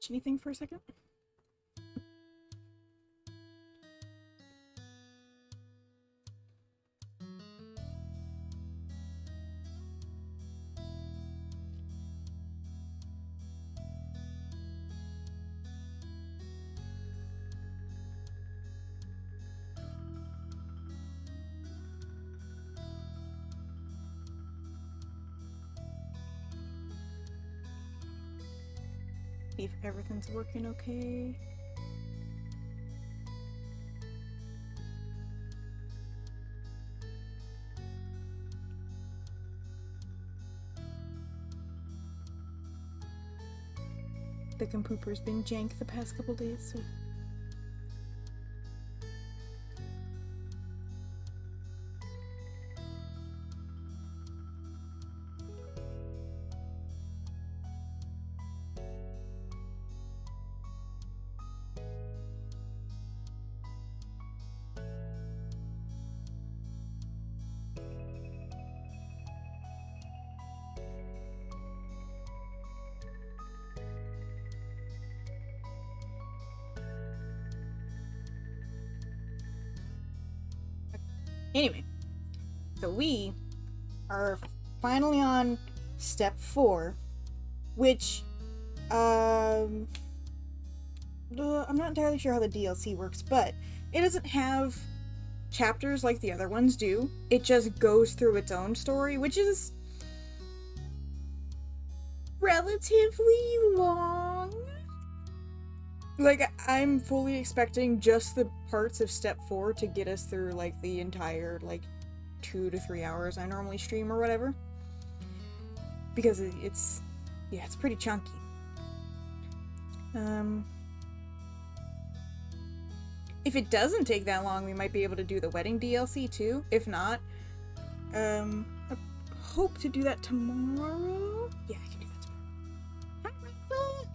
touch anything for a second? See if everything's working okay. The computer's been jank the past couple days, so... Anyway, so we are finally on step 4, which, I'm not entirely sure how the DLC works, but it doesn't have chapters like the other ones do. It just goes through its own story, which is relatively long. Like, I'm fully expecting just the parts of step 4 to get us through, like, the entire, like, 2 to 3 hours I normally stream or whatever. Because it's pretty chunky. If it doesn't take that long, we might be able to do the wedding DLC too. If not, I hope to do that tomorrow. Yeah, I can do that tomorrow. Hi, Rafa!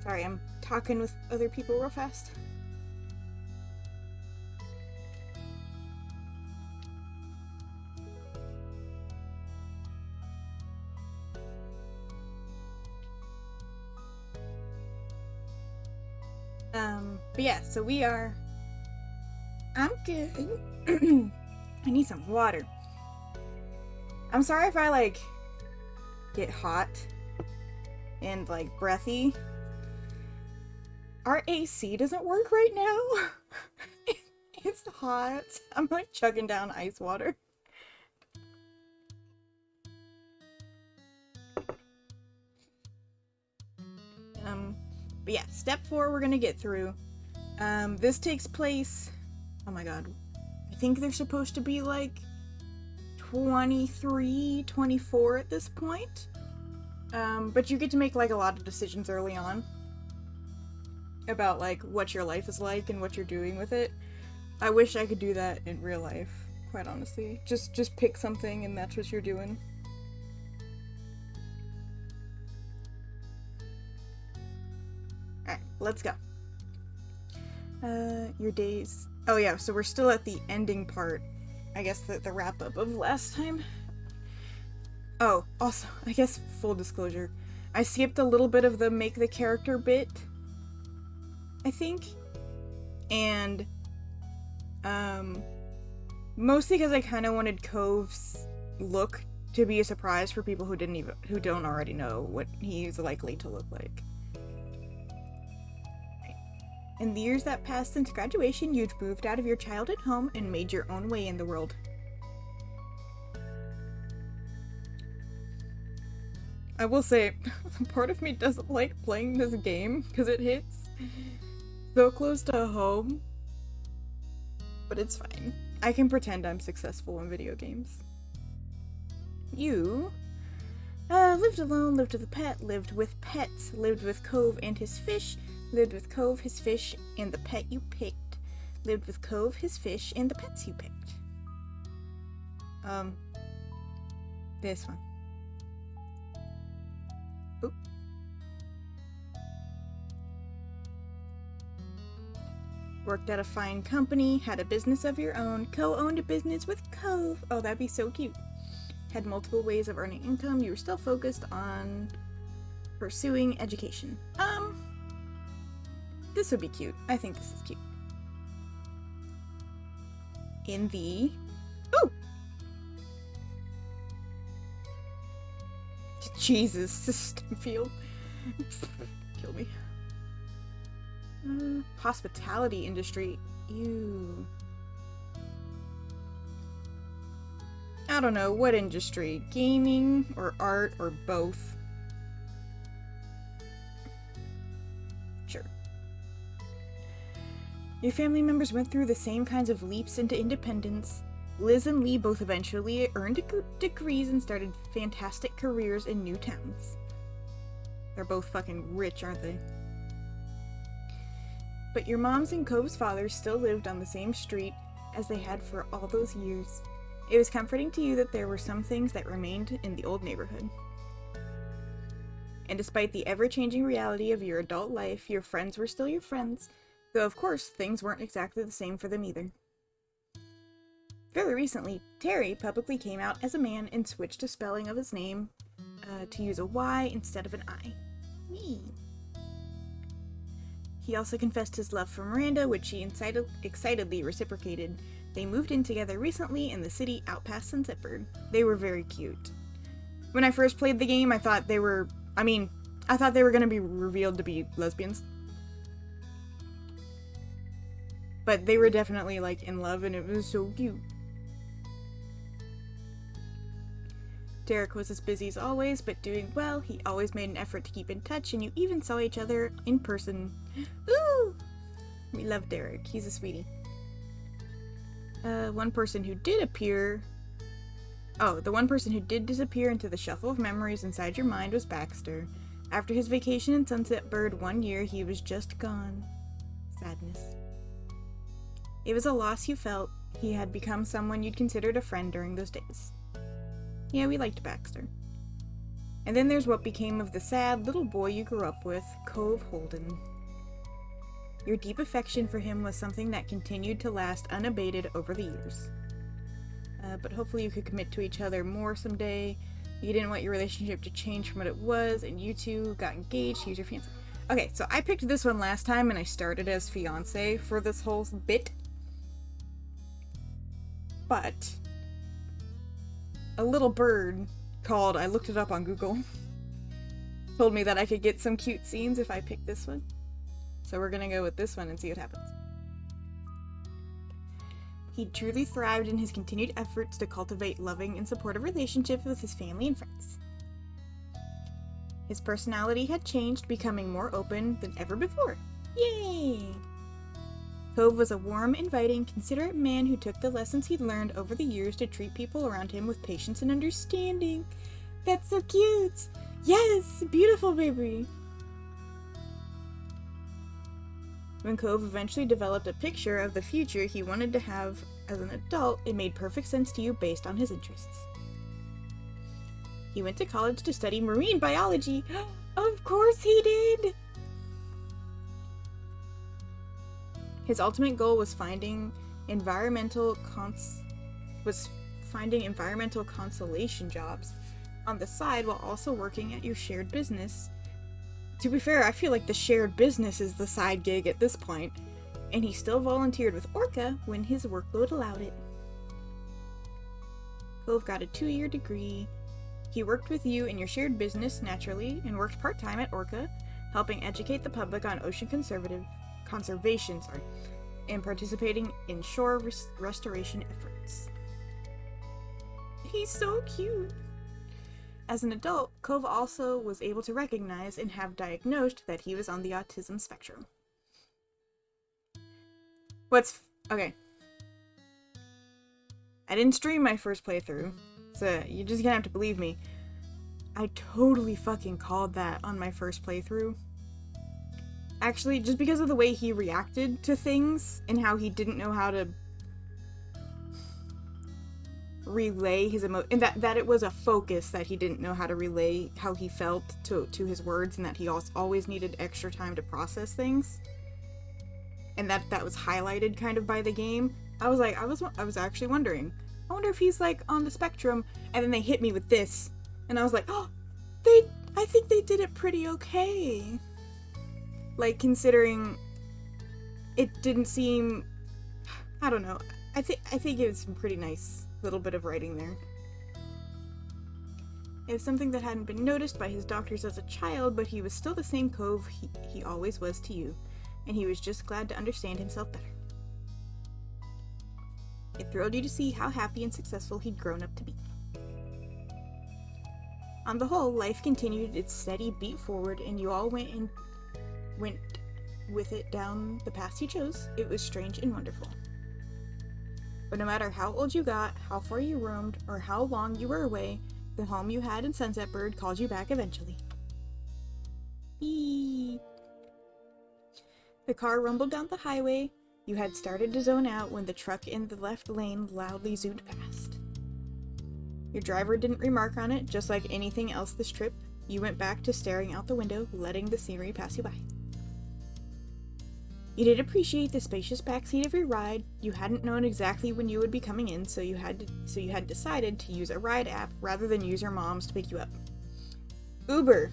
Sorry, I'm talking with other people real fast. But yeah, so we are... I'm good. I need some water. I'm sorry if I, like, get hot and, like, breathy. Our AC doesn't work right now. It's hot. I'm like chugging down ice water. But yeah, step 4 we're gonna get through. This takes place, oh my god, I think they're supposed to be like 23, 24 at this point. But you get to make like a lot of decisions early on about like what your life is like and what you're doing with it. I wish I could do that in real life, quite honestly. Just pick something and that's what you're doing. Alright, let's go. Your days... Oh yeah, so we're still at the ending part. I guess the wrap-up of last time. Oh, also, I guess full disclosure. I skipped a little bit of the make the character bit, I think. And, mostly because I kind of wanted Cove's look to be a surprise for people who don't already know what he's likely to look like. In the years that passed since graduation, you'd moved out of your childhood home and made your own way in the world. I will say, part of me doesn't like playing this game because it hits so close to home. But it's fine. I can pretend I'm successful in video games. You lived alone, lived with a pet, lived with pets, lived with Cove and his fish, lived with Cove, his fish, and the pet you picked, lived with Cove, his fish, and the pets you picked. This one. Oop. Worked at a fine company, had a business of your own, co-owned a business with Cove. Oh, that'd be so cute. Had multiple ways of earning income. You were still focused on pursuing education. This would be cute. I think this is cute. In the... Ooh! Jesus, system field. Kill me. Hospitality industry. Ew. I don't know, what industry? Gaming, or art, or both? Sure. Your family members went through the same kinds of leaps into independence. Liz and Lee both eventually earned degrees and started fantastic careers in new towns. They're both fucking rich, aren't they? But your mom's and Cove's father still lived on the same street as they had for all those years. It was comforting to you that there were some things that remained in the old neighborhood. And despite the ever-changing reality of your adult life, your friends were still your friends, though of course things weren't exactly the same for them either. Fairly recently, Terry publicly came out as a man and switched the spelling of his name to use a Y instead of an I. Wee. He also confessed his love for Miranda, which she excitedly reciprocated. They moved in together recently in the city out past Sunsetburg. They were very cute. When I first played the game, I thought they were going to be revealed to be lesbians. But they were definitely, like, in love, and it was so cute. Derek was as busy as always, but doing well. He always made an effort to keep in touch, and you even saw each other in person. Ooh! We love Derek. He's a sweetie. The one person who did disappear into the shuffle of memories inside your mind was Baxter. After his vacation in Sunsetburg 1 year, he was just gone. Sadness. It was a loss you felt. He had become someone you'd considered a friend during those days. Yeah, we liked Baxter. And then there's what became of the sad little boy you grew up with, Cove Holden. Your deep affection for him was something that continued to last unabated over the years. But hopefully you could commit to each other more someday. You didn't want your relationship to change from what it was, and you two got engaged. Use your fiancé. Okay, so I picked this one last time, and I started as fiancé for this whole bit. But a little bird called, I looked it up on Google, told me that I could get some cute scenes if I picked this one. So we're gonna go with this one and see what happens. He truly thrived in his continued efforts to cultivate loving and supportive relationships with his family and friends. His personality had changed, becoming more open than ever before. Yay! Cove was a warm, inviting, considerate man who took the lessons he'd learned over the years to treat people around him with patience and understanding. That's so cute! Yes! Beautiful baby! When Cove eventually developed a picture of the future he wanted to have as an adult, it made perfect sense to you based on his interests. He went to college to study marine biology. Of course he did! His ultimate goal was finding environmental consolation jobs on the side while also working at your shared business. To be fair, I feel like the shared business is the side gig at this point, and he still volunteered with Orca when his workload allowed it. Cove got a 2-year degree. He worked with you in your shared business, naturally, and worked part-time at Orca, helping educate the public on ocean conservation, and participating in shore restoration efforts. He's so cute! As an adult, Cove also was able to recognize and have diagnosed that he was on the autism spectrum. Okay. I didn't stream my first playthrough, so you're just gonna have to believe me. I totally fucking called that on my first playthrough. Actually, just because of the way he reacted to things and how he didn't know how to relay his and that it was a focus that he didn't know how to relay how he felt to his words, and that he always needed extra time to process things, and that was highlighted kind of by the game. I was actually wondering, I wonder if he's like on the spectrum. And then they hit me with this, and I was like, oh, I think they did it pretty okay, like, considering it didn't seem, I don't know, I think it was some pretty nice little bit of writing there. It was something that hadn't been noticed by his doctors as a child, but he was still the same cove he always was to you, and he was just glad to understand himself better. It thrilled you to see how happy and successful he'd grown up to be. On the whole, life continued its steady beat forward, and you all went with it down the path you chose. It was strange and wonderful. But no matter how old you got, how far you roamed, or how long you were away, the home you had in Sunset Bird called you back eventually. Eee. The car rumbled down the highway. You had started to zone out when the truck in the left lane loudly zoomed past. Your driver didn't remark on it, just like anything else this trip. You went back to staring out the window, letting the scenery pass you by. You did appreciate the spacious backseat of your ride. You hadn't known exactly when you would be coming in, so you had decided to use a ride app rather than use your mom's to pick you up. Uber.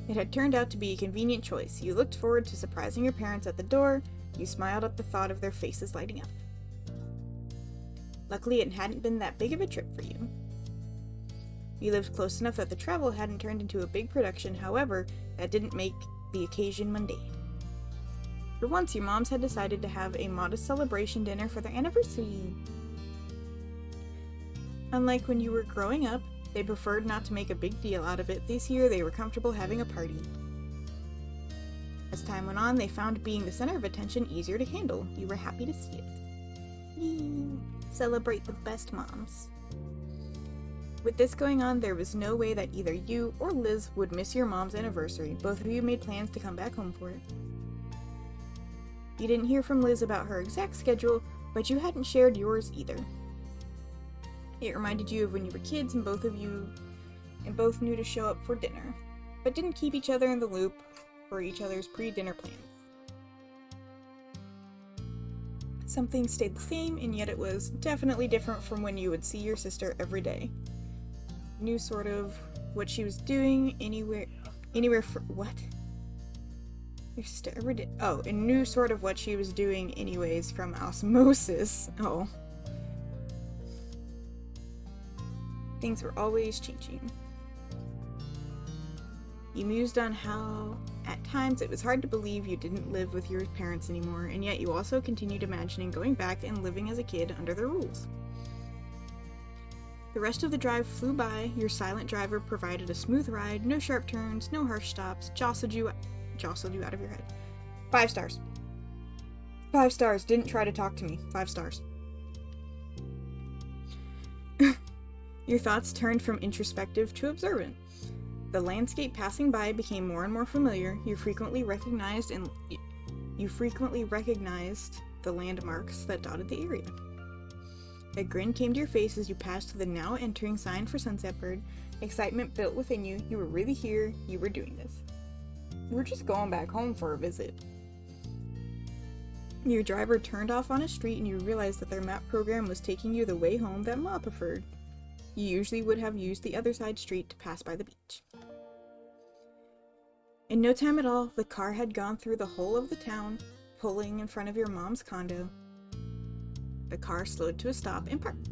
It had turned out to be a convenient choice. You looked forward to surprising your parents at the door. You smiled at the thought of their faces lighting up. Luckily, it hadn't been that big of a trip for you. You lived close enough that the travel hadn't turned into a big production. However, that didn't make the occasion mundane. For once, your moms had decided to have a modest celebration dinner for their anniversary. Unlike when you were growing up, they preferred not to make a big deal out of it. This year, they were comfortable having a party. As time went on, they found being the center of attention easier to handle. You were happy to see it. Yee. Celebrate the best moms. With this going on, there was no way that either you or Liz would miss your mom's anniversary. Both of you made plans to come back home for it. You didn't hear from Liz about her exact schedule, but you hadn't shared yours either. It reminded you of when you were kids and both knew to show up for dinner, but didn't keep each other in the loop for each other's pre-dinner plans. Something stayed the same, and yet it was definitely different from when you would see your sister every day. Knew sort of what she was doing anywhere for what? Your sister every day. Oh, and knew sort of what she was doing anyways from osmosis. Oh. Things were always changing. You mused on how, at times, it was hard to believe you didn't live with your parents anymore, and yet you also continued imagining going back and living as a kid under their rules. The rest of the drive flew by. Your silent driver provided a smooth ride, no sharp turns, no harsh stops, jostled you out of your head. 5 stars. 5 stars. Didn't try to talk to me. 5 stars. Your thoughts turned from introspective to observant. The landscape passing by became more and more familiar. You frequently recognized the landmarks that dotted the area. A grin came to your face as you passed the now entering sign for Sunset Bird. Excitement built within you. You were really here. You were doing this. We're just going back home for a visit. Your driver turned off on a street and you realized that their map program was taking you the way home that Ma preferred. You usually would have used the other side street to pass by the beach. In no time at all, the car had gone through the whole of the town, pulling in front of your mom's condo. The car slowed to a stop and parked.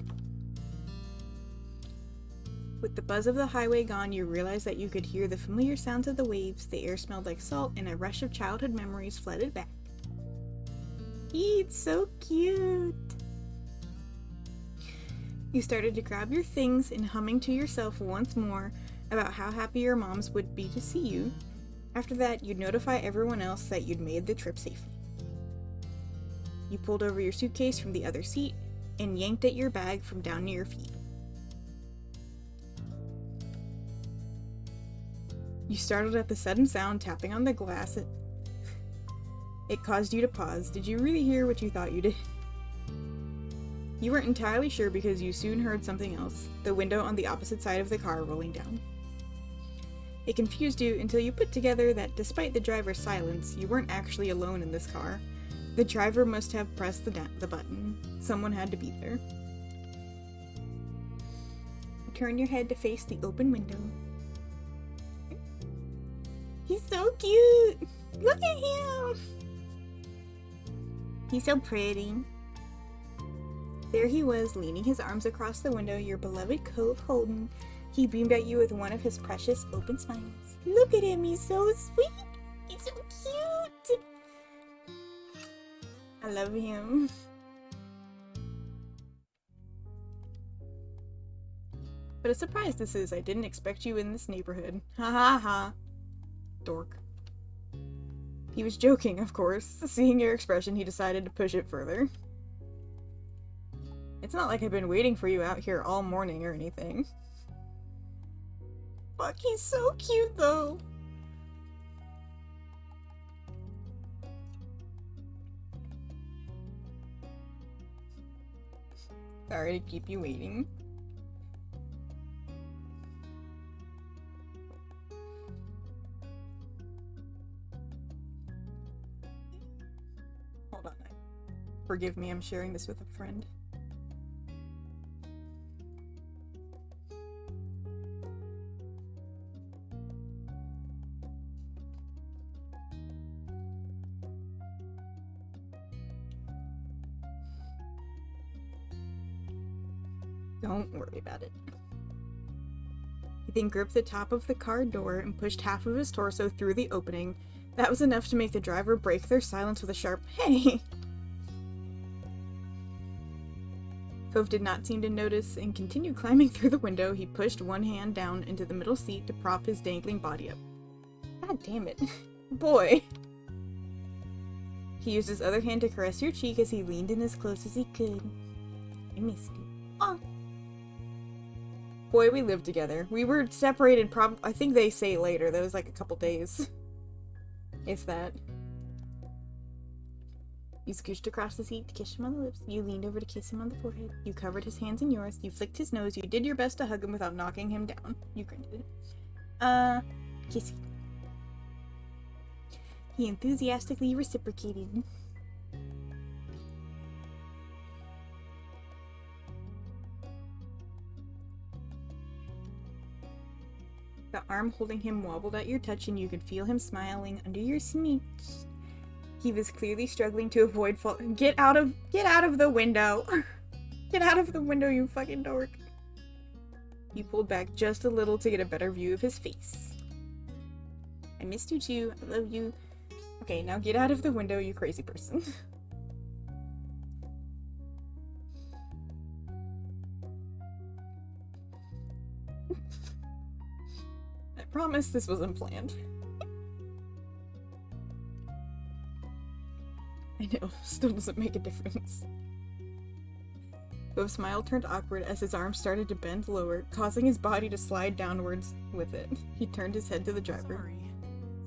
With the buzz of the highway gone, you realized that you could hear the familiar sounds of the waves. The air smelled like salt, and a rush of childhood memories flooded back. It's so cute! You started to grab your things and humming to yourself once more about how happy your moms would be to see you. After that, you'd notify everyone else that you'd made the trip safely. You pulled over your suitcase from the other seat and yanked at your bag from down near your feet. You startled at the sudden sound tapping on the glass. It caused you to pause. Did you really hear what you thought you did? You weren't entirely sure because you soon heard something else, the window on the opposite side of the car rolling down. It confused you until you put together that despite the driver's silence, you weren't actually alone in this car. The driver must have pressed the button. Someone had to be there. Turn your head to face the open window. He's so cute! Look at him! He's so pretty. There he was, leaning his arms across the window, your beloved Cove Holden. He beamed at you with one of his precious open smiles. Look at him, he's so sweet! He's so cute! I love him. But a surprise this is. I didn't expect you in this neighborhood. Ha ha ha. Dork. He was joking, of course. Seeing your expression, he decided to push it further. It's not like I've been waiting for you out here all morning or anything. Fuck, he's so cute though. Sorry to keep you waiting. Hold on. Forgive me, I'm sharing this with a friend. Don't worry about it. He then gripped the top of the car door and pushed half of his torso through the opening. That was enough to make the driver break their silence with a sharp "Hey!" Cove did not seem to notice and continued climbing through the window. He pushed one hand down into the middle seat to prop his dangling body up. God damn it. Boy. He used his other hand to caress your cheek as he leaned in as close as he could. I missed you. Oh. Boy, we lived together. We were separated I think they say later. That was like a couple days. If that. You scooched across the seat to kiss him on the lips. You leaned over to kiss him on the forehead. You covered his hands in yours. You flicked his nose. You did your best to hug him without knocking him down. You grinned at it. Kissy. He enthusiastically reciprocated. The arm holding him wobbled at your touch and you could feel him smiling under your sneaks. He was clearly struggling to avoid falling. Get out of the window! Get out of the window, you fucking dork! You pulled back just a little to get a better view of his face. I missed you too. I love you. Okay, now get out of the window, you crazy person. I promise this wasn't planned. I know, still doesn't make a difference. Cove's smile turned awkward as his arm started to bend lower, causing his body to slide downwards with it. He turned his head to the driver.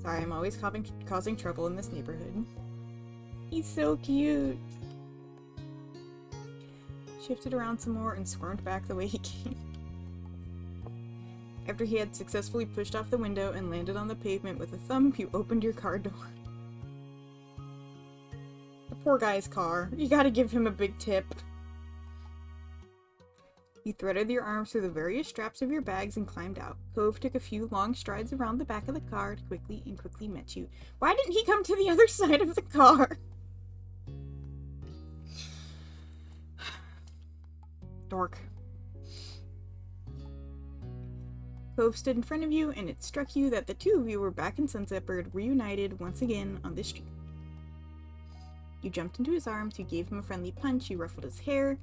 Sorry, I'm always causing trouble in this neighborhood. He's so cute! Shifted around some more and squirmed back the way he came. After he had successfully pushed off the window and landed on the pavement with a thump, you opened your car door. The poor guy's car. You gotta give him a big tip. You threaded your arms through the various straps of your bags and climbed out. Cove took a few long strides around the back of the car and quickly met you. Why didn't he come to the other side of the car? Dork. Cove stood in front of you, and it struck you that the two of you were back in Sunsetbird, reunited once again on the street. You jumped into his arms, you gave him a friendly punch, you ruffled his hair,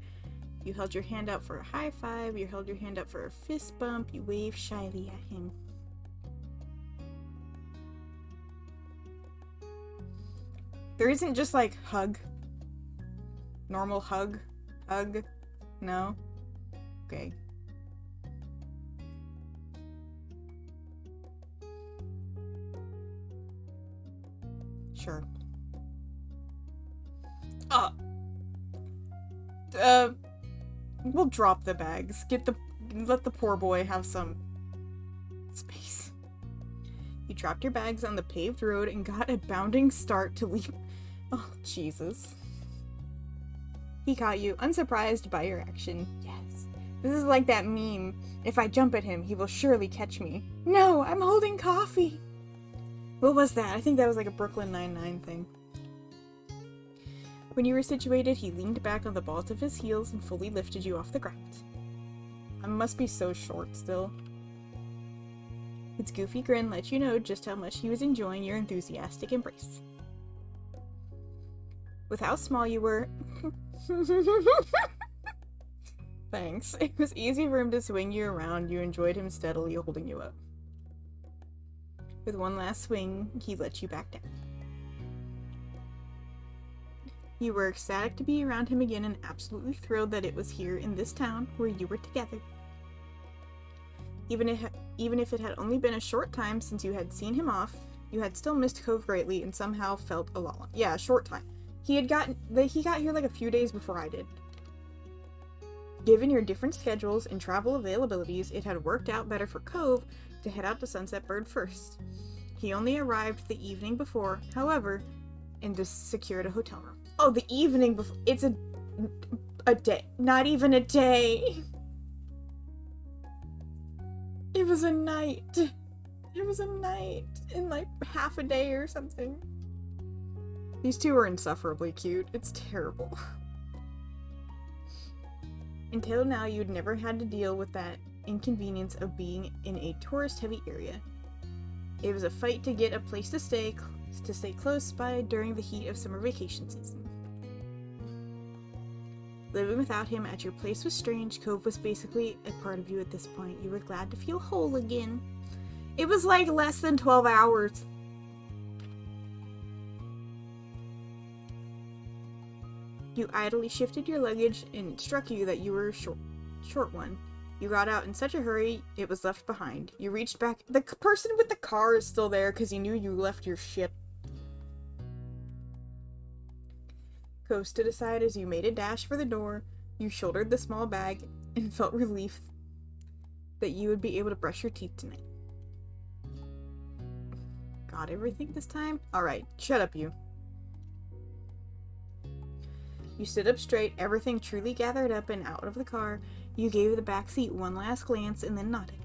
you held your hand out for a high five, you held your hand up for a fist bump, you waved shyly at him. There isn't just like hug. Normal hug. Hug. No? Okay. Sure. We'll drop the bags. Let the poor boy have some space. You dropped your bags on the paved road and got a bounding start to leap. Oh, Jesus. He caught you, unsurprised by your action. Yes. This is like that meme. If I jump at him, he will surely catch me. No, I'm holding coffee. What was that? I think that was like a Brooklyn Nine-Nine thing. When you were situated, he leaned back on the balls of his heels and fully lifted you off the ground. I must be so short still. Its goofy grin let you know just how much he was enjoying your enthusiastic embrace. With how small you were... Thanks. It was easy for him to swing you around. You enjoyed him steadily holding you up. With one last swing, he let you back down. You were ecstatic to be around him again and absolutely thrilled that it was here in this town where you were together. Even if it had only been a short time since you had seen him off, you had still missed Cove greatly and somehow felt a lot. Yeah, a short time. He got here like a few days before I did. Given your different schedules and travel availabilities, it had worked out better for Cove to head out to Sunset Bird first. He only arrived the evening before, however, and just secured a hotel room. Oh, the evening before. It's a day. Not even a day. It was a night. It was a night in like half a day or something. These two are insufferably cute. It's terrible. Until now, you'd never had to deal with that inconvenience of being in a tourist-heavy area. It was a fight to get a place to stay close by during the heat of summer vacation season. Living without him at your place was strange. Cove was basically a part of you at this point. You were glad to feel whole again. It was like less than 12 hours. You idly shifted your luggage, and it struck you that you were a short one. You got out in such a hurry, it was left behind. You reached back. The person with the car is still there because he knew you left your ship. Cove stood aside as you made a dash for the door. You shouldered the small bag and felt relief that you would be able to brush your teeth tonight. Got everything this time? Alright, shut up, you. You stood up straight, everything truly gathered up and out of the car. You gave the back seat one last glance and then nodded.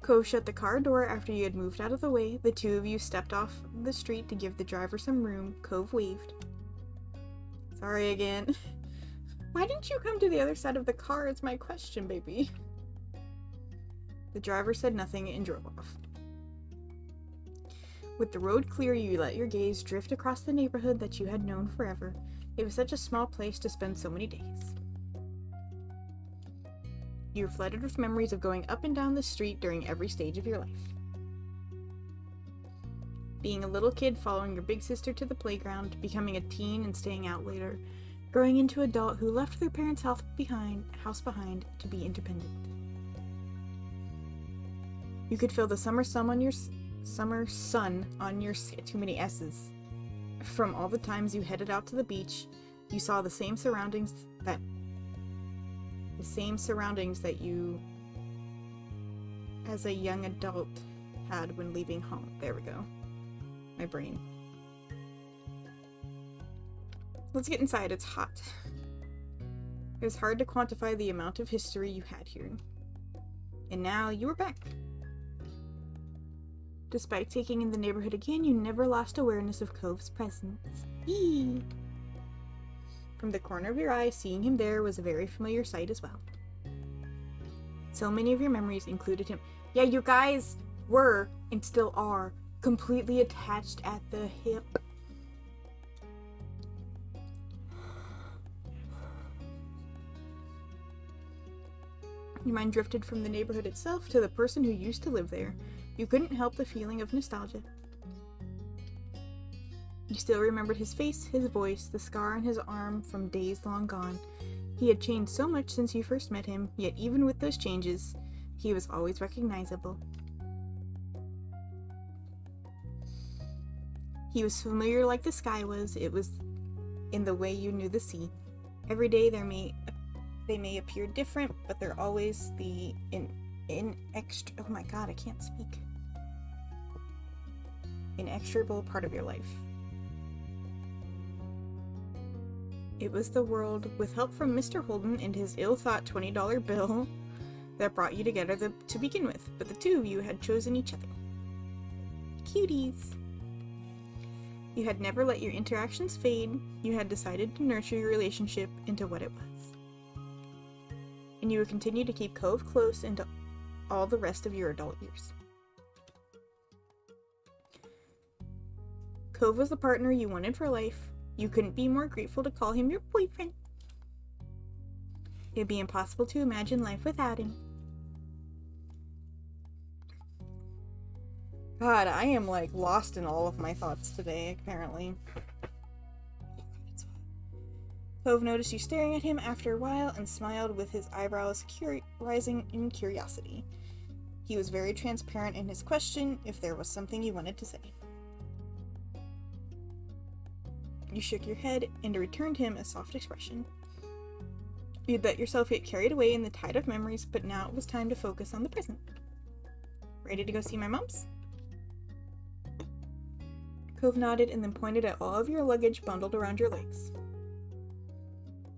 Cove shut the car door after you had moved out of the way. The two of you stepped off the street to give the driver some room. Cove waved. Sorry again. Why didn't you come to the other side of the car? It's my question, baby. The driver said nothing and drove off. With the road clear, you let your gaze drift across the neighborhood that you had known forever. It was such a small place to spend so many days. You were flooded with memories of going up and down the street during every stage of your life. Being a little kid following your big sister to the playground, becoming a teen and staying out later, growing into an adult who left their parents' house behind to be independent. You could feel the summer sun on your too many S's. From all the times you headed out to the beach, you saw the same surroundings that you as a young adult had when leaving home. There we go. My brain. Let's get inside. It's hot. It was hard to quantify the amount of history you had here. And now you were back. Despite taking in the neighborhood again, you never lost awareness of Cove's presence. Eee! From the corner of your eye, seeing him there was a very familiar sight as well. So many of your memories included him. Yeah, you guys were, and still are, completely attached at the hip. Your mind drifted from the neighborhood itself to the person who used to live there. You couldn't help the feeling of nostalgia. You still remembered his face, his voice, the scar on his arm from days long gone. He had changed so much since you first met him, yet even with those changes, he was always recognizable. He was familiar like the sky was. It was in the way you knew the sea. Every day they may appear different, but they're always the oh my god, I can't speak. Inexorable part of your life. It was the world, with help from Mr. Holden and his ill-thought $20 bill, that brought you together to begin with, but the two of you had chosen each other. Cuties! You had never let your interactions fade. You had decided to nurture your relationship into what it was. And you would continue to keep Cove close into all the rest of your adult years. Cove was the partner you wanted for life. You couldn't be more grateful to call him your boyfriend. It'd be impossible to imagine life without him. God, I am like lost in all of my thoughts today, apparently. Cove noticed you staring at him after a while and smiled with his eyebrows rising in curiosity. He was very transparent in his question if there was something you wanted to say. You shook your head and returned him a soft expression. You'd let yourself get carried away in the tide of memories, but now it was time to focus on the present. Ready to go see my mom's? Cove nodded and then pointed at all of your luggage bundled around your legs.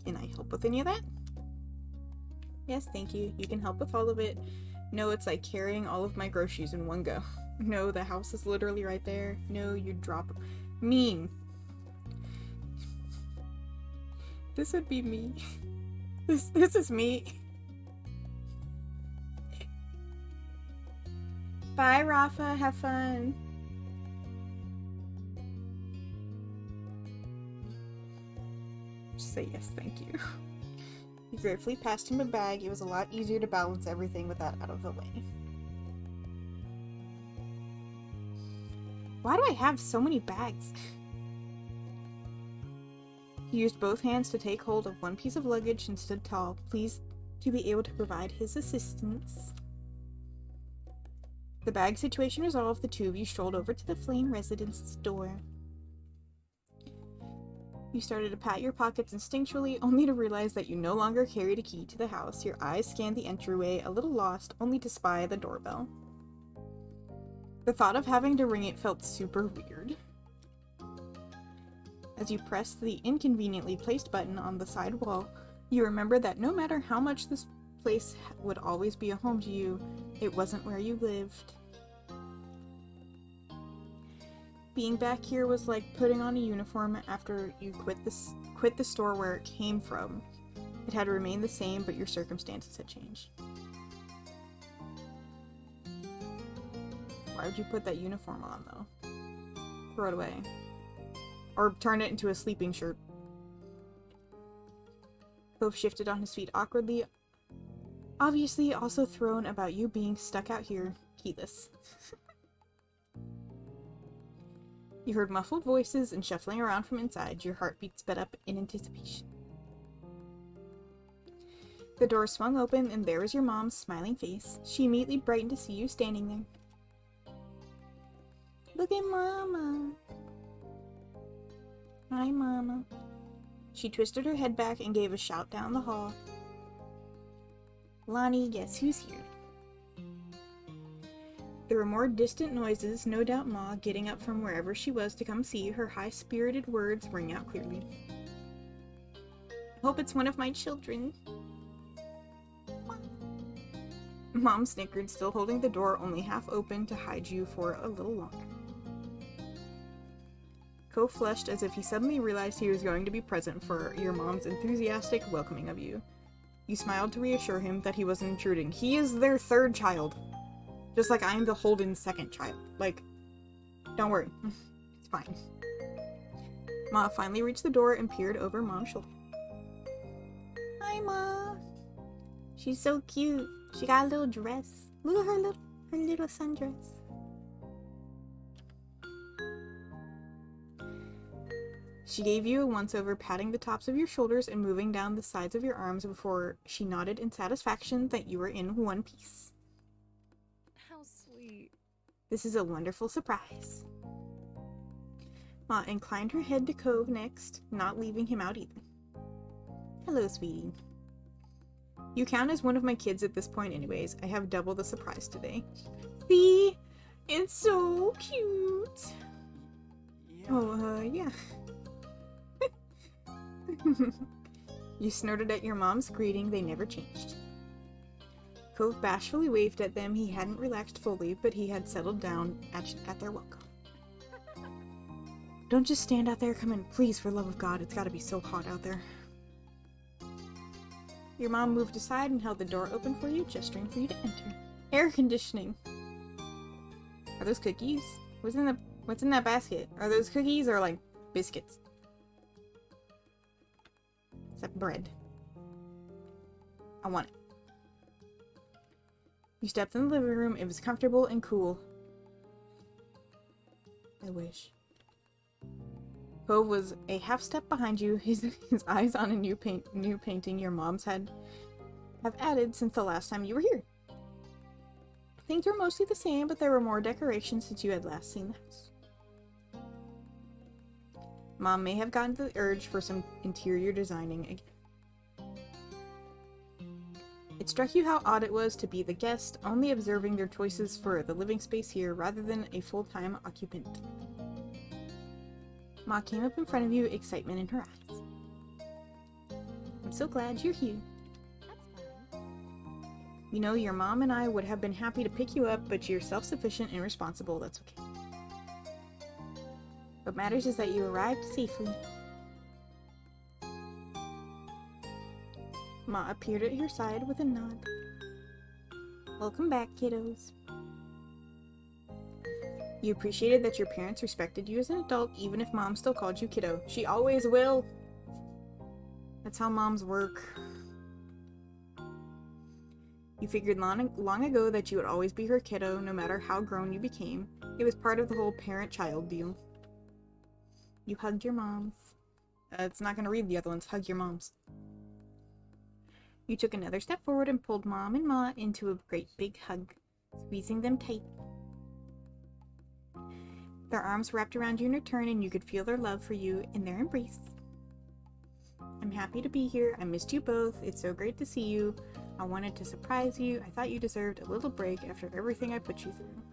Can I help with any of that? Yes, thank you. You can help with all of it. No, it's like carrying all of my groceries in one go. No, the house is literally right there. No, you drop... Mean. This would be me. This is me. Bye, Rafa. Have fun. Just say yes, thank you. You gratefully passed him a bag. It was a lot easier to balance everything with that out of the way. Why do I have so many bags? He used both hands to take hold of one piece of luggage and stood tall, pleased to be able to provide his assistance. The bag situation resolved, the two of you strolled over to the Flame residence's door. You started to pat your pockets instinctually, only to realize that you no longer carried a key to the house. Your eyes scanned the entryway, a little lost, only to spy the doorbell. The thought of having to ring it felt super weird. As you pressed the inconveniently placed button on the side wall, you remembered that no matter how much this place would always be a home to you, it wasn't where you lived. Being back here was like putting on a uniform after you quit the store where it came from. It had remained the same, but your circumstances had changed. Why would you put that uniform on, though? Throw it away. Or turn it into a sleeping shirt. Cove shifted on his feet awkwardly, obviously also thrown about you being stuck out here, keyless. You heard muffled voices and shuffling around from inside, your heartbeat sped up in anticipation. The door swung open and there was your mom's smiling face. She immediately brightened to see you standing there. Look at Mama. Hi, Mama. She twisted her head back and gave a shout down the hall. Lonnie, guess who's here? There were more distant noises, no doubt Ma getting up from wherever she was to come see. Her high-spirited words ring out clearly. Hope it's one of my children. Mom snickered, still holding the door only half open to hide you for a little longer. Cove flushed as if he suddenly realized he was going to be present for your mom's enthusiastic welcoming of you. You smiled to reassure him that he wasn't intruding. He is their third child. Just like I'm the Holden's second child. Like, don't worry. It's fine. Ma finally reached the door and peered over Mom's shoulder. Hi, Ma. She's so cute. She got a little dress. Look at her little sundress. She gave you a once-over, patting the tops of your shoulders and moving down the sides of your arms before she nodded in satisfaction that you were in one piece. How sweet. This is a wonderful surprise. Ma inclined her head to Cove next, not leaving him out either. Hello, sweetie. You count as one of my kids at this point anyways. I have double the surprise today. See? It's so cute. Yeah. Oh, yeah. You snorted at your mom's greeting. They never changed. Cove bashfully waved at them. He hadn't relaxed fully, but he had settled down at their welcome. Don't just stand out there. Come in, please, for love of God. It's gotta be so hot out there. Your mom moved aside and held the door open for you, gesturing for you to enter. Air conditioning. Are those cookies? What's in that basket? Are those cookies or like biscuits? Is that bread? I want it. You stepped in the living room. It was comfortable and cool. I wish. Cove was a half step behind you, his eyes on a new painting your mom's have added since the last time you were here. Things were mostly the same, but there were more decorations since you had last seen the house. Mom may have gotten the urge for some interior designing again. It struck you how odd it was to be the guest, only observing their choices for the living space here rather than a full-time occupant. Ma came up in front of you, excitement in her eyes. I'm so glad you're here. That's fine. You know, your mom and I would have been happy to pick you up, but you're self-sufficient and responsible. That's okay. What matters is that you arrived safely. Ma appeared at your side with a nod. Welcome back, kiddos. You appreciated that your parents respected you as an adult, even if mom still called you kiddo. She always will. That's how moms work. You figured long ago that you would always be her kiddo, no matter how grown you became. It was part of the whole parent-child deal. You hugged your moms. It's not going to read the other ones. Hug your moms. You took another step forward and pulled Mom and Ma into a great big hug, squeezing them tight. Their arms wrapped around you in return, and you could feel their love for you in their embrace. I'm happy to be here. I missed you both. It's so great to see you. I wanted to surprise you. I thought you deserved a little break after everything I put you through.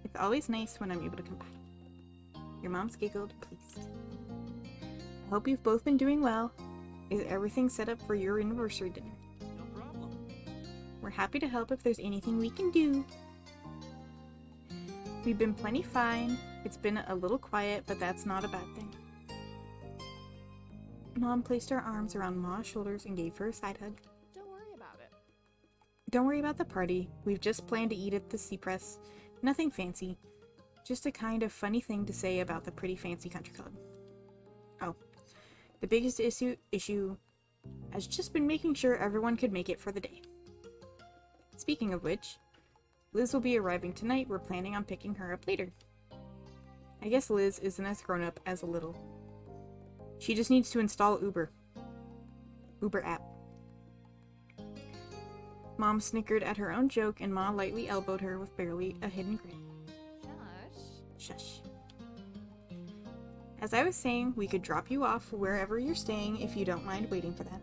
It's always nice when I'm able to come by. Your mom's giggled, pleased. I hope you've both been doing well. Is everything set up for your anniversary dinner? No problem. We're happy to help if there's anything we can do. We've been plenty fine. It's been a little quiet, but that's not a bad thing. Mom placed her arms around Ma's shoulders and gave her a side hug. Don't worry about it. Don't worry about the party. We've just planned to eat at the Cypress. Nothing fancy. Just a kind of funny thing to say about the pretty fancy country club. Oh. The biggest issue has just been making sure everyone could make it for the day. Speaking of which, Liz will be arriving tonight. We're planning on picking her up later. I guess Liz isn't as grown up as a little. She just needs to install Uber app. Mom snickered at her own joke, and Ma lightly elbowed her with barely a hidden grin. Shush. As I was saying, we could drop you off wherever you're staying if you don't mind waiting for that.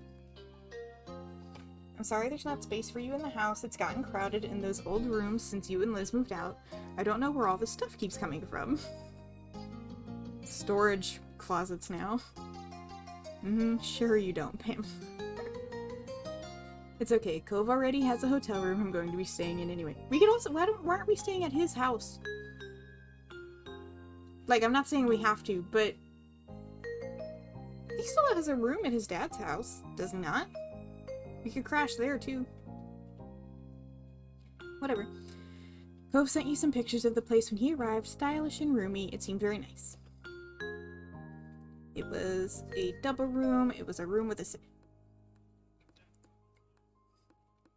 I'm sorry there's not space for you in the house. It's gotten crowded in those old rooms since you and Liz moved out. I don't know where all this stuff keeps coming from. Storage closets now. Sure you don't, Pam. It's okay. Cove already has a hotel room I'm going to be staying in anyway. We could also... Why aren't we staying at his house? Like, I'm not saying we have to, but... He still has a room at his dad's house, does he not? We could crash there, too. Whatever. Cove sent you some pictures of the place when he arrived. Stylish and roomy. It seemed very nice. It was a double room. It was a room with a...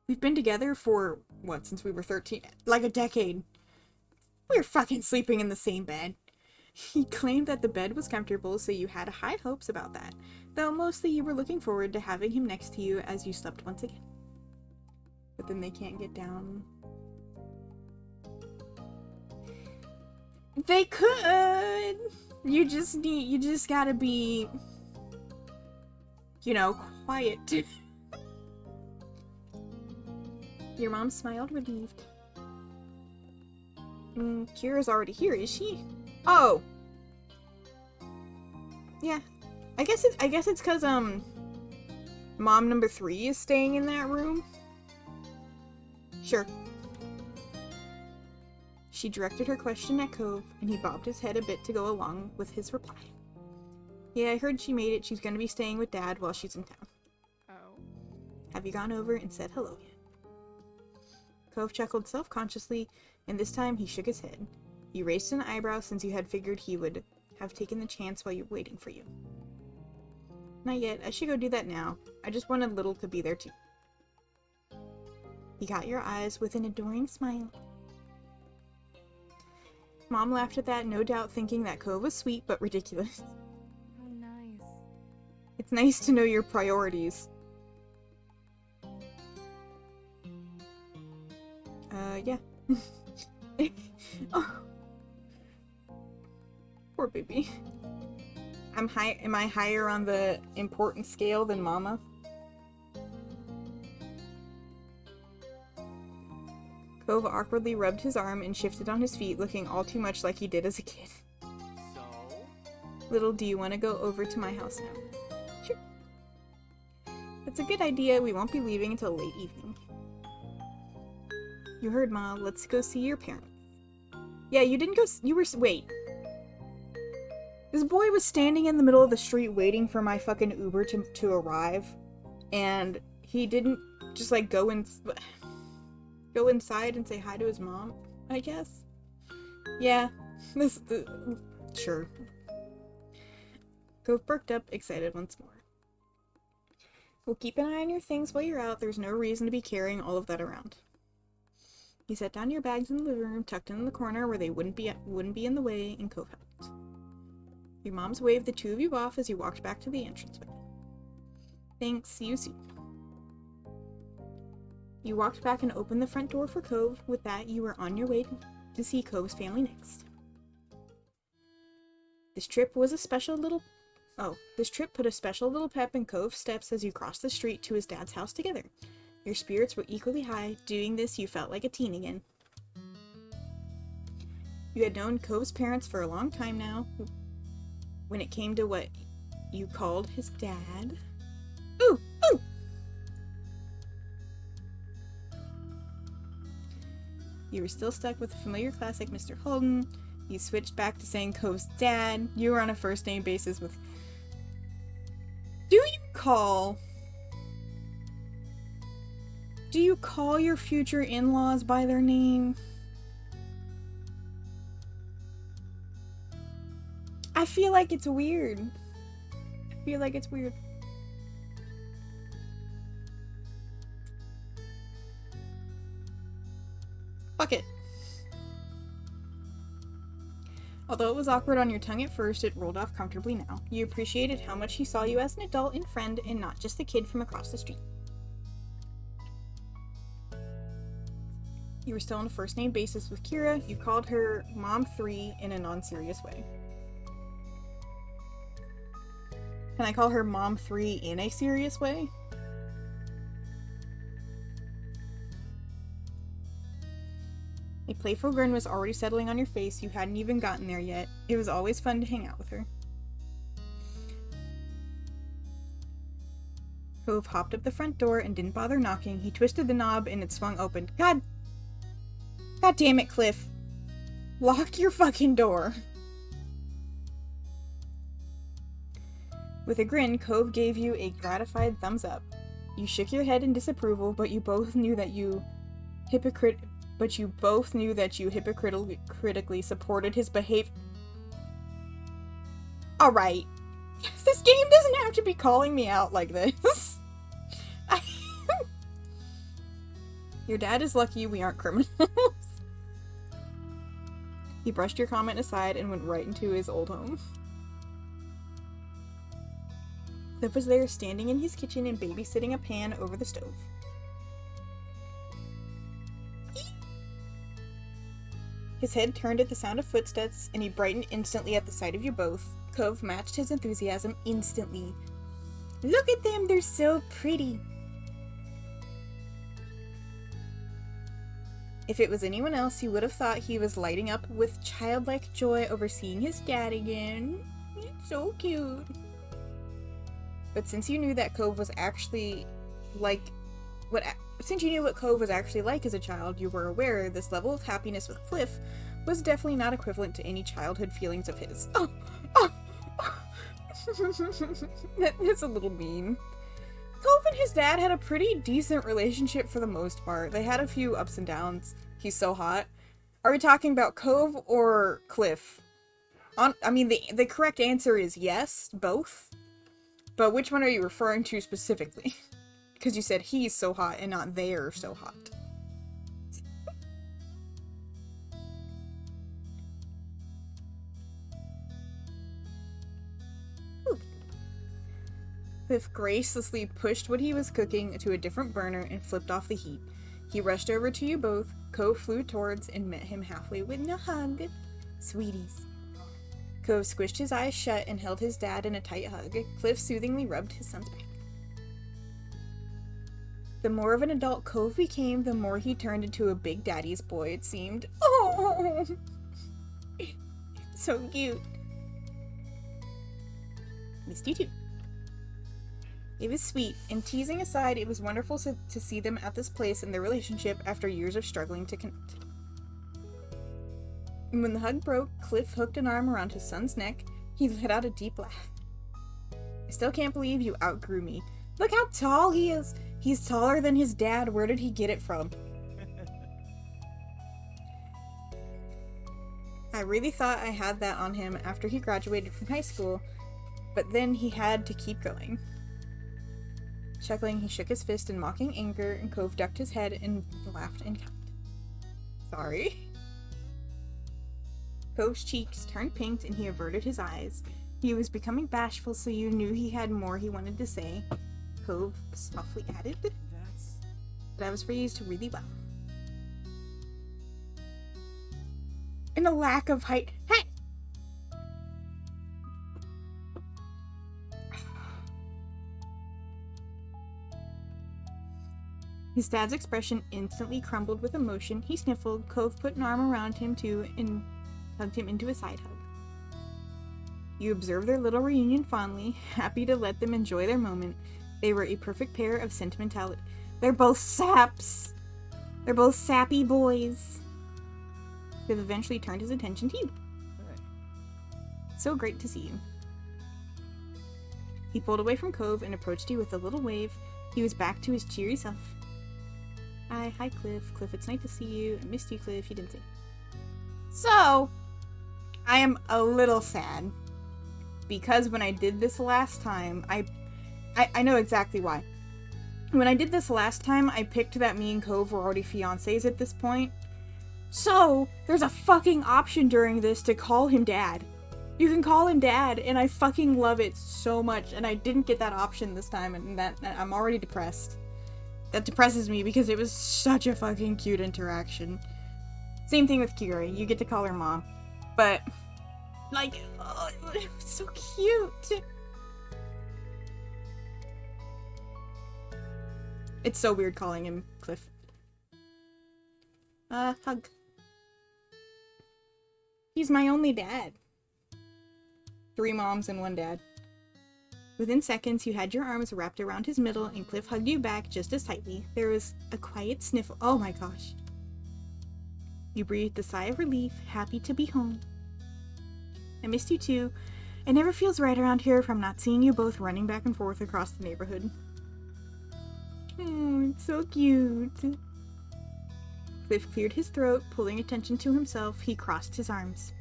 We've been together for, what, since we were 13? Like a decade. We were fucking sleeping in the same bed. He claimed that the bed was comfortable, so you had high hopes about that, though mostly you were looking forward to having him next to you as you slept once again. but then they can't get down. They could! You just gotta be, you know, quiet. Your mom smiled, relieved. Kira's already here, is she? Oh! Yeah. I guess it's cause, mom number 3 is staying in that room. Sure. She directed her question at Cove, and he bobbed his head a bit to go along with his reply. Yeah, I heard she made it. She's gonna be staying with Dad while she's in town. Oh. Have you gone over and said hello yet? Cove chuckled self-consciously, and this time he shook his head. You raised an eyebrow since you had figured he would have taken the chance while you're waiting for you. Not yet. I should go do that now. I just wanted Little to be there too. He caught your eyes with an adoring smile. Mom laughed at that, no doubt thinking that Cove was sweet but ridiculous. Oh, nice. It's nice to know your priorities. Yeah. Oh. Poor baby. Am I higher on the important scale than Mama? Cove awkwardly rubbed his arm and shifted on his feet, looking all too much like he did as a kid. So? Little, do you want to go over to my house now? Sure. That's a good idea. We won't be leaving until late evening. You heard, Ma. Let's go see your parents. Yeah, you didn't go. Wait. This boy was standing in the middle of the street waiting for my fucking Uber to arrive. And he didn't just, like, go inside and say hi to his mom, I guess. Yeah. Sure. Cove perked up, excited once more. We'll keep an eye on your things while you're out. There's no reason to be carrying all of that around. You set down your bags in the living room, tucked in the corner where they wouldn't be in the way, and Cove helped. Your moms waved the two of you off as you walked back to the entranceway. Thanks, see you soon. You walked back and opened the front door for Cove. With that, you were on your way to see Cove's family next. This trip put a special little pep in Cove's steps as you crossed the street to his dad's house together. Your spirits were equally high. Doing this, you felt like a teen again. You had known Cove's parents for a long time now. When it came to what you called his dad... Ooh! Ooh! You were still stuck with the familiar classic Mr. Holden. You switched back to saying Cove's dad. You were on a first-name basis with... Do you call your future in-laws by their name? I feel like it's weird. Fuck it. Although it was awkward on your tongue at first, it rolled off comfortably now. You appreciated how much he saw you as an adult and friend and not just the kid from across the street. You were still on a first-name basis with Kira. You called her Mom 3 in a non-serious way. Can I call her Mom 3 in a serious way? A playful grin was already settling on your face. You hadn't even gotten there yet. It was always fun to hang out with her. Cove hopped up the front door and didn't bother knocking. He twisted the knob and it swung open. God damn it, Cliff. Lock your fucking door. With a grin, Cove gave you a gratified thumbs up. You shook your head in disapproval, but you both knew that you hypocritically supported his behavior. Alright. This game doesn't have to be calling me out like this. Your dad is lucky we aren't criminals. He brushed your comment aside and went right into his old home. Cliff was there, standing in his kitchen and babysitting a pan over the stove. His head turned at the sound of footsteps, and he brightened instantly at the sight of you both. Cove matched his enthusiasm instantly. Look at them, they're so pretty. If it was anyone else, you would have thought he was lighting up with childlike joy over seeing his dad again. It's so cute. But since you knew that Cove was actually like since you knew what Cove was actually like as a child, you were aware this level of happiness with Cliff was definitely not equivalent to any childhood feelings of his. Oh! That's a little mean. Cove and his dad had a pretty decent relationship for the most part. They had a few ups and downs. He's so hot. Are we talking about Cove or Cliff? I mean, the correct answer is yes, both. But which one are you referring to specifically? Because you said he's so hot and not they're so hot. Cliff graciously pushed what he was cooking to a different burner and flipped off the heat. He rushed over to you both. Cove flew towards and met him halfway with a hug. Sweeties. Cove squished his eyes shut and held his dad in a tight hug. Cliff soothingly rubbed his son's back. The more of an adult Cove became, the more he turned into a big daddy's boy, it seemed. Oh! So cute. Missed you too. It was sweet, and teasing aside, it was wonderful to see them at this place in their relationship after years of struggling to connect. And when the hug broke, Cliff hooked an arm around his son's neck. He let out a deep laugh. I still can't believe you outgrew me. Look how tall he is! He's taller than his dad. Where did he get it from? I really thought I had that on him after he graduated from high school, but then he had to keep going. Chuckling, he shook his fist in mocking anger, and Cove ducked his head and laughed in kind. Sorry? Cove's cheeks turned pink and he averted his eyes. He was becoming bashful, so you knew he had more he wanted to say. Cove softly added, that was phrased really well. And a lack of height. Hey! His dad's expression instantly crumbled with emotion. He sniffled. Cove put an arm around him too and hugged him into a side hug. You observed their little reunion fondly, happy to let them enjoy their moment. They were a perfect pair of sentimentality. They're both saps. They're both sappy boys. They've eventually turned his attention to you. So great to see you. He pulled away from Cove and approached you with a little wave. He was back to his cheery self. Hi Cliff. Cliff, it's nice to see you. I missed you, Cliff. You didn't say. So, I am a little sad. Because when I did this last time, I know exactly why. When I did this last time, I picked that me and Cove were already fiancés at this point. So, there's a fucking option during this to call him Dad. You can call him Dad, and I fucking love it so much, and I didn't get that option this time, and I'm already depressed. That depresses me because it was such a fucking cute interaction. Same thing with Kira, you get to call her Mom. But, like, oh, it was so cute! It's so weird calling him Cliff. Hug. He's my only dad. 3 moms and 1 dad. Within seconds, you had your arms wrapped around his middle, and Cliff hugged you back just as tightly. There was a quiet sniffle. Oh my gosh. You breathed a sigh of relief, happy to be home. I missed you too. It never feels right around here from not seeing you both running back and forth across the neighborhood. Oh, it's so cute. Cliff cleared his throat, pulling attention to himself. He crossed his arms.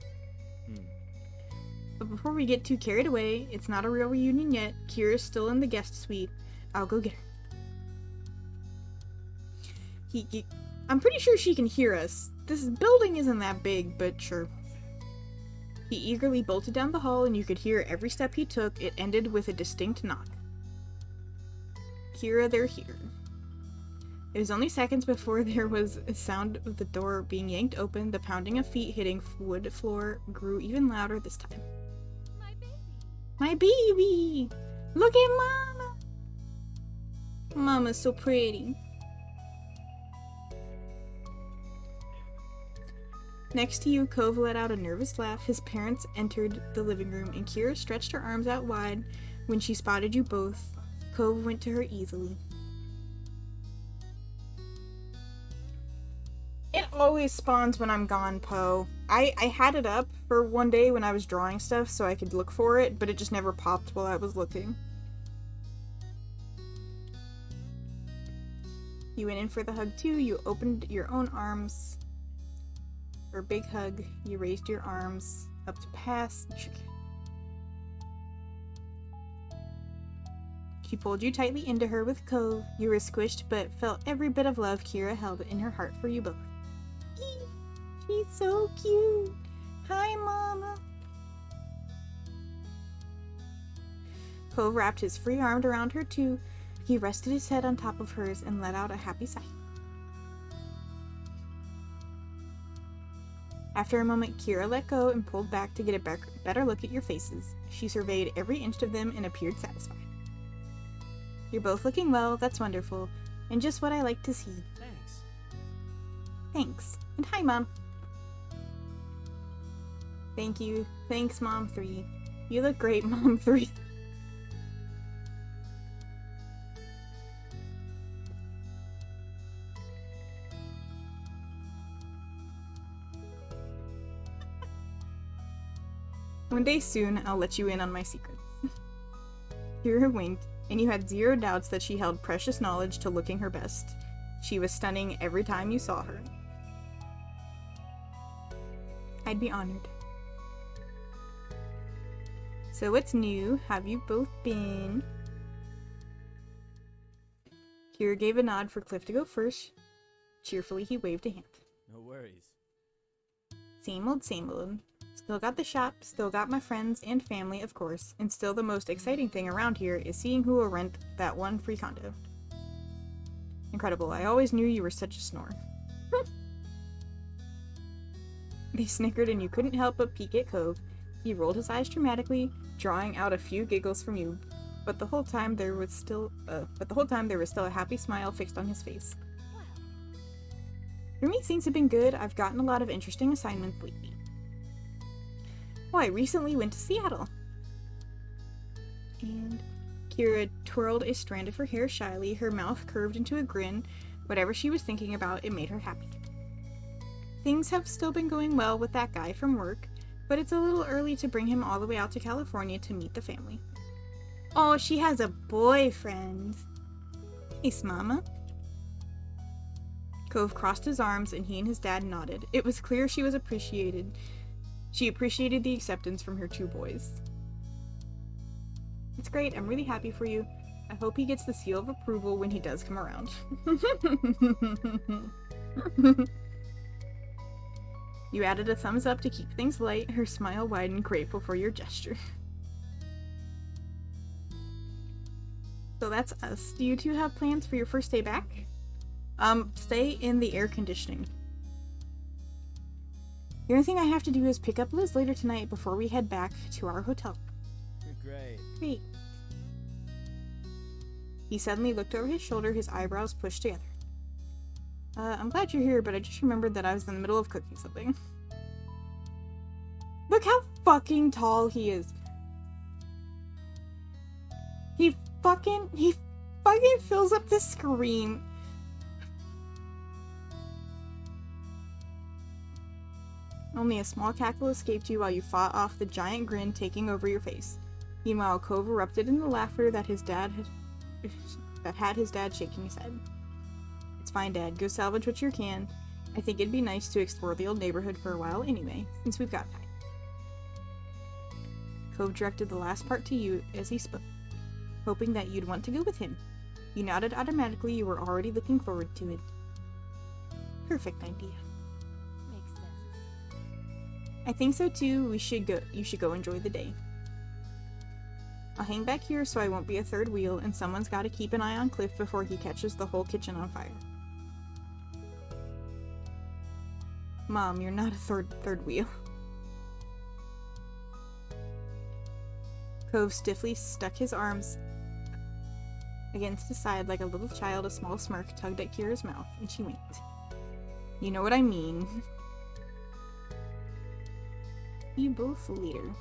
But before we get too carried away, it's not a real reunion yet. Kira's still in the guest suite. I'll go get her. I'm pretty sure she can hear us. This building isn't that big, but sure. He eagerly bolted down the hall, and you could hear every step he took. It ended with a distinct knock. Kira, they're here. It was only seconds before there was a sound of the door being yanked open. The pounding of feet hitting wood floor grew even louder this time. My baby. My baby! Look at Mama! Mama's so pretty. Next to you, Cove let out a nervous laugh. His parents entered the living room, and Kira stretched her arms out wide when she spotted you both. Cove went to her easily. It always spawns when I'm gone, Poe. I had it up for one day when I was drawing stuff so I could look for it, but it just never popped while I was looking. You went in for the hug too. You opened your own arms for a big hug. You raised your arms up to pass. She pulled you tightly into her with Cove. You were squished but felt every bit of love Kira held in her heart for you both. She's so cute. Hi, Mama. Cove wrapped his free arm around her too. He rested his head on top of hers and let out a happy sigh. After a moment, Kira let go and pulled back to get a better look at your faces. She surveyed every inch of them and appeared satisfied. You're both looking well, that's wonderful, and just what I like to see. Thanks. Thanks. And hi, Mom. Thank you. Thanks, Mom 3. You look great, Mom 3. One day soon, I'll let you in on my secrets. Kira winked, and you had zero doubts that she held precious knowledge to looking her best. She was stunning every time you saw her. I'd be honored. So what's new? Have you both been? Kira gave a nod for Cliff to go first. Cheerfully, he waved a hand. No worries. Same old, same old. Still got the shop, still got my friends and family, of course, and still the most exciting thing around here is seeing who will rent that one free condo. Incredible, I always knew you were such a snore. They snickered and you couldn't help but peek at Cove. He rolled his eyes dramatically, drawing out a few giggles from you, but the whole time there was still a happy smile fixed on his face. For me, things have been good. I've gotten a lot of interesting assignments lately. Oh, I recently went to Seattle. And Kira twirled a strand of her hair shyly, her mouth curved into a grin. Whatever she was thinking about, it made her happy. Things have still been going well with that guy from work, but it's a little early to bring him all the way out to California to meet the family. Oh, she has a boyfriend. Nice, Mama. Cove crossed his arms and he and his dad nodded. It was clear she was appreciated. She appreciated the acceptance from her two boys. It's great. I'm really happy for you. I hope he gets the seal of approval when he does come around. You added a thumbs up to keep things light. Her smile widened, grateful for your gesture. So that's us. Do you two have plans for your first day back? Stay in the air conditioning. The only thing I have to do is pick up Liz later tonight before we head back to our hotel. You're great. Great. He suddenly looked over his shoulder, his eyebrows pushed together. I'm glad you're here, but I just remembered that I was in the middle of cooking something. Look how fucking tall he is. He fucking fills up the screen. Only a small cackle escaped you while you fought off the giant grin taking over your face. Meanwhile, Cove erupted in the laughter that had his dad shaking his head. It's fine, Dad. Go salvage what you can. I think it'd be nice to explore the old neighborhood for a while anyway, since we've got time. Cove directed the last part to you as he spoke, hoping that you'd want to go with him. You nodded automatically. You were already looking forward to it. Perfect idea. Makes sense. I think so too. You should go enjoy the day. I'll hang back here so I won't be a third wheel, and someone's got to keep an eye on Cliff before he catches the whole kitchen on fire. Mom, you're not a third wheel. Cove stiffly stuck his arms against his side like a little child. A small smirk tugged at Kira's mouth, and she winked. You know what I mean. You both later.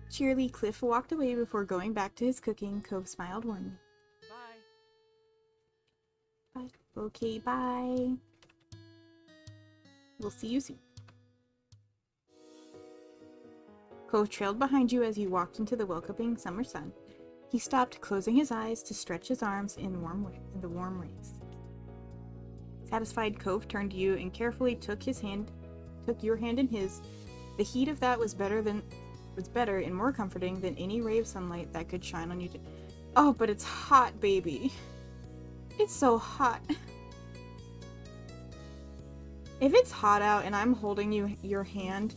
Cheerily, Cliff walked away before going back to his cooking. Cove smiled warmly. Bye. Bye. Okay, bye. We'll see you soon. Cove trailed behind you as you walked into the welcoming summer sun. He stopped, closing his eyes to stretch his arms in the warm rays. Satisfied, Cove turned to you and carefully took your hand in his. The heat of that was better and more comforting than any ray of sunlight that could shine on you. Oh, but it's hot, baby. It's so hot. If it's hot out and I'm holding your hand,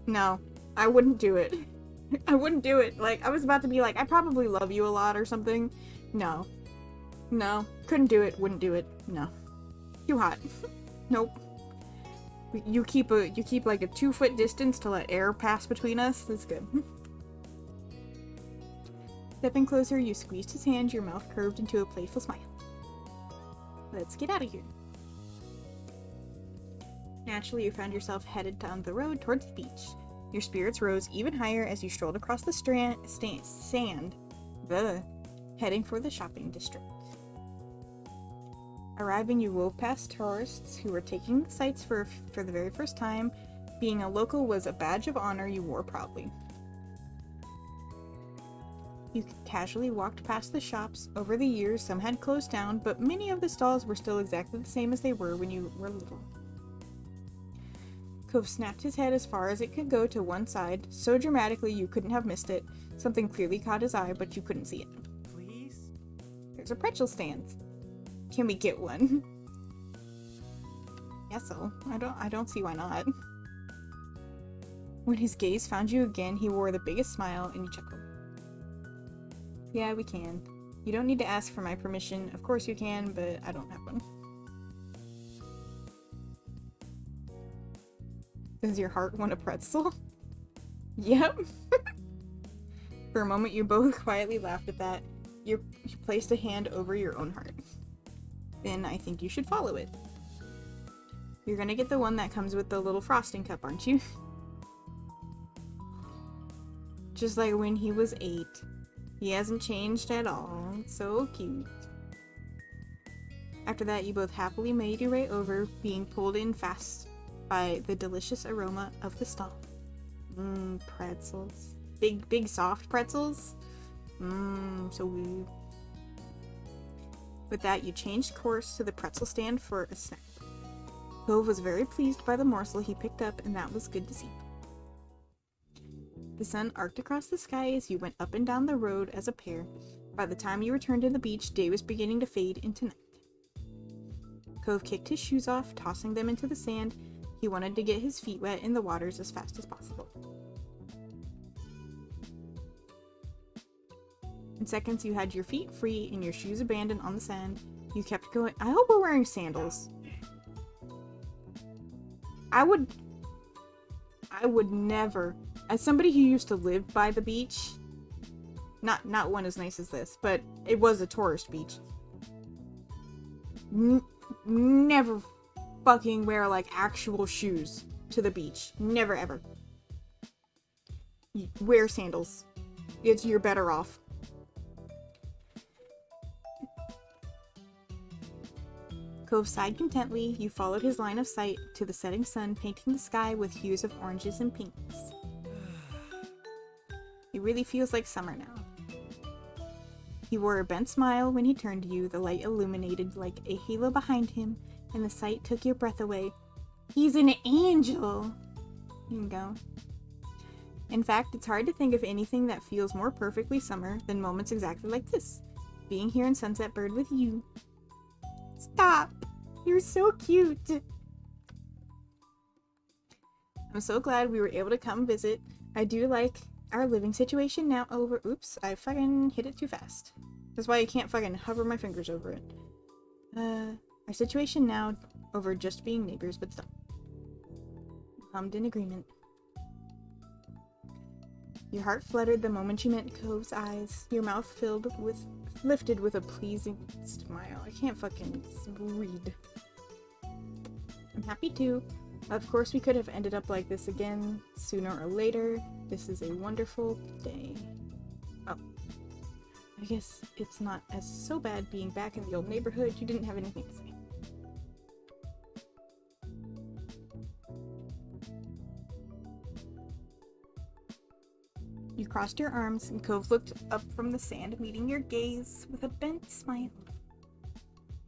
no, I wouldn't do it. I wouldn't do it. Like, I was about to be like, I probably love you a lot or something. No. No. Couldn't do it. Wouldn't do it. No. Too hot. Nope. You keep like a 2-foot distance to let air pass between us. That's good. Stepping closer, you squeezed his hand, your mouth curved into a playful smile. Let's get out of here. Naturally, you found yourself headed down the road towards the beach. Your spirits rose even higher as you strolled across the sand, heading for the shopping district. Arriving, you wove past tourists who were taking the sights for the very first time. Being a local was a badge of honor you wore proudly. You casually walked past the shops. Over the years, some had closed down, but many of the stalls were still exactly the same as they were when you were little. Cove snapped his head as far as it could go to one side, so dramatically you couldn't have missed it. Something clearly caught his eye, but you couldn't see it. Please? There's a pretzel stand. Can we get one? Yes, so. I don't see why not. When his gaze found you again, he wore the biggest smile and you chuckled. Yeah, we can. You don't need to ask for my permission. Of course you can, but I don't have one. Does your heart want a pretzel? Yep. For a moment, you both quietly laughed at that. You placed a hand over your own heart. Then I think you should follow it. You're gonna get the one that comes with the little frosting cup, aren't you? Just like when he was 8. He hasn't changed at all. So cute. After that, you both happily made your way over, being pulled in fast by the delicious aroma of the stall. Pretzels. Big soft pretzels. So weird. With that, you changed course to the pretzel stand for a snack. Cove was very pleased by the morsel he picked up, and that was good to see. The sun arced across the sky as you went up and down the road as a pair. By the time you returned to the beach, day was beginning to fade into night. Cove kicked his shoes off, tossing them into the sand. He wanted to get his feet wet in the waters as fast as possible. In seconds, you had your feet free and your shoes abandoned on the sand. You kept going. I hope we're wearing sandals. I would never, as somebody who used to live by the beach, not one as nice as this, but it was a tourist beach. Never fucking wear like actual shoes to the beach. Never ever. Wear sandals. You're better off. Cove sighed contently. You followed his line of sight to the setting sun, painting the sky with hues of oranges and pinks. It really feels like summer now. He wore a bent smile when he turned to you, the light illuminated like a halo behind him, and the sight took your breath away. He's an angel! You can go. In fact, it's hard to think of anything that feels more perfectly summer than moments exactly like this. Being here in Sunset Bird with you. Stop! You're so cute! I'm so glad we were able to come visit. I do like our living situation now over. Oops, I fucking hit it too fast. That's why I can't fucking hover my fingers over it. Our situation now over just being neighbors, but still. Hummed in agreement. Your heart fluttered the moment you met Cove's eyes, your mouth lifted with a pleasing smile. I can't fucking read. I'm happy too. Of course we could have ended up like this again, sooner or later. This is a wonderful day. Oh. I guess it's not as so bad being back in the old neighborhood. You didn't have anything to say. You crossed your arms, and Cove looked up from the sand, meeting your gaze with a bent smile.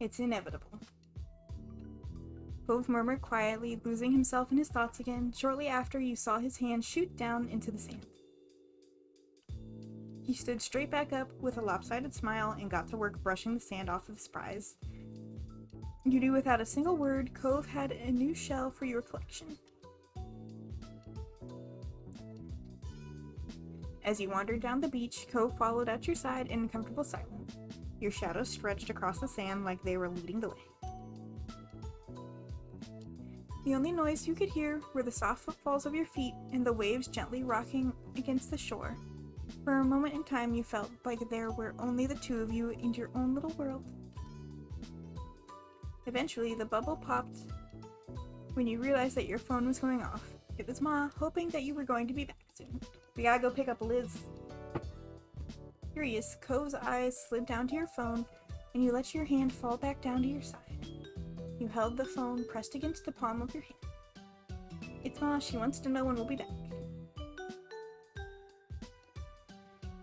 It's inevitable. Cove murmured quietly, losing himself in his thoughts again, shortly after you saw his hand shoot down into the sand. He stood straight back up with a lopsided smile and got to work brushing the sand off of his prize. You knew without a single word, Cove had a new shell for your collection. As you wandered down the beach, Cove followed at your side in comfortable silence. Your shadows stretched across the sand like they were leading the way. The only noise you could hear were the soft footfalls of your feet and the waves gently rocking against the shore. For a moment in time, you felt like there were only the two of you in your own little world. Eventually, the bubble popped when you realized that your phone was going off. It was Ma, hoping that you were going to be back soon. We gotta go pick up Liz. Curious, Cove's eyes slid down to your phone, and you let your hand fall back down to your side. You held the phone pressed against the palm of your hand. It's Ma, she wants to know when we'll be back.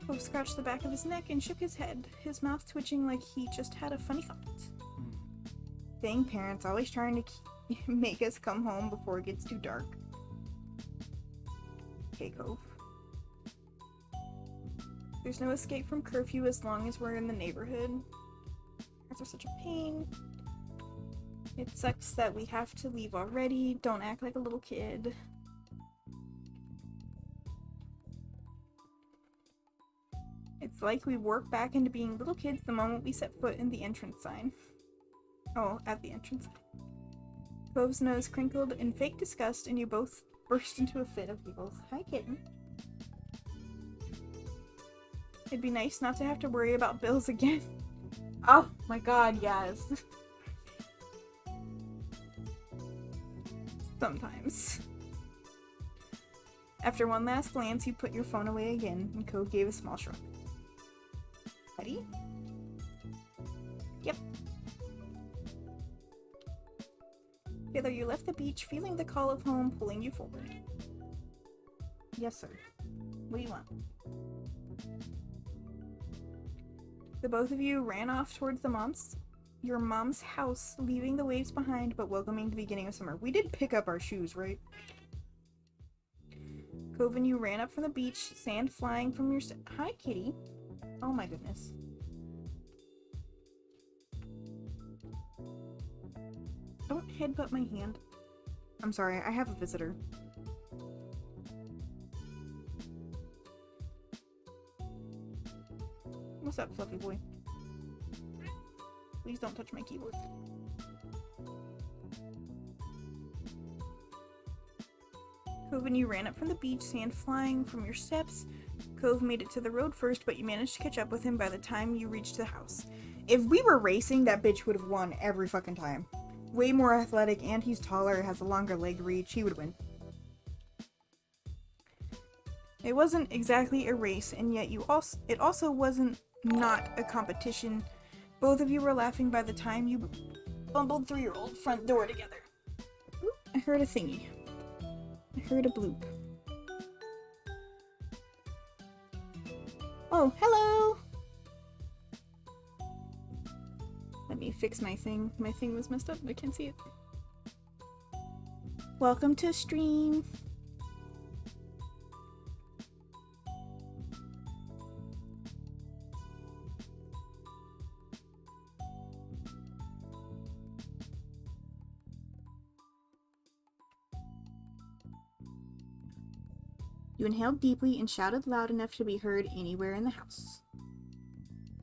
Cove scratched the back of his neck and shook his head, his mouth twitching like he just had a funny thought. Dang parents, always trying to make us come home before it gets too dark. Okay, Cove. There's no escape from curfew as long as we're in the neighborhood. Parents are such a pain. It sucks that we have to leave already. Don't act like a little kid. It's like we work back into being little kids the moment we set foot in the entrance sign. Oh, at the entrance sign. Cove's nose crinkled in fake disgust, and you both burst into a fit of giggles. Hi, kitten. It'd be nice not to have to worry about bills again. Oh my god, yes. Sometimes. After one last glance, you put your phone away again, and Cove gave a small shrug. Ready? Yep. Together you left the beach, feeling the call of home pulling you forward. Yes, sir. What do you want? The both of you ran off towards your mom's house, leaving the waves behind, but welcoming the beginning of summer. We did pick up our shoes, right? Cove and you ran up from the beach, sand flying from your... Hi, kitty. Oh my goodness. Don't headbutt my hand. I'm sorry, I have a visitor. What's up, fluffy boy? Please don't touch my keyboard. Cove and you ran up from the beach, sand flying from your steps. Cove made it to the road first, but you managed to catch up with him by the time you reached the house. If we were racing, that bitch would have won every fucking time. Way more athletic, and he's taller, has a longer leg reach. He would win. It wasn't exactly a race, and yet it also wasn't not a competition. Both of you were laughing by the time you bumbled through your old front door together. Ooh, I heard a thingy. I heard a bloop. Oh, hello! Let me fix my thing. My thing was messed up. I can't see it. Welcome to stream. You inhaled deeply and shouted loud enough to be heard anywhere in the house.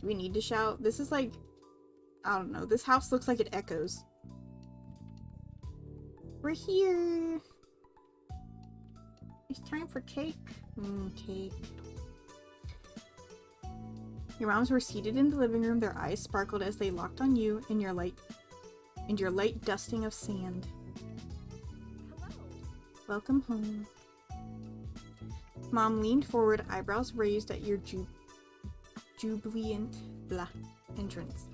Do we need to shout? This is like, I don't know. This house looks like it echoes. We're here. It's time for cake. Cake. Your moms were seated in the living room. Their eyes sparkled as they locked on you and your light dusting of sand. Hello. Welcome home. Mom leaned forward, eyebrows raised at your jubilant entrance.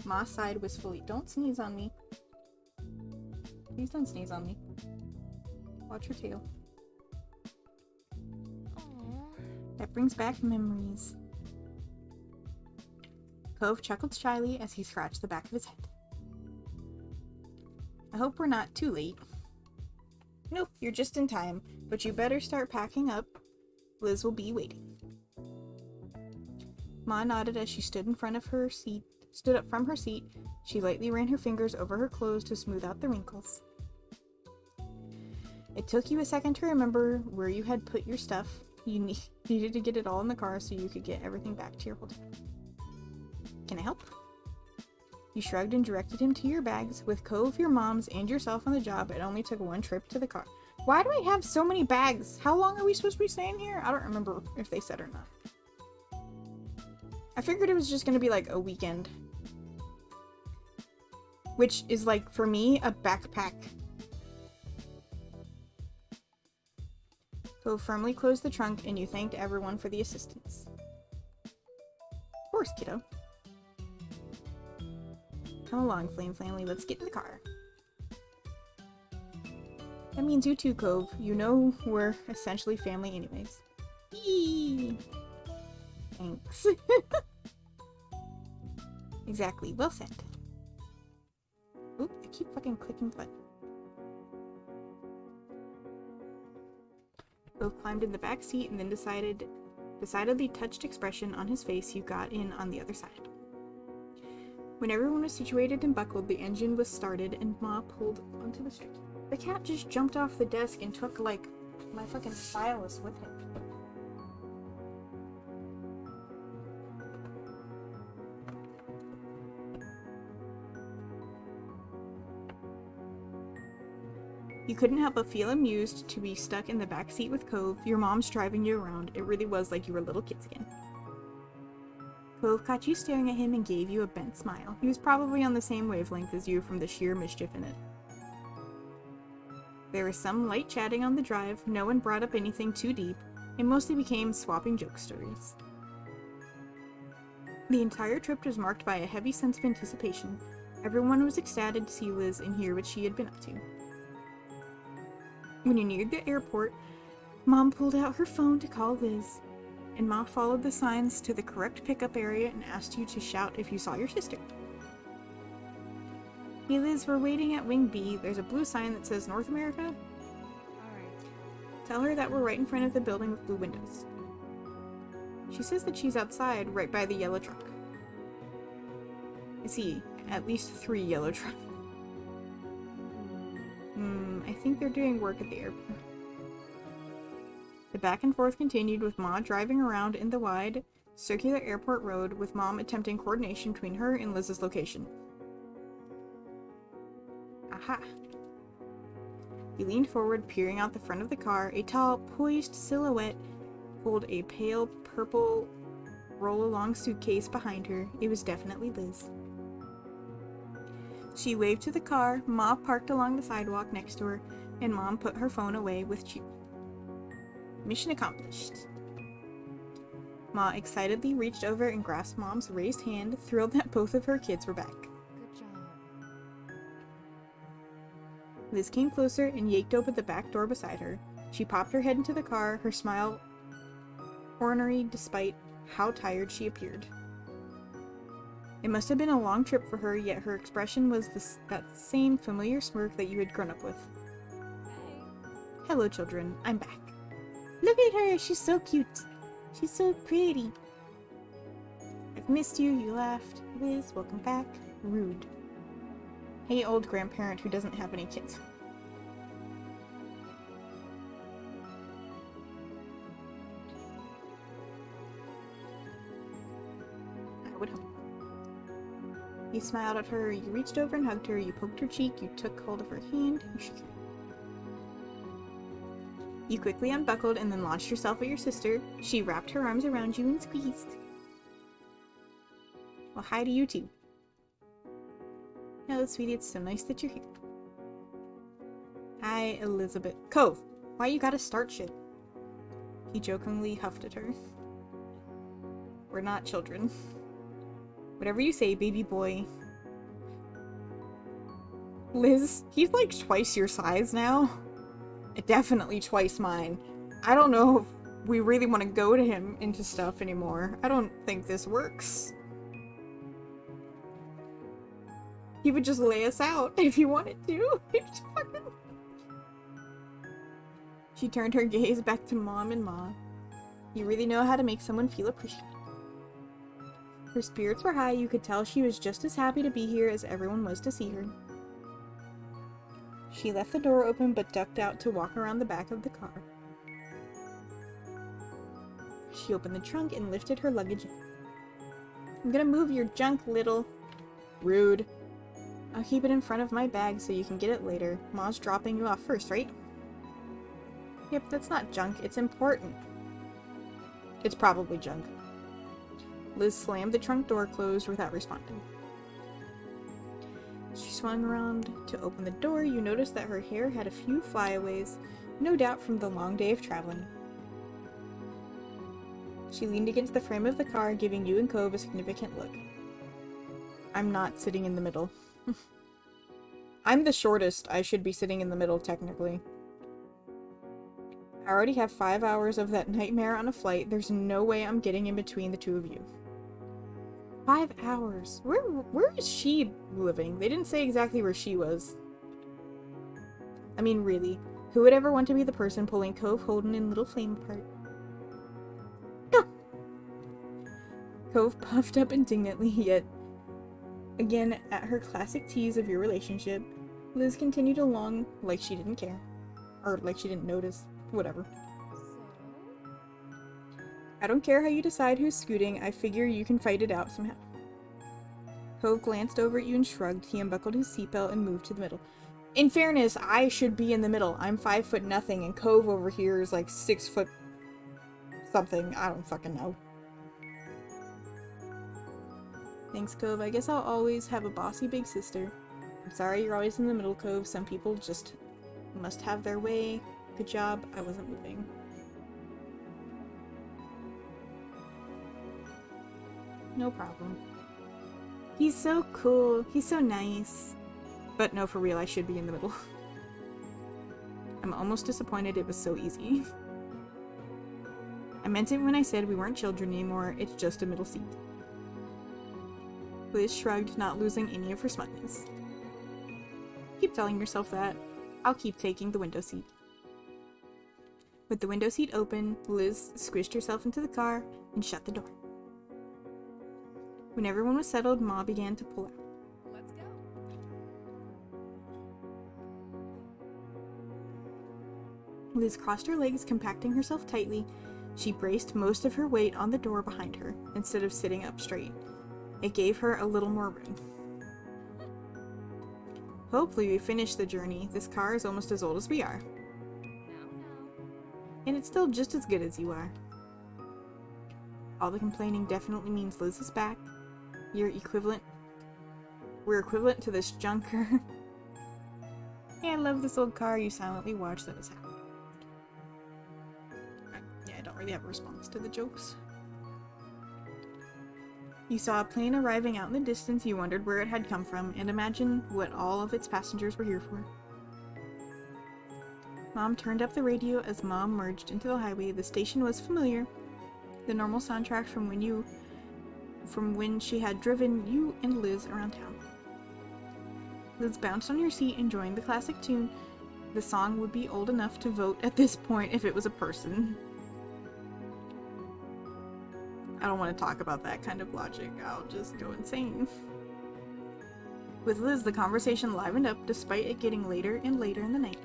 Ma sighed wistfully. Don't sneeze on me. Please don't sneeze on me. Watch your tail. Aww. That brings back memories. Cove chuckled shyly as he scratched the back of his head. I hope we're not too late. Nope, you're just in time, but you better start packing up. Liz will be waiting. Ma nodded as she stood up from her seat. She lightly ran her fingers over her clothes to smooth out the wrinkles. It took you a second to remember where you had put your stuff. You needed to get it all in the car so you could get everything back to your hotel. Can I help? You shrugged and directed him to your bags. With Cove, your mom's, and yourself on the job, it only took one trip to the car. Why do I have so many bags? How long are we supposed to be staying here? I don't remember if they said or not. I figured it was just going to be like a weekend. Which is like, for me, a backpack. Cove firmly closed the trunk and you thanked everyone for the assistance. Of course, kiddo. Come along, Flame Family, let's get in the car. That means you too, Cove. You know we're essentially family anyways. Eee! Thanks. Exactly, well said. Oop, I keep fucking clicking the button. Cove climbed in the back seat and then decidedly touched expression on his face. You got in on the other side. When everyone was situated and buckled, the engine was started and Ma pulled onto the street. The cat just jumped off the desk and took, like, my fucking stylus with him. You couldn't help but feel amused to be stuck in the back seat with Cove. Your mom's driving you around. It really was like you were little kids again. Cove caught you staring at him and gave you a bent smile. He was probably on the same wavelength as you from the sheer mischief in it. There was some light chatting on the drive. No one brought up anything too deep. It mostly became swapping joke stories. The entire trip was marked by a heavy sense of anticipation. Everyone was ecstatic to see Liz and hear what she had been up to. When you neared the airport, Mom pulled out her phone to call Liz, and Ma followed the signs to the correct pickup area and asked you to shout if you saw your sister. Hey Liz, we're waiting at Wing B. There's a blue sign that says North America. Alright. Tell her that we're right in front of the building with blue windows. She says that she's outside, right by the yellow truck. I see at least 3 yellow trucks. I think they're doing work at the airport. The back and forth continued with Ma driving around in the wide, circular airport road with Mom attempting coordination between her and Liz's location. Aha! He leaned forward, peering out the front of the car. A tall, poised silhouette pulled a pale purple roll-along suitcase behind her. It was definitely Liz. She waved to the car. Ma parked along the sidewalk next to her, and Mom put her phone away with cheer. Mission accomplished. Ma excitedly reached over and grasped Mom's raised hand, thrilled that both of her kids were back. Good job. Liz came closer and yanked open the back door beside her. She popped her head into the car, her smile ornery despite how tired she appeared. It must have been a long trip for her, yet her expression was that same familiar smirk that you had grown up with. Hey. Hello, children. I'm back. Look at her. She's so cute. She's so pretty. I've missed you. You laughed. Liz, welcome back. Rude. Hey, old grandparent who doesn't have any kids. would help. You smiled at her, you reached over and hugged her, you poked her cheek, you took hold of her hand, you shook her. You quickly unbuckled and then launched yourself at your sister. She wrapped her arms around you and squeezed. Well, hi to you too. Hello, sweetie, it's so nice that you're here. Hi, Elizabeth. Cove, why you gotta start shit? He jokingly huffed at her. We're not children. Whatever you say, baby boy. Liz, he's like twice your size now. Definitely twice mine. I don't know if we really want to go to him into stuff anymore. I don't think this works. He would just lay us out if he wanted to. She turned her gaze back to Mom and Ma. You really know how to make someone feel appreciated. Her spirits were high. You could tell she was just as happy to be here as everyone was to see her. She left the door open but ducked out to walk around the back of the car. She opened the trunk and lifted her luggage in. I'm gonna move your junk, little. Rude. I'll keep it in front of my bag so you can get it later. Ma's dropping you off first, right? Yep, that's not junk. It's important. It's probably junk. Liz slammed the trunk door closed without responding. She swung around to open the door. You noticed that her hair had a few flyaways, no doubt from the long day of traveling. She leaned against the frame of the car, giving you and Cove a significant look. I'm not sitting in the middle. I'm the shortest. I should be sitting in the middle, technically. I already have 5 hours of that nightmare on a flight. There's no way I'm getting in between the two of you. 5 hours? Where is she living? They didn't say exactly where she was. I mean, really, who would ever want to be the person pulling Cove, Holden, and Little Flame apart? No! Cove puffed up indignantly, yet again at her classic tease of your relationship. Liz continued along like she didn't care. Or like she didn't notice. Whatever. So? I don't care how you decide who's scooting, I figure you can fight it out somehow. Cove glanced over at you and shrugged. He unbuckled his seatbelt and moved to the middle. In fairness, I should be in the middle. I'm 5 foot nothing, and Cove over here is like 6 foot something. I don't fucking know. Thanks, Cove. I guess I'll always have a bossy big sister. I'm sorry you're always in the middle, Cove. Some people just must have their way. Good job. I wasn't moving. No problem. He's so cool. He's so nice. But no, for real, I should be in the middle. I'm almost disappointed it was so easy. I meant it when I said we weren't children anymore. It's just a middle seat. Liz shrugged, not losing any of her smugness. Keep telling yourself that. I'll keep taking the window seat. With the window seat open, Liz squished herself into the car and shut the door. When everyone was settled, Ma began to pull out. Let's go. Liz crossed her legs, compacting herself tightly. She braced most of her weight on the door behind her, instead of sitting up straight. It gave her a little more room. Hopefully we finish the journey. This car is almost as old as we are. And it's still just as good as you are. All the complaining definitely means Liz is back. We're equivalent to this junker. Yeah, I love this old car. You silently watch that is happening. Yeah, I don't really have a response to the jokes. You saw a plane arriving out in the distance. You wondered where it had come from and imagined what all of its passengers were here for. Mom turned up the radio as Mom merged into the highway. The station was familiar. The normal soundtrack from when she had driven you and Liz around town. Liz bounced on your seat, enjoying the classic tune. The song would be old enough to vote at this point if it was a person. I don't want to talk about that kind of logic. I'll just go insane. With Liz, the conversation livened up despite it getting later and later in the night.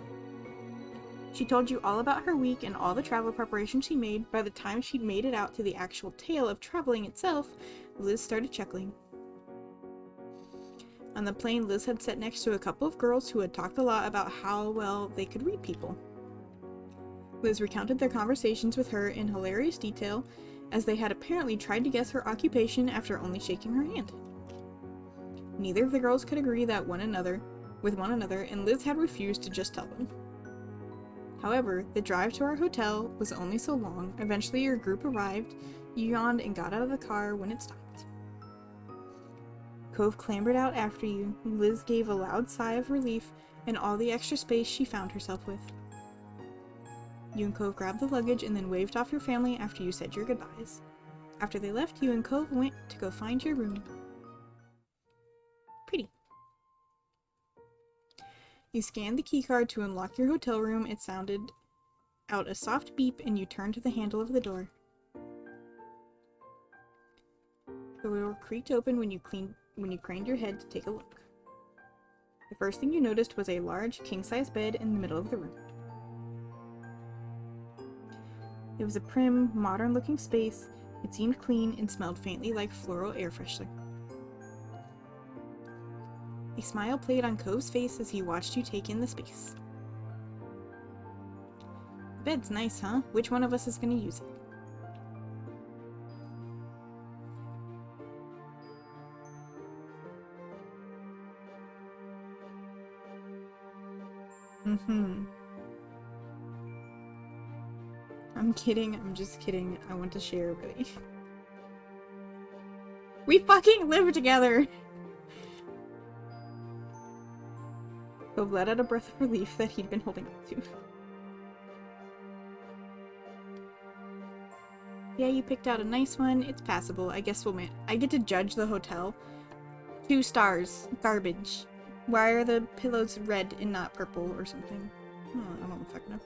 She told you all about her week and all the travel preparations she made. By the time she'd made it out to the actual tale of traveling itself, Liz started chuckling. On the plane, Liz had sat next to a couple of girls who had talked a lot about how well they could read people. Liz recounted their conversations with her in hilarious detail, as they had apparently tried to guess her occupation after only shaking her hand. Neither of the girls could agree with one another, and Liz had refused to just tell them. However, the drive to our hotel was only so long. Eventually your group arrived, you yawned and got out of the car when it stopped. Cove clambered out after you. Liz gave a loud sigh of relief and all the extra space she found herself with. You and Cove grabbed the luggage and then waved off your family after you said your goodbyes. After they left, you and Cove went to go find your room. Pretty. You scanned the keycard to unlock your hotel room. It sounded out a soft beep and you turned to the handle of the door. The door creaked open when you craned your head to take a look. The first thing you noticed was a large king-size bed in the middle of the room. It was a prim, modern-looking space. It seemed clean and smelled faintly like floral air freshener. A smile played on Cove's face as he watched you take in the space. The bed's nice, huh? Which one of us is gonna use it? I'm kidding, I'm just kidding. I want to share, really. We fucking live together! Cove let out a breath of relief that he'd been holding on to. Yeah, you picked out a nice one. It's passable. I guess I get to judge the hotel. 2 stars. Garbage. Why are the pillows red and not purple or something? I don't fucking know.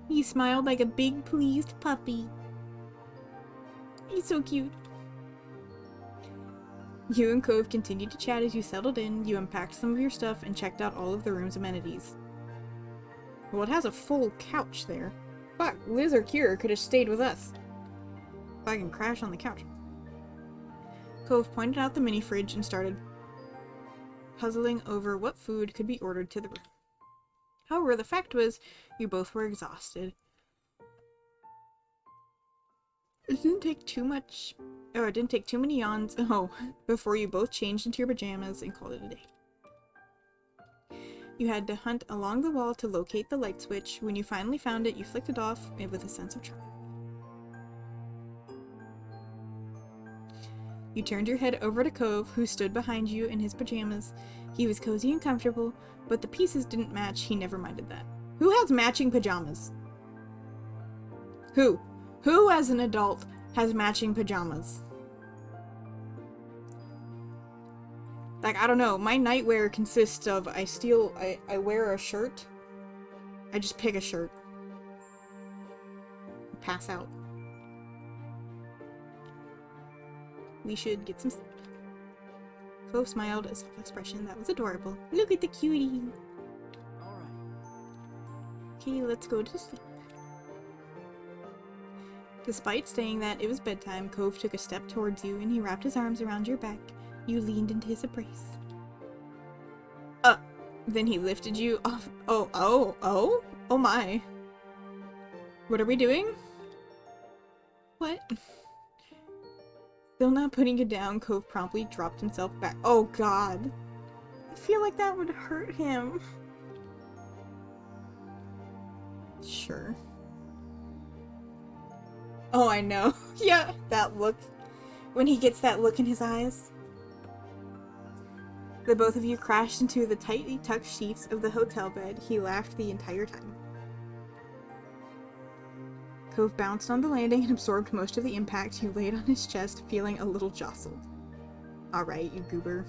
He smiled like a big, pleased puppy. He's so cute. You and Cove continued to chat as you settled in. You unpacked some of your stuff and checked out all of the room's amenities. Well, it has a full couch there. Fuck, Liz or Kira could have stayed with us. If I can crash on the couch. Cove pointed out the mini fridge and started puzzling over what food could be ordered to the room. However, the fact was, you both were exhausted. It didn't take too many yawns before you both changed into your pajamas and called it a day. You had to hunt along the wall to locate the light switch. When you finally found it, you flicked it off with a sense of triumph. You turned your head over to Cove, who stood behind you in his pajamas. He was cozy and comfortable, but the pieces didn't match. He never minded that. Who has matching pajamas? Who? Who as an adult has matching pajamas? Like, I don't know. My nightwear consists of I wear a shirt. I just pick a shirt. Pass out. We should get some sleep. Cove smiled, a soft expression that was adorable. Look at the cutie! Alright. Okay, let's go to sleep. Despite saying that it was bedtime, Cove took a step towards you and he wrapped his arms around your back. You leaned into his embrace. Then he lifted you off. Oh my. What are we doing? What? Still not putting you down, Cove promptly dropped himself back. Oh god. I feel like that would hurt him. Sure. Oh, I know. Yeah, that look. When he gets that look in his eyes. The both of you crashed into the tightly tucked sheets of the hotel bed. He laughed the entire time. Cove bounced on the landing and absorbed most of the impact. You laid on his chest, feeling a little jostled. Alright, you goober.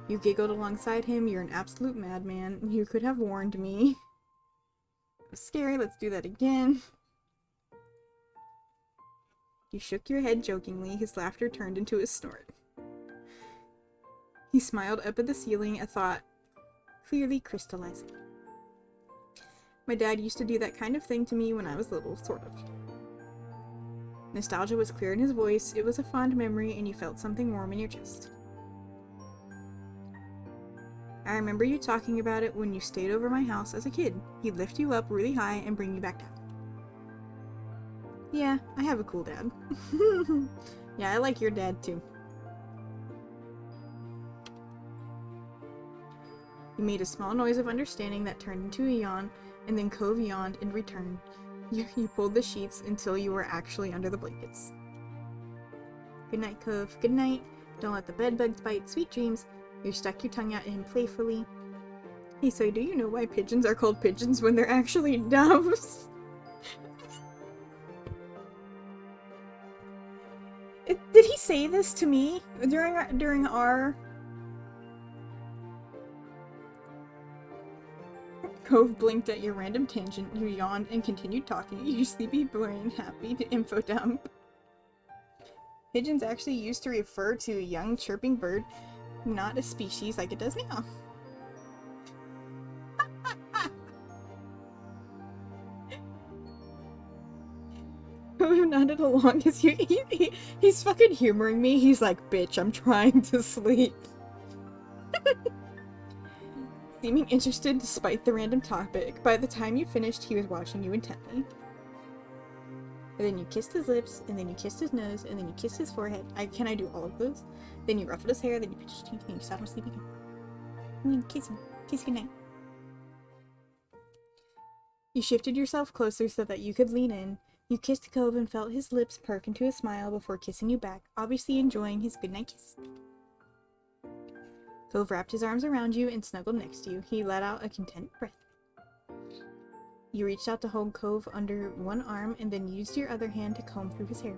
You giggled alongside him. You're an absolute madman. You could have warned me. was scary. Let's do that again. He shook your head jokingly. His laughter turned into a snort. He smiled up at the ceiling, a thought clearly crystallizing. My dad used to do that kind of thing to me when I was little, sort of. Nostalgia was clear in his voice. It was a fond memory, and you felt something warm in your chest. I remember you talking about it when you stayed over my house as a kid. He'd lift you up really high and bring you back down. Yeah, I have a cool dad. Yeah, I like your dad too. You made a small noise of understanding that turned into a yawn, and then Cove yawned in return. You pulled the sheets until you were actually under the blankets. Good night, Cove. Good night. Don't let the bedbugs bite. Sweet dreams. You stuck your tongue out at him playfully. Hey, so do you know why pigeons are called pigeons when they're actually doves? Did he say this to me during our... Cove blinked at your random tangent, you yawned and continued talking, your sleepy brain happy to info dump. Pigeons actually used to refer to a young chirping bird, not a species like it does now. Cove nodded along as he's fucking humoring me. He's like, bitch, I'm trying to sleep. Seeming interested despite the random topic, by the time you finished, he was watching you intently. And then you kissed his lips, and then you kissed his nose, and then you kissed his forehead. Can I do all of those? Then you ruffled his hair, then you pinched his cheek, and you sat him asleep again. And then you kiss him. Kiss goodnight. You shifted yourself closer so that you could lean in. You kissed Cove and felt his lips perk into a smile before kissing you back, obviously enjoying his goodnight kiss. Cove wrapped his arms around you and snuggled next to you. He let out a content breath. You reached out to hold Cove under one arm and then used your other hand to comb through his hair.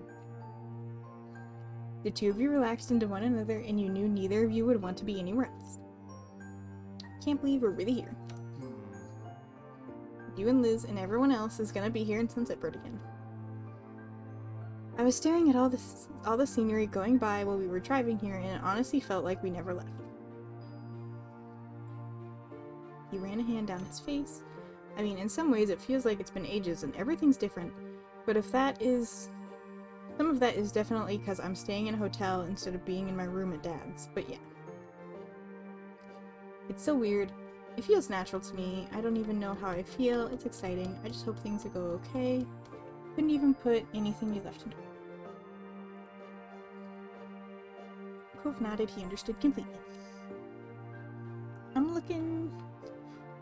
The two of you relaxed into one another and you knew neither of you would want to be anywhere else. Can't believe we're really here. You and Liz and everyone else is gonna be here in Sunset Bird again. I was staring at all the scenery going by while we were driving here and it honestly felt like we never left. He ran a hand down his face. I mean, in some ways it feels like it's been ages and everything's different, but if that is... Some of that is definitely because I'm staying in a hotel instead of being in my room at Dad's, but yeah. It's so weird. It feels natural to me. I don't even know how I feel. It's exciting. I just hope things will go okay. Couldn't even put anything you left to do. Cove nodded. He understood completely. I'm looking...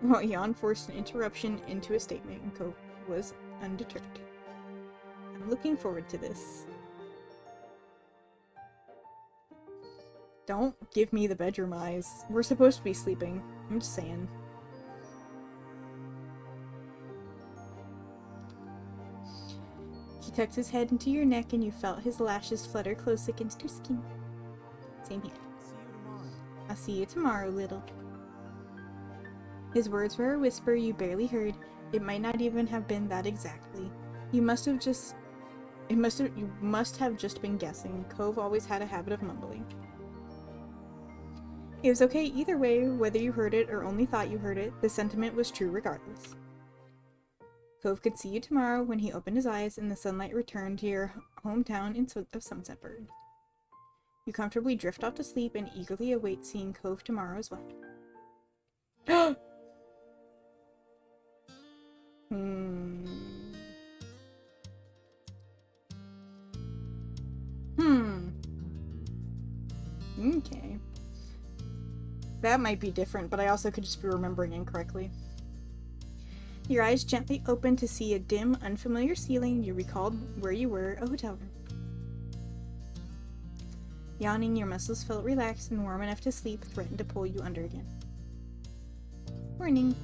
Well, yawn forced an interruption into a statement, and Cove was undeterred. I'm looking forward to this. Don't give me the bedroom eyes. We're supposed to be sleeping. I'm just saying. He tucked his head into your neck and you felt his lashes flutter close against your skin. Same here. See you tomorrow. I'll see you tomorrow, little. His words were a whisper you barely heard. It might not even have been that exactly. You must have just been guessing. Cove always had a habit of mumbling. It was okay either way, whether you heard it or only thought you heard it, the sentiment was true regardless. Cove could see you tomorrow when he opened his eyes and the sunlight returned to your hometown of Sunset Bird. You comfortably drift off to sleep and eagerly await seeing Cove tomorrow as well. Okay. That might be different, but I also could just be remembering incorrectly. Your eyes gently opened to see a dim, unfamiliar ceiling. You recalled where you were, a hotel room. Yawning, your muscles felt relaxed and warm enough to sleep threatened to pull you under again. Morning.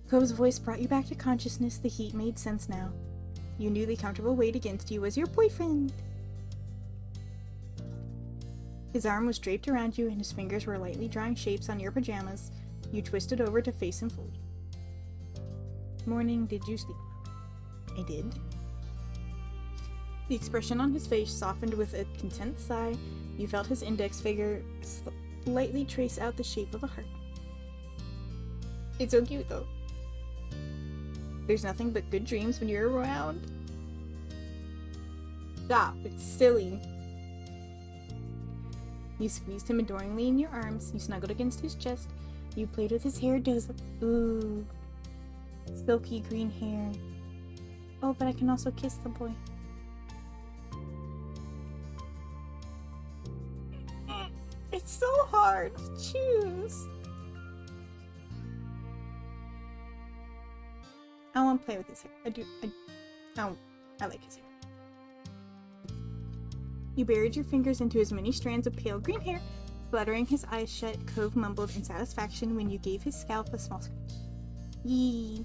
Cove's voice brought you back to consciousness. The heat made sense now. You knew the comfortable weight against you was your boyfriend. His arm was draped around you and his fingers were lightly drawing shapes on your pajamas. You twisted over to face him fully. this morning. Did you sleep? I did. The expression on his face softened with a content sigh. You felt his index finger slightly trace out the shape of a heart. It's so cute, though. There's nothing but good dreams when you're around. Stop, it's silly. You squeezed him adoringly in your arms. You snuggled against his chest. You played with his hair. Ooh. Silky green hair. Oh, but I can also kiss the boy. It's so hard to choose. I want to play with his hair. I like his hair. You buried your fingers into his many strands of pale green hair. Fluttering his eyes shut, Cove mumbled in satisfaction when you gave his scalp a small scratch. Yee.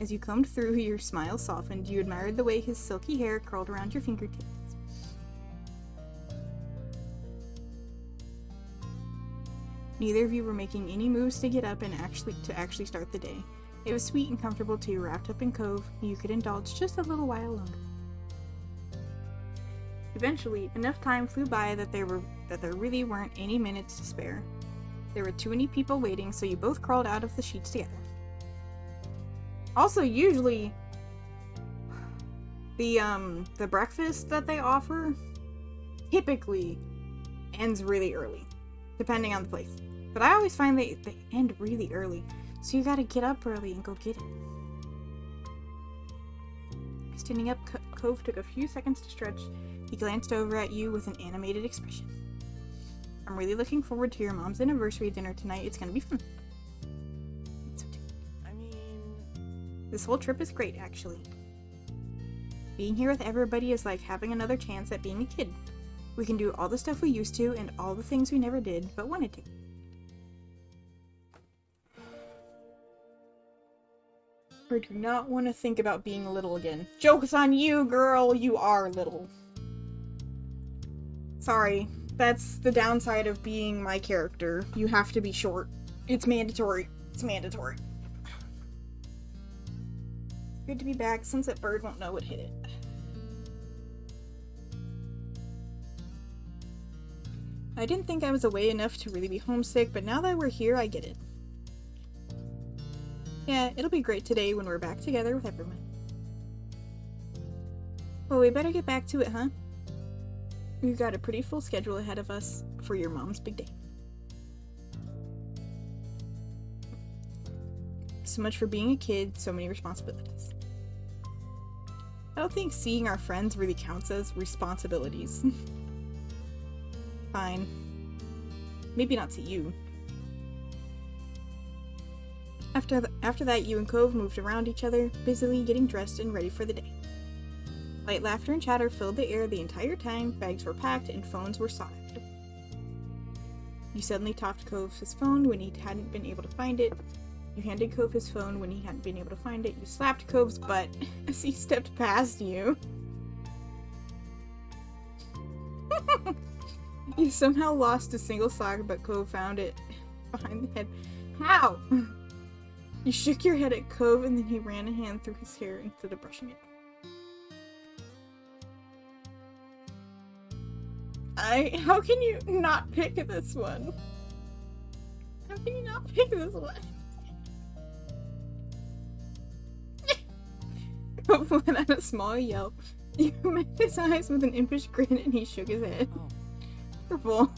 As you combed through, your smile softened. You admired the way his silky hair curled around your fingertips. Neither of you were making any moves to get up and actually start the day. It was sweet and comfortable till you wrapped up in Cove. You could indulge just a little while longer. Eventually, enough time flew by that there really weren't any minutes to spare. There were too many people waiting, so you both crawled out of the sheets together. Also, usually, the breakfast that they offer typically ends really early, depending on the place. But I always find they end really early, so you gotta get up early and go get it. Standing up, Cove took a few seconds to stretch. He glanced over at you with an animated expression. I'm really looking forward to your mom's anniversary dinner tonight. It's gonna be fun. I mean... This whole trip is great, actually. Being here with everybody is like having another chance at being a kid. We can do all the stuff we used to and all the things we never did, but wanted to. Or do not want to think about being little again. Joke's on you, girl! You are little. Sorry, that's the downside of being my character. You have to be short. It's mandatory. It's mandatory. Good to be back. Sunset Bird won't know what hit it. I didn't think I was away enough to really be homesick, but now that we're here, I get it. Yeah, it'll be great today when we're back together with everyone. Well, we better get back to it, huh? We've got a pretty full schedule ahead of us for your mom's big day. So much for being a kid, so many responsibilities. I don't think seeing our friends really counts as responsibilities. Fine. Maybe not to you. After that, you and Cove moved around each other, busily getting dressed and ready for the day. Light laughter and chatter filled the air the entire time. Bags were packed and phones were sought after. You suddenly topped Cove his phone when he hadn't been able to find it. You handed Cove his phone when he hadn't been able to find it. You slapped Cove's butt as he stepped past you. You somehow lost a single sock, but Cove found it behind the head. How? You shook your head at Cove, and then he ran a hand through his hair instead of brushing it. How can you not pick this one? How can you not pick this one? Cove let out a small yelp. You met his eyes with an impish grin, and he shook his head. Purple.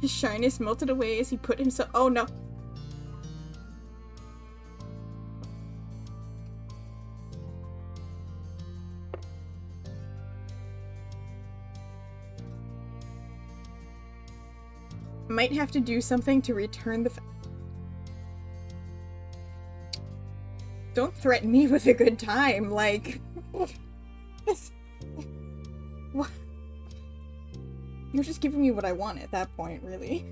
His shyness melted away as he put himself— oh no! Might have to do something to return the Don't threaten me with a good time, like... What? You're just giving me what I want at that point, really.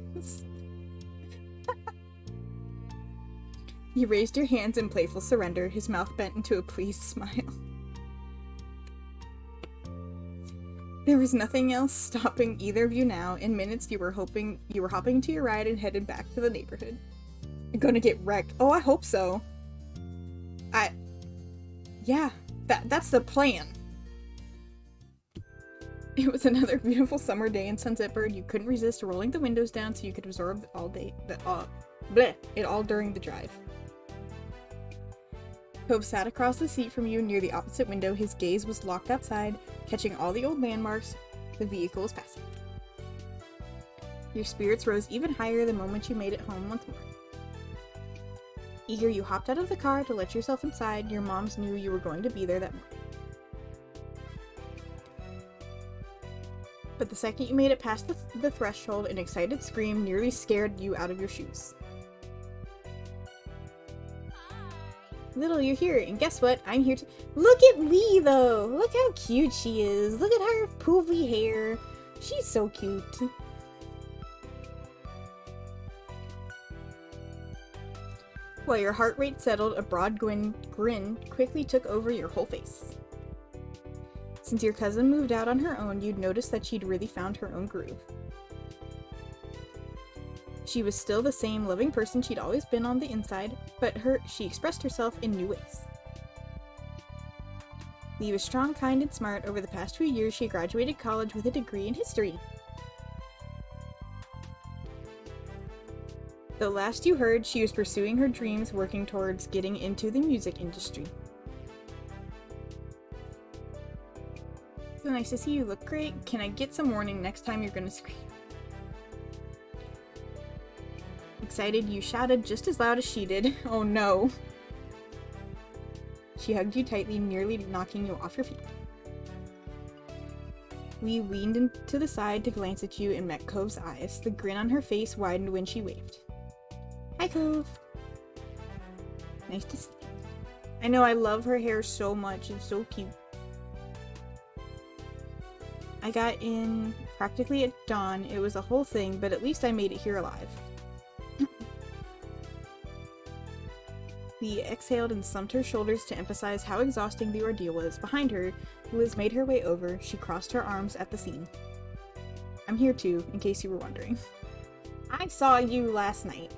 He raised your hands in playful surrender, his mouth bent into a pleased smile. There was nothing else stopping either of you now. In minutes, you were hopping to your ride and headed back to the neighborhood. gonna get wrecked. Oh, I hope so. Yeah, that's the plan. It was another beautiful summer day in Sunset Bird. You couldn't resist rolling the windows down so you could absorb it all during the drive. Hope sat across the seat from you near the opposite window. His gaze was locked outside, catching all the old landmarks the vehicle was passing. Your spirits rose even higher the moment you made it home once more. Eager, you hopped out of the car to let yourself inside. Your moms knew you were going to be there that morning. But the second you made it past the threshold, an excited scream nearly scared you out of your shoes. Little, you're here, and guess what? I'm here to- Look at Lee, though! Look how cute she is! Look at her poofy hair! She's so cute! While your heart rate settled, a broad grin quickly took over your whole face. Since your cousin moved out on her own, you'd noticed that she'd really found her own groove. She was still the same loving person she'd always been on the inside, but she expressed herself in new ways. Lee was strong, kind, and smart. Over the past few years, she graduated college with a degree in history. Though last you heard, she was pursuing her dreams, working towards getting into the music industry. So nice to see you. Look great. Can I get some warning next time you're gonna scream? Excited, you shouted just as loud as she did. Oh no. She hugged you tightly, nearly knocking you off your feet. Lee leaned into the side to glance at you and met Cove's eyes. The grin on her face widened when she waved. Hi, Cove. Nice to see you. I know, I love her hair so much. It's so cute. I got in practically at dawn. It was a whole thing, but at least I made it here alive. Lee exhaled and slumped her shoulders to emphasize how exhausting the ordeal was. Behind her, Liz made her way over. She crossed her arms at the scene. I'm here too, in case you were wondering. I saw you last night.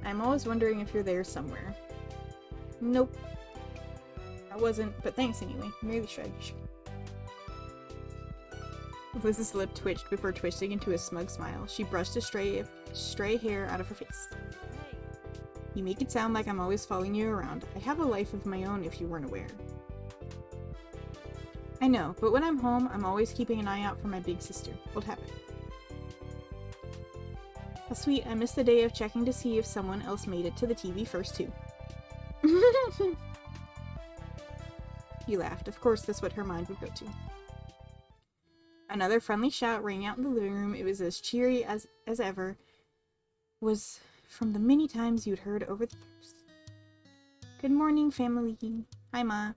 I'm always wondering if you're there somewhere. Nope. I wasn't, but thanks anyway. Merely shrugged. Liz's lip twitched before twisting into a smug smile. She brushed a stray hair out of her face. Hey. You make it sound like I'm always following you around. I have a life of my own if you weren't aware. I know, but when I'm home, I'm always keeping an eye out for my big sister. What happened? How sweet, I missed the day of checking to see if someone else made it to the TV first too. You laughed. Of course, that's what her mind would go to. Another friendly shout rang out in the living room. It was as cheery as ever. Was from the many times you'd heard over the years. Good morning, family. Hi, Ma.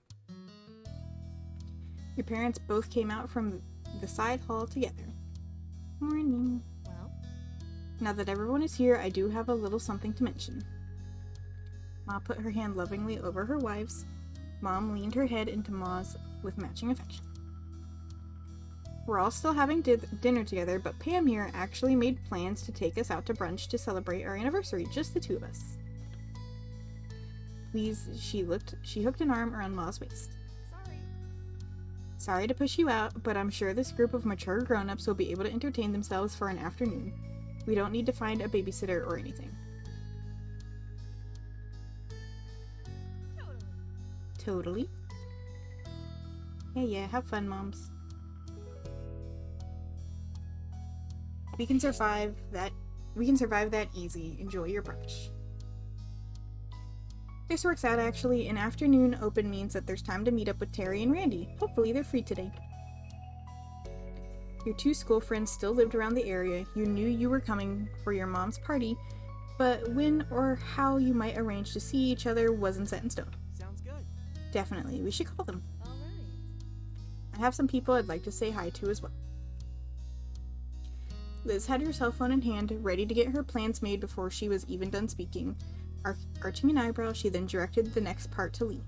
Your parents both came out from the side hall together. Morning. Well, Now that everyone is here, I do have a little something to mention. Ma put her hand lovingly over her wife's. Mom leaned her head into Ma's with matching affection. We're all still having dinner together, but Pam here actually made plans to take us out to brunch to celebrate our anniversary, just the two of us. Please, she hooked an arm around Ma's waist. sorry. Sorry to push you out, but I'm sure this group of mature grown-ups will be able to entertain themselves for an afternoon. We don't need to find a babysitter or anything. Totally. Totally? Yeah, have fun, moms. We can survive that easy. Enjoy your brunch. This works out, actually. An afternoon open means that there's time to meet up with Terry and Randy. Hopefully they're free today. Your two school friends still lived around the area. You knew you were coming for your mom's party, but when or how you might arrange to see each other wasn't set in stone. Sounds good. Definitely, we should call them. All right. I have some people I'd like to say hi to as well. Liz had her cell phone in hand, ready to get her plans made before she was even done speaking. Arching an eyebrow, she then directed the next part to Lee.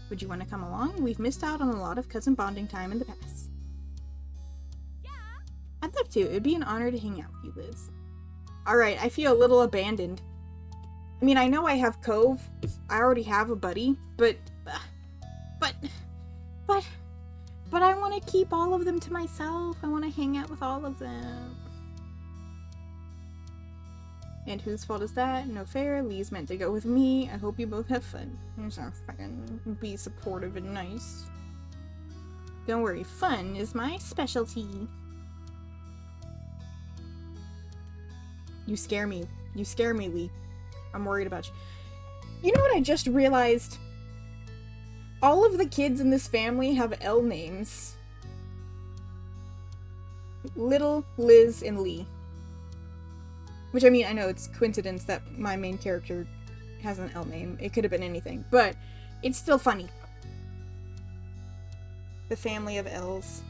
Would you want to come along? We've missed out on a lot of cousin bonding time in the past. Yeah. I'd love to. It'd be an honor to hang out with you, Liz. Alright, I feel a little abandoned. I mean, I know I have Cove. I already have a buddy, but I want to keep all of them to myself. I want to hang out with all of them. And whose fault is that? No fair. Lee's meant to go with me. I hope you both have fun. Just fucking be supportive and nice. Don't worry, fun is my specialty. You scare me. You scare me, Lee. I'm worried about you. You know what I just realized? All of the kids in this family have L names. Little, Liz, and Lee. Which, I mean, I know it's coincidence that my main character has an L name. It could have been anything. But it's still funny. The family of L's.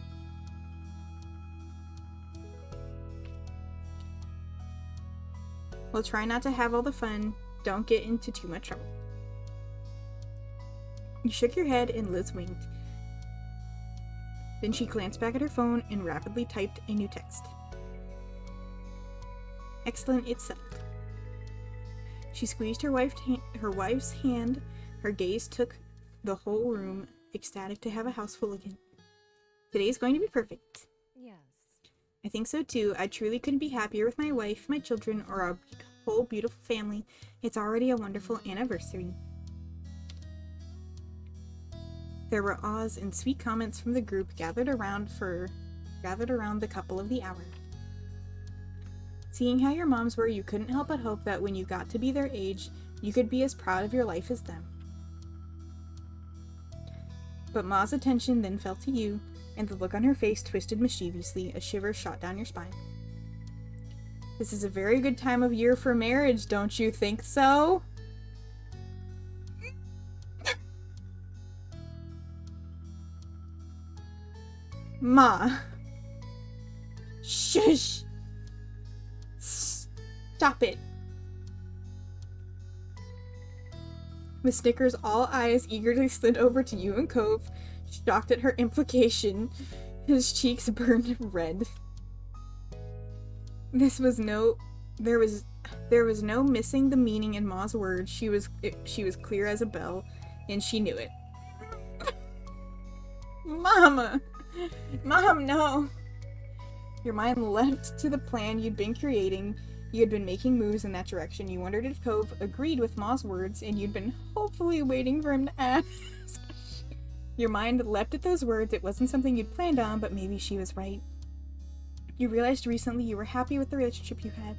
Well, try not to have all the fun. Don't get into too much trouble. You shook your head and Liz winked. Then she glanced back at her phone and rapidly typed a new text. Excellent, it's settled. She squeezed her wife's hand. Her gaze took the whole room, ecstatic to have a house full again. Today's going to be perfect. Yes. I think so too. I truly couldn't be happier with my wife, my children, or our whole beautiful family. It's already a wonderful anniversary. There were ahs and sweet comments from the group gathered around the couple of the hour. Seeing how your moms were, you couldn't help but hope that when you got to be their age, you could be as proud of your life as them. But Ma's attention then fell to you, and the look on her face twisted mischievously. A shiver shot down your spine. This is a very good time of year for marriage, don't you think so? Ma. Shush. Stop it. With Snickers, all eyes eagerly slid over to you and Cove, shocked at her implication. His cheeks burned red. There was no missing the meaning in Ma's words. She was clear as a bell, and she knew it. Mama! Mom, no! Your mind leapt to the plan you'd been creating. You had been making moves in that direction. You wondered if Cove agreed with Ma's words, and you'd been hopefully waiting for him to ask. Your mind leapt at those words. It wasn't something you'd planned on, but maybe she was right. You realized recently you were happy with the relationship you had.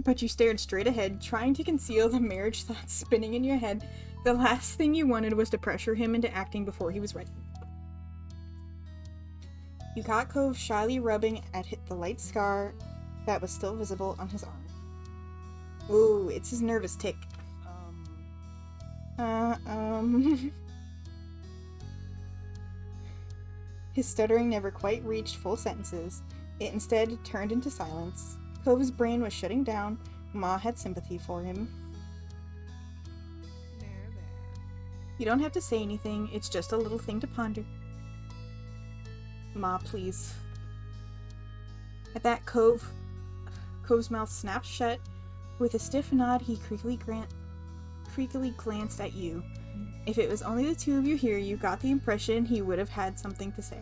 But you stared straight ahead, trying to conceal the marriage thoughts spinning in your head. The last thing you wanted was to pressure him into acting before he was ready. You caught Cove shyly rubbing at the light scar that was still visible on his arm. Ooh, it's his nervous tick. His stuttering never quite reached full sentences. It instead turned into silence. Cove's brain was shutting down. Ma had sympathy for him. There. You don't have to say anything. It's just a little thing to ponder. Ma, please. At that, Cove's mouth snapped shut. With a stiff nod, he creakily glanced at you. If it was only the two of you here, you got the impression he would have had something to say.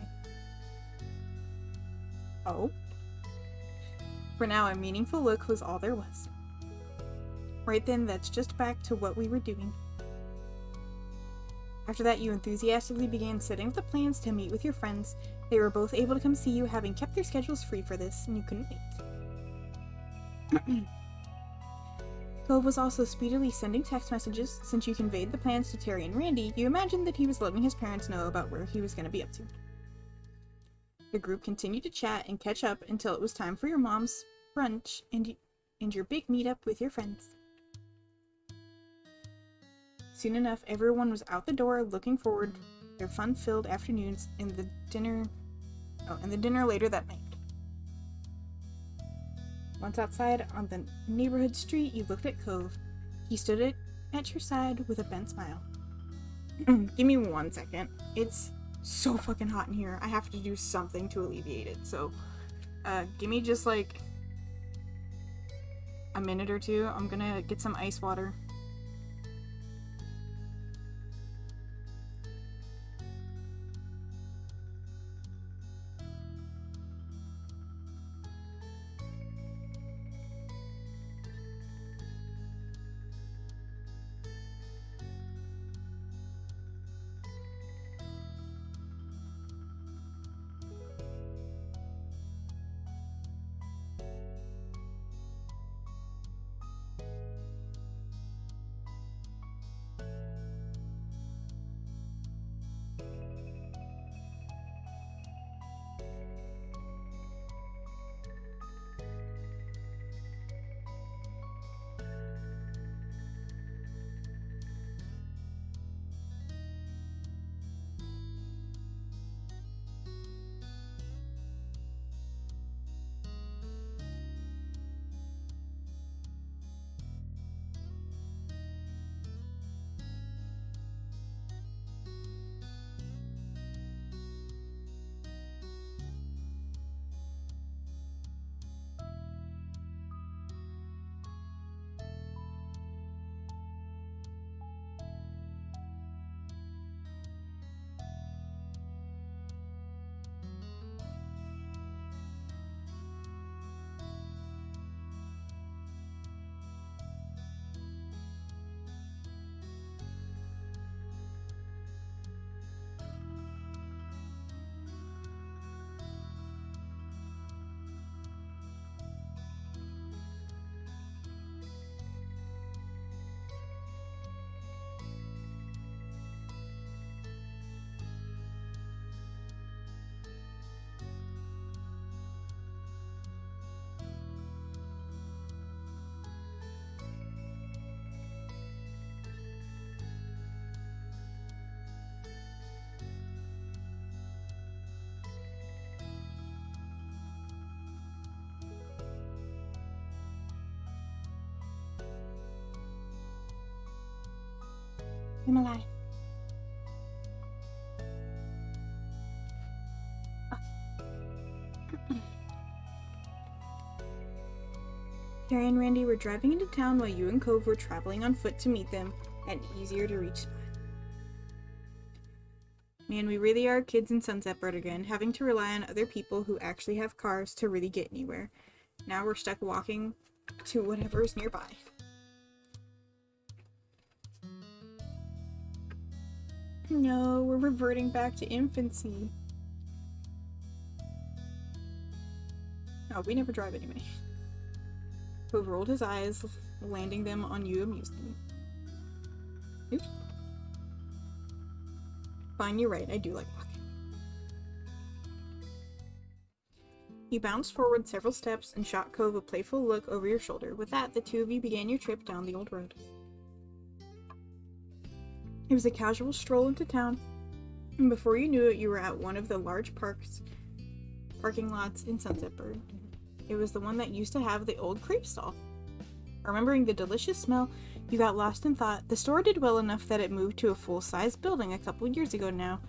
Oh? For now, a meaningful look was all there was. Right then, that's just back to what we were doing. After that, you enthusiastically began setting up the plans to meet with your friends. They were both able to come see you, having kept their schedules free for this, and you couldn't wait. Cove was also speedily sending text messages. Since you conveyed the plans to Terry and Randy, you imagined that he was letting his parents know about where he was going to be up to. The group continued to chat and catch up until it was time for your mom's brunch and your big meetup with your friends. Soon enough, everyone was out the door looking forward to their fun-filled afternoons and the dinner later that night. Once outside on the neighborhood street, you looked at Cove. He stood at your side with a bent smile. Give me 1 second. It's so fucking hot in here. I have to do something to alleviate it. So, give me just like a minute or two. I'm gonna get some ice water. I'm alive. Carrie and Randy were driving into town while you and Cove were traveling on foot to meet them at an easier to reach spot. Man, we really are kids in Sunset Bird again, having to rely on other people who actually have cars to really get anywhere. Now we're stuck walking to whatever is nearby. No, we're reverting back to infancy. Oh, we never drive anyway. Cove rolled his eyes, landing them on you amusedly. Oops. Fine, you're right, I do like walking. You bounced forward several steps and shot Cove a playful look over your shoulder. With that, the two of you began your trip down the old road. It was a casual stroll into town, and before you knew it, you were at one of the large parking lots in Sunset Bird. It was the one that used to have the old crepe stall. Remembering the delicious smell, you got lost in thought. The store did well enough that it moved to a full-size building a couple years ago now.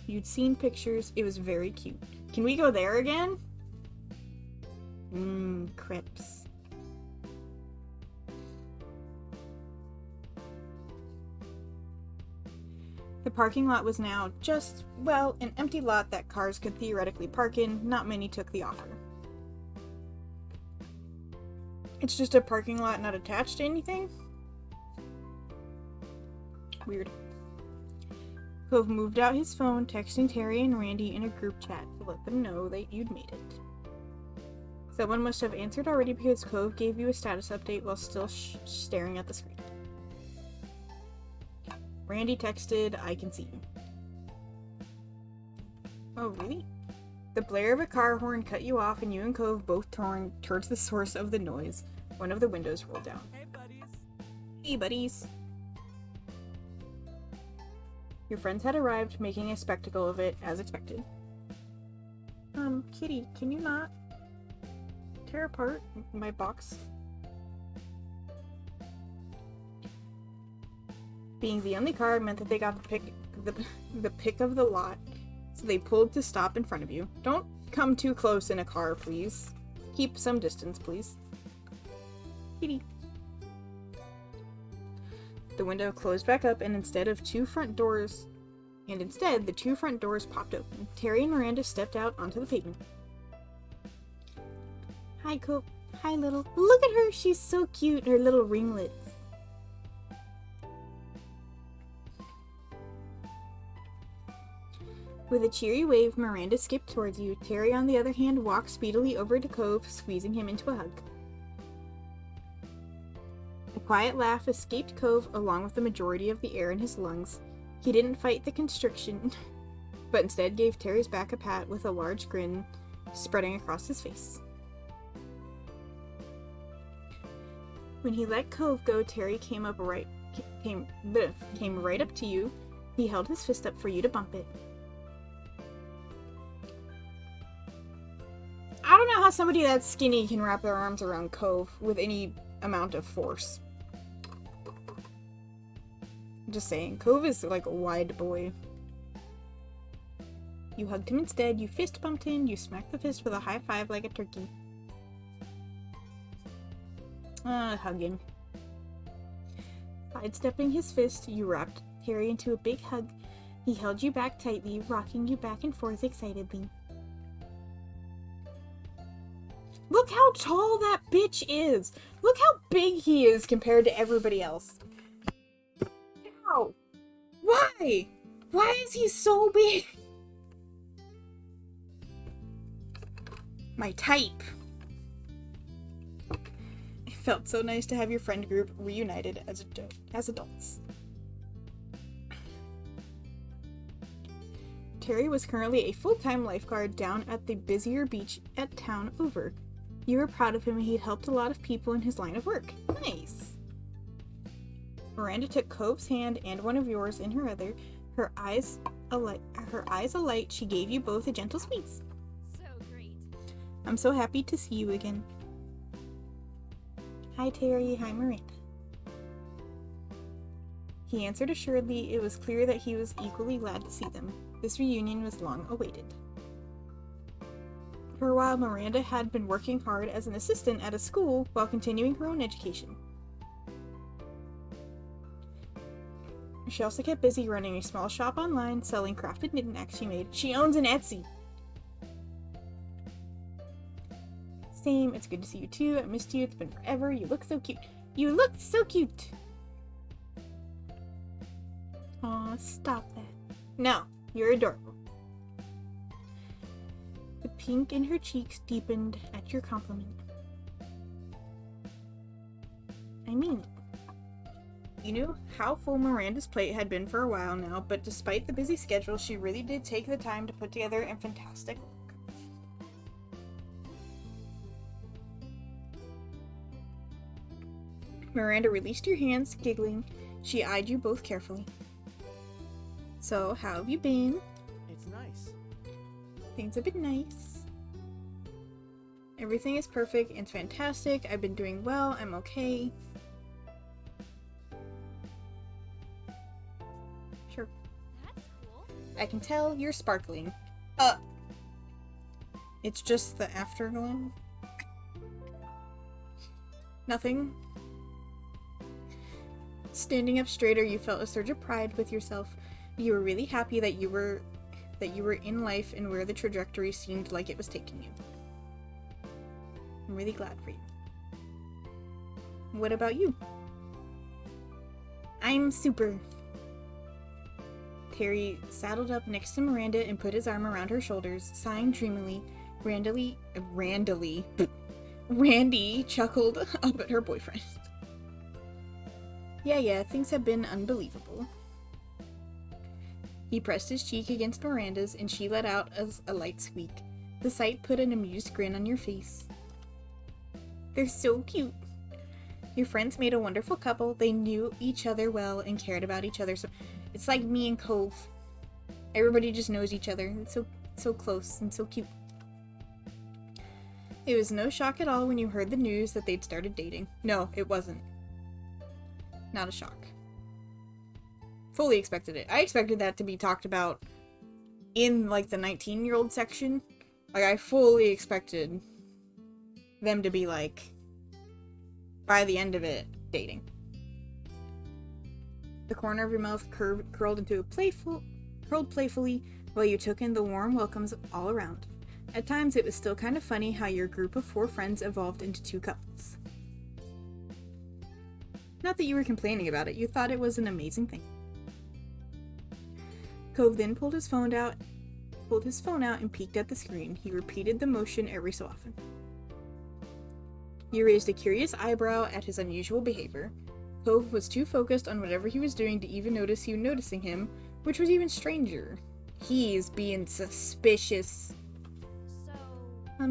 You'd seen pictures. It was very cute. Can we go there again? Crepes. The parking lot was now just, well, an empty lot that cars could theoretically park in. Not many took the offer. It's just a parking lot not attached to anything? Weird. Cove moved out his phone, texting Terry and Randy in a group chat to let them know that you'd made it. Someone must have answered already because Cove gave you a status update while still staring at the screen. Randy texted, "I can see you." Oh, really? The blare of a car horn cut you off and you and Cove both turned towards the source of the noise. One of the windows rolled down. Hey, buddies. Hey, buddies. Your friends had arrived, making a spectacle of it, as expected. Kitty, can you not tear apart my box? Being the only car meant that they got the pick of the lot, so they pulled to stop in front of you. Don't come too close in a car, please. Keep some distance, please. Kitty. The window closed back up, and instead the two front doors popped open. Terry and Miranda stepped out onto the pavement. Hi, Cope. Hi, little. Look at her. She's so cute. Her little ringlets. With a cheery wave, Miranda skipped towards you. Terry, on the other hand, walked speedily over to Cove, squeezing him into a hug. A quiet laugh escaped Cove, along with the majority of the air in his lungs. He didn't fight the constriction, but instead gave Terry's back a pat with a large grin spreading across his face. When he let Cove go, Terry came right up to you. He held his fist up for you to bump it. I don't know how somebody that skinny can wrap their arms around Cove with any amount of force. Just saying, Cove is like a wide boy. You hugged him instead, you fist bumped him, you smacked the fist with a high five like a turkey. Hug him. Sidestepping his fist, you wrapped Terry into a big hug. He held you back tightly, rocking you back and forth excitedly. Look how tall that bitch is! Look how big he is compared to everybody else. Ow! Why? Why is he so big? My type. It felt so nice to have your friend group reunited as adults. Terry was currently a full-time lifeguard down at the busier beach at town over. You were proud of him and he'd helped a lot of people in his line of work. Nice! Miranda took Cove's hand and one of yours in her other. Her eyes alight, she gave you both a gentle squeeze. So great. I'm so happy to see you again. Hi, Terry. Hi, Miranda. He answered assuredly. It was clear that he was equally glad to see them. This reunion was long awaited. For a while, Miranda had been working hard as an assistant at a school while continuing her own education. She also kept busy running a small shop online selling crafted knickknacks she made. She owns an Etsy! Same, it's good to see you too. I missed you, it's been forever. You look so cute. You look so cute! Aw, stop that. No, you're adorable. The pink in her cheeks deepened at your compliment. I mean it. You knew how full Miranda's plate had been for a while now, but despite the busy schedule, she really did take the time to put together a fantastic look. Miranda released your hands, giggling. She eyed you both carefully. So, how have you been? It's nice. Things have been nice. Everything is perfect and fantastic. I've been doing well. I'm okay. Sure. That's cool. I can tell you're sparkling. It's just the afterglow. Nothing. Standing up straighter, you felt a surge of pride with yourself. You were really happy that you were in life and where the trajectory seemed like it was taking you. I'm really glad for you. What about you? I'm super. Terry saddled up next to Miranda and put his arm around her shoulders, sighing dreamily. Randy chuckled up at her boyfriend. Yeah, things have been unbelievable. He pressed his cheek against Miranda's and she let out a light squeak. The sight put an amused grin on your face. They're so cute. Your friends made a wonderful couple. They knew each other well and cared about each other. So it's like me and Cove. Everybody just knows each other. It's so close and so cute. It was no shock at all when you heard the news that they'd started dating. No, it wasn't. Not a shock. Fully expected it. I expected that to be talked about in, like, the 19-year-old section. Like, I fully expected them to be, like, by the end of it, dating. The corner of your mouth curled into a curled playfully while you took in the warm welcomes all around. At times, it was still kind of funny how your group of 4 friends evolved into 2 couples. Not that you were complaining about it, you thought it was an amazing thing. Cove then pulled his phone out and peeked at the screen. He repeated the motion every so often. You raised a curious eyebrow at his unusual behavior. Cove was too focused on whatever he was doing to even notice you noticing him, which was even stranger. He's being suspicious. So,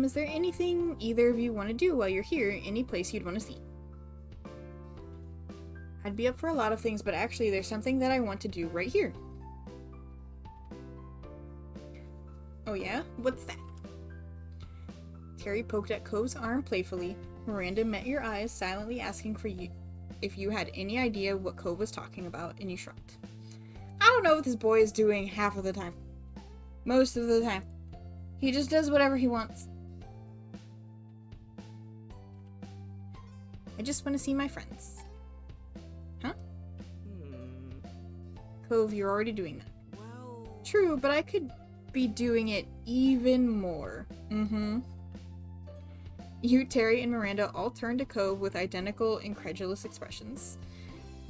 Is there anything either of you want to do while you're here? Any place you'd want to see? I'd be up for a lot of things, but actually there's something that I want to do right here. Oh yeah? What's that? Terry poked at Cove's arm playfully. Miranda met your eyes, silently asking for you if you had any idea what Cove was talking about, and you shrugged. I don't know what this boy is doing half of the time. Most of the time. He just does whatever he wants. I just want to see my friends. Huh? Cove, you're already doing that. Well. True, but I could be doing it even more. You, Terry, and Miranda all turned to Cove with identical, incredulous expressions.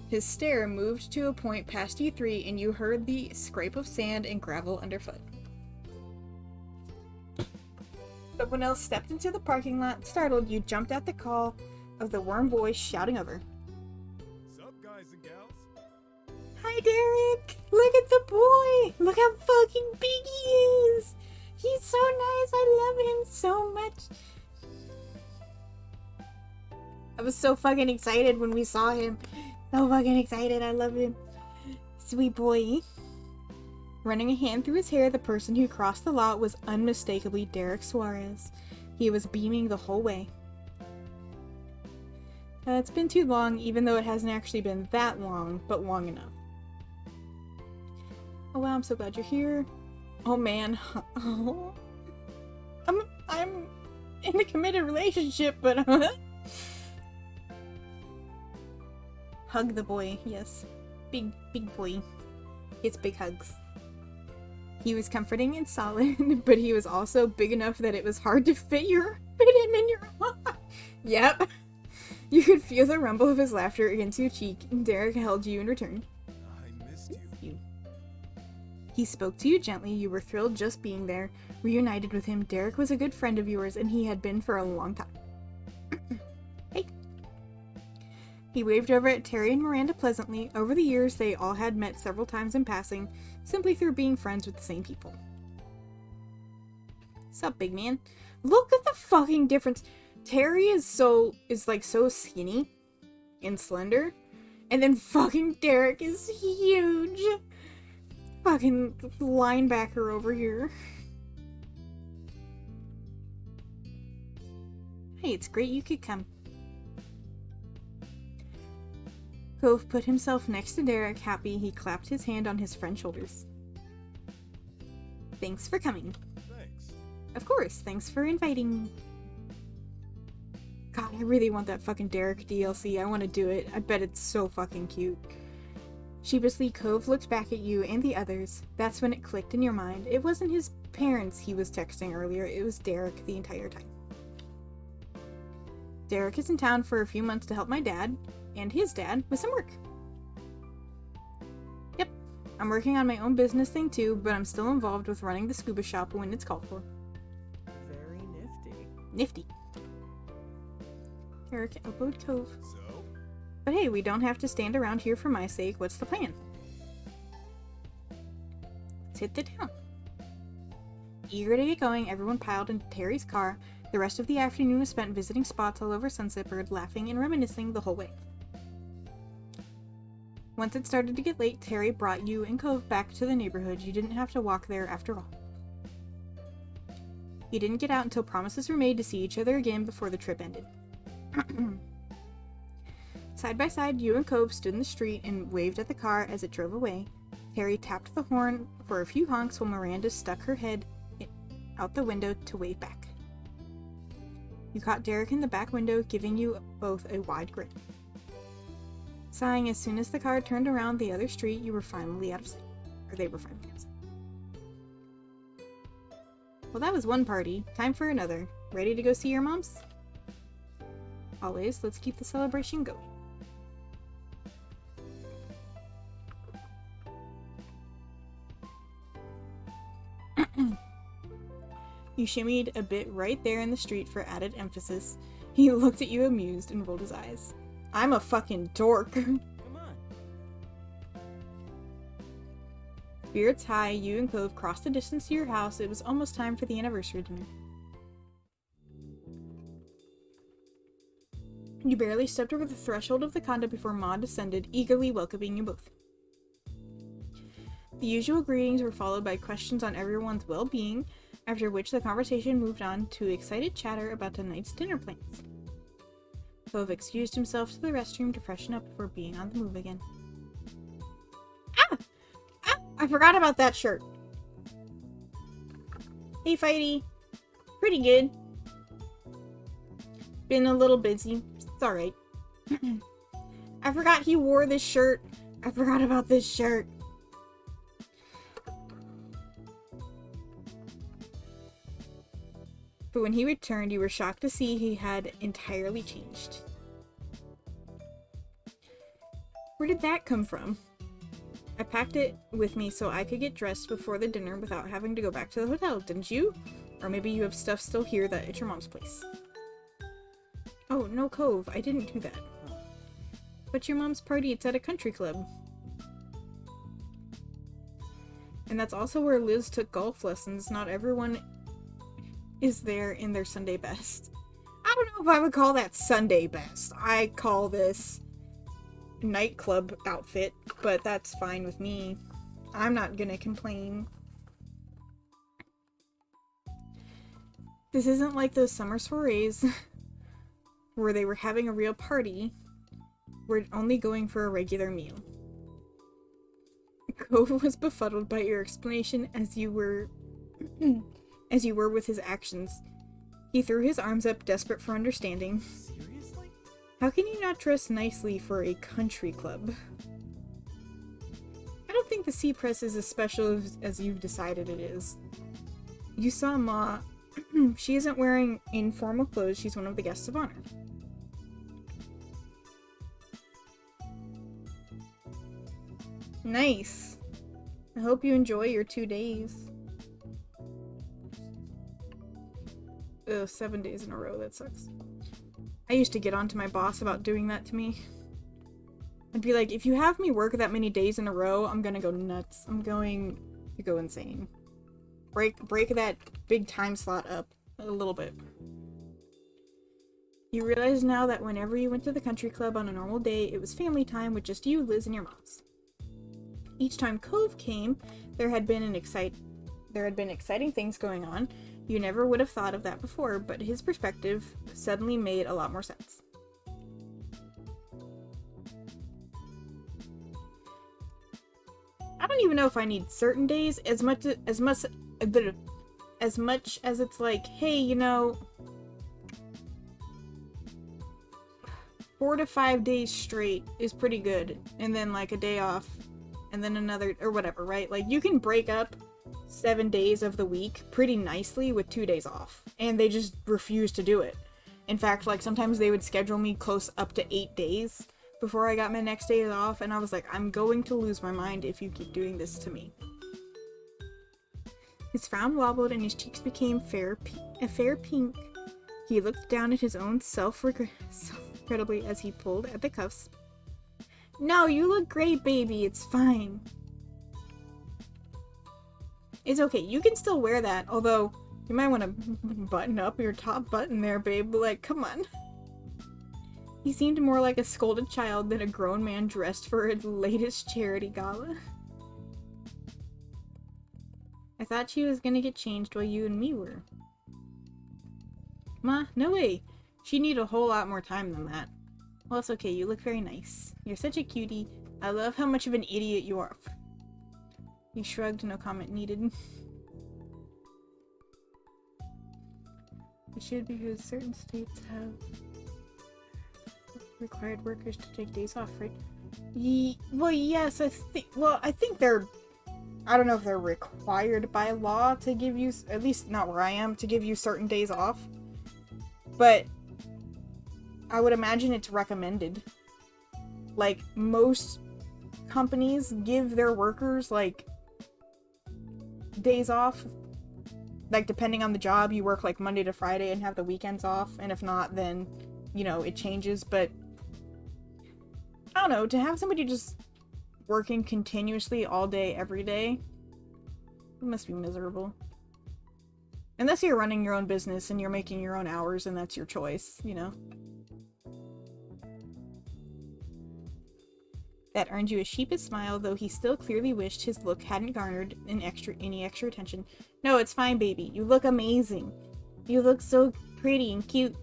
His stare moved to a point past you 3, and you heard the scrape of sand and gravel underfoot. Someone else stepped into the parking lot. Startled, you jumped at the call of the worm voice shouting over. Sup, guys and gals? Hi, Derek! Look at the boy! Look how fucking big he is! He's so nice! I love him so much! I was so fucking excited when we saw him. So fucking excited. I love him. Sweet boy. Running a hand through his hair, the person who crossed the lot was unmistakably Derek Suarez. He was beaming the whole way. It's been too long, even though it hasn't actually been that long, but long enough. Oh wow, I'm so glad you're here. Oh man. Oh. I'm in a committed relationship, but hug the boy, yes. Big boy. It's big hugs. He was comforting and solid, but he was also big enough that it was hard to fit him in your heart. Yep. You could feel the rumble of his laughter against your cheek, and Derek held you in return. I missed you. He spoke to you gently. You were thrilled just being there. Reunited with him, Derek was a good friend of yours, and he had been for a long time. Hey. He waved over at Terry and Miranda pleasantly. Over the years, they all had met several times in passing, simply through being friends with the same people. Sup, big man? Look at the fucking difference. Terry is so skinny and slender, and then fucking Derek is huge. Fucking linebacker over here. Hey, it's great you could come. Cove put himself next to Derek, happy. He clapped his hand on his friend's shoulders. Thanks for coming. Thanks. Of course, thanks for inviting. God, I really want that fucking Derek DLC. I want to do it. I bet it's so fucking cute. Sheepishly, Cove looked back at you and the others. That's when it clicked in your mind. It wasn't his parents he was texting earlier. It was Derek the entire time. Derek is in town for a few months to help my dad and his dad with some work. Yep, I'm working on my own business thing too, but I'm still involved with running the scuba shop when it's called for. Very nifty. Nifty. Derek elbowed Cove. So, But hey, we don't have to stand around here for my sake. What's the plan? Let's hit the town. Eager to get going, everyone piled into Terry's car. The rest of the afternoon was spent visiting spots all over Sunset Bird, laughing and reminiscing the whole way. Once it started to get late, Terry brought you and Cove back to the neighborhood. You didn't have to walk there after all. You didn't get out until promises were made to see each other again before the trip ended. Side by side, you and Cove stood in the street and waved at the car as it drove away. Terry tapped the horn for a few honks while Miranda stuck her head out the window to wave back. You caught Derek in the back window, giving you both a wide grin. Sighing as soon as the car turned around the other street, you were finally out of sight. Or they were finally out of sight. Well, that was one party. Time for another. Ready to go see your moms? Always, let's keep the celebration going. You shimmied a bit right there in the street for added emphasis. He looked at you amused and rolled his eyes. I'm a fucking dork. Come on. Spirits high, you and Cove crossed the distance to your house. It was almost time for the anniversary dinner. You barely stepped over the threshold of the condo before Ma descended, eagerly welcoming you both. The usual greetings were followed by questions on everyone's well-being, after which the conversation moved on to excited chatter about tonight's dinner plans. Cove excused himself to the restroom to freshen up before being on the move again. Ah! I forgot about that shirt. Hey, Fighty. Pretty good. Been a little busy. It's alright. I forgot he wore this shirt. I forgot about this shirt. But when he returned, you were shocked to see he had entirely changed. Where did that come from? I packed it with me so I could get dressed before the dinner without having to go back to the hotel, didn't you? Or maybe you have stuff still here that at your mom's place. Oh, no, Cove, I didn't do that. But your mom's party, it's at a country club. And that's also where Liz took golf lessons. Not everyone is there in their Sunday best. I don't know if I would call that Sunday best. I call this nightclub outfit, but that's fine with me. I'm not gonna complain. This isn't like those summer soirees where they were having a real party. We're only going for a regular meal. Cove was befuddled by your explanation as you were with his actions. He threw his arms up, desperate for understanding. Seriously? How can you not dress nicely for a country club? I don't think the Sea Press is as special as you've decided it is. You saw Ma. She isn't wearing informal clothes. She's one of the guests of honor. Nice. I hope you enjoy your 2 days. Ugh, 7 days in a row, that sucks. I used to get on to my boss about doing that to me. I'd be like, if you have me work that many days in a row, I'm gonna go nuts. I'm going to go insane. Break that big time slot up a little bit. You realize now that whenever you went to the country club on a normal day, it was family time with just you, Liz, and your moms. Each time Cove came, there had been exciting things going on. You never would have thought of that before, but his perspective suddenly made a lot more sense. I don't even know if I need certain days as much as it's like, hey, you know, 4 to 5 days straight is pretty good, and then like a day off, and then another, or whatever, right? Like, you can break up 7 days of the week pretty nicely with 2 days off, and they just refuse to do it. In fact, like, sometimes they would schedule me close up to 8 days before I got my next day off, and I was like, I'm going to lose my mind if you keep doing this to me. His frown wobbled and his cheeks became a fair pink. He looked down at his own self regrettably as he pulled at the cuffs. No, you look great, baby. It's fine. It's okay. You can still wear that, although you might want to button up your top button there, babe. Like, come on. He seemed more like a scolded child than a grown man dressed for his latest charity gala. I thought she was gonna get changed while you and me were. Ma, no way. She'd need a whole lot more time than that. Well, it's okay. You look very nice. You're such a cutie. I love how much of an idiot you are. He shrugged, no comment needed. It should because certain states have required workers to take days off, right? Well, yes, I think they're... I don't know if they're required by law to give you... At least not where I am, to give you certain days off. But I would imagine it's recommended. Like, most companies give their workers, like, days off. Like, depending on the job, you work, like, Monday to Friday and have the weekends off. And if not, then, you know, it changes. But, I don't know, to have somebody just working continuously all day, every day, it must be miserable. Unless you're running your own business and you're making your own hours and that's your choice, you know? That earned you a sheepish smile, though he still clearly wished his look hadn't garnered any extra attention. No, it's fine, baby. You look amazing. You look so pretty and cute.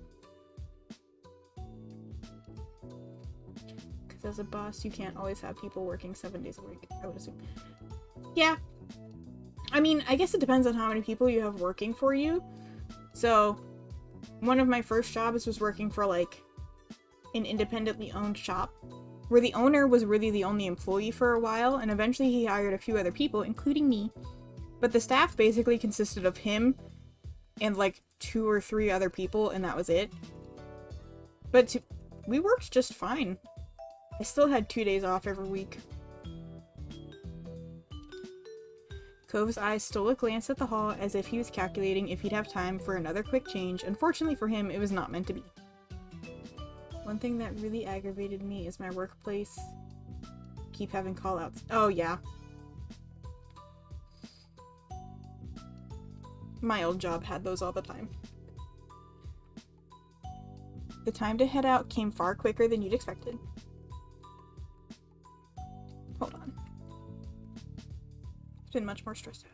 Because as a boss, you can't always have people working 7 days a week, I would assume. Yeah. I mean, I guess it depends on how many people you have working for you. So, one of my first jobs was working for, like, an independently owned shop, where the owner was really the only employee for a while, and eventually he hired a few other people, including me. But the staff basically consisted of him and, like, 2 or 3 other people, and that was it. But we worked just fine. I still had 2 days off every week. Cove's eyes stole a glance at the hall as if he was calculating if he'd have time for another quick change. Unfortunately for him, it was not meant to be. One thing that really aggravated me is my workplace keep having call-outs. Oh, yeah. My old job had those all the time. The time to head out came far quicker than you'd expected. Hold on. Been much more stressed out.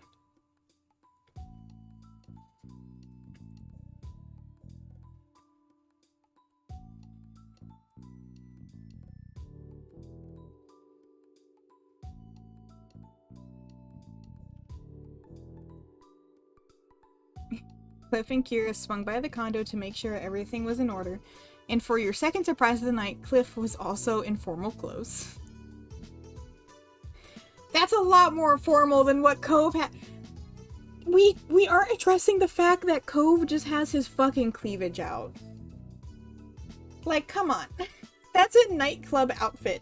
Cliff and Kira swung by the condo to make sure everything was in order, and for your second surprise of the night, Cliff was also in formal clothes. That's a lot more formal than what Cove had. We aren't addressing the fact that Cove just has his fucking cleavage out. Like, come on. That's a nightclub outfit.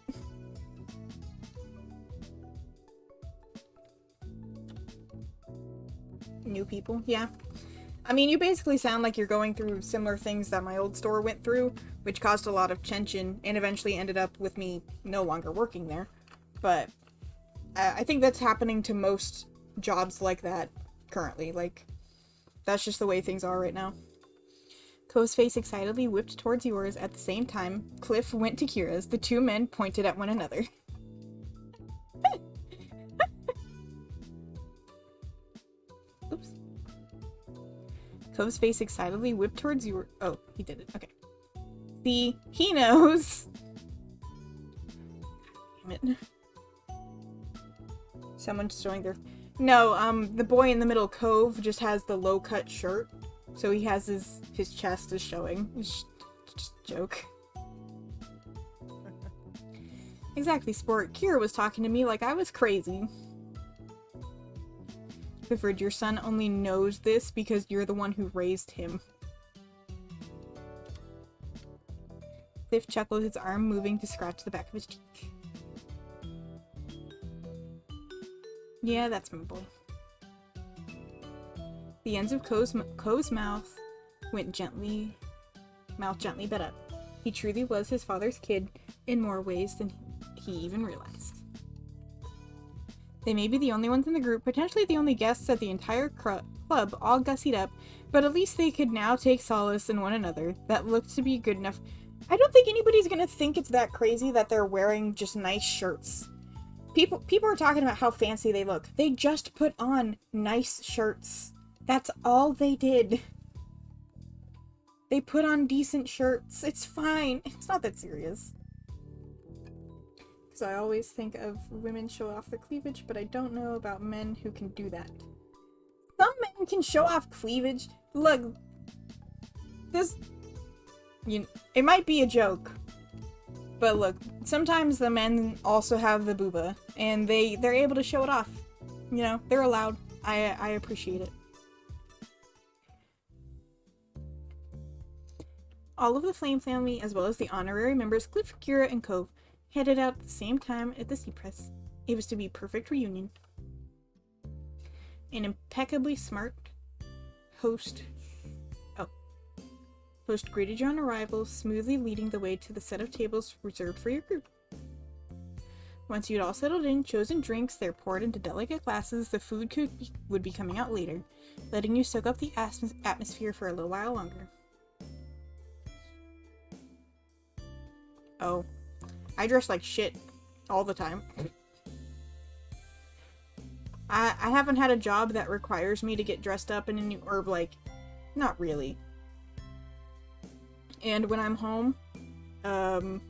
New people, yeah. I mean, you basically sound like you're going through similar things that my old store went through, which caused a lot of tension and eventually ended up with me no longer working there. But I think that's happening to most jobs like that currently. Like, that's just the way things are right now. Cove's face excitedly whipped towards yours at the same time. Cliff went to Kira's. The two men pointed at one another. Oops. Cove's face excitedly whipped towards your... Oh, he did it. Okay. See? He knows! Damn it. Someone's showing their... No, the boy in the middle, Cove, just has the low-cut shirt. So he has his chest is showing. It's just a joke. Exactly, sport. Kira was talking to me like I was crazy. Clifford, your son only knows this because you're the one who raised him. Cliff chuckled, his arm moving to scratch the back of his cheek. Yeah, that's my boy. The ends of Cove's mouth gently bent up. He truly was his father's kid in more ways than he even realized. They may be the only ones in the group, potentially the only guests at the entire club, all gussied up, but at least they could now take solace in one another. That looked to be good enough. I don't think anybody's gonna think it's that crazy that they're wearing just nice shirts. People are talking about how fancy they look. They just put on nice shirts. That's all they did. They put on decent shirts. It's fine. It's not that serious. So I always think of women show off their cleavage, but I don't know about men who can do that. Some men can show off cleavage. Look, this, it might be a joke, but look, sometimes the men also have the booba, and they're able to show it off. You know, they're allowed. I appreciate it. All of the Flame family, as well as the honorary members Cliff, Kira, and Cove, headed out at the same time at the Sea Press. It was to be a perfect reunion. An impeccably smart host greeted you on arrival, smoothly leading the way to the set of tables reserved for your group. Once you'd all settled in, chosen drinks, they're poured into delicate glasses, the food would be coming out later, letting you soak up the atmosphere for a little while longer. Oh. I dress like shit all the time. I haven't had a job that requires me to get dressed up in a new herb, like, not really. And when I'm home, on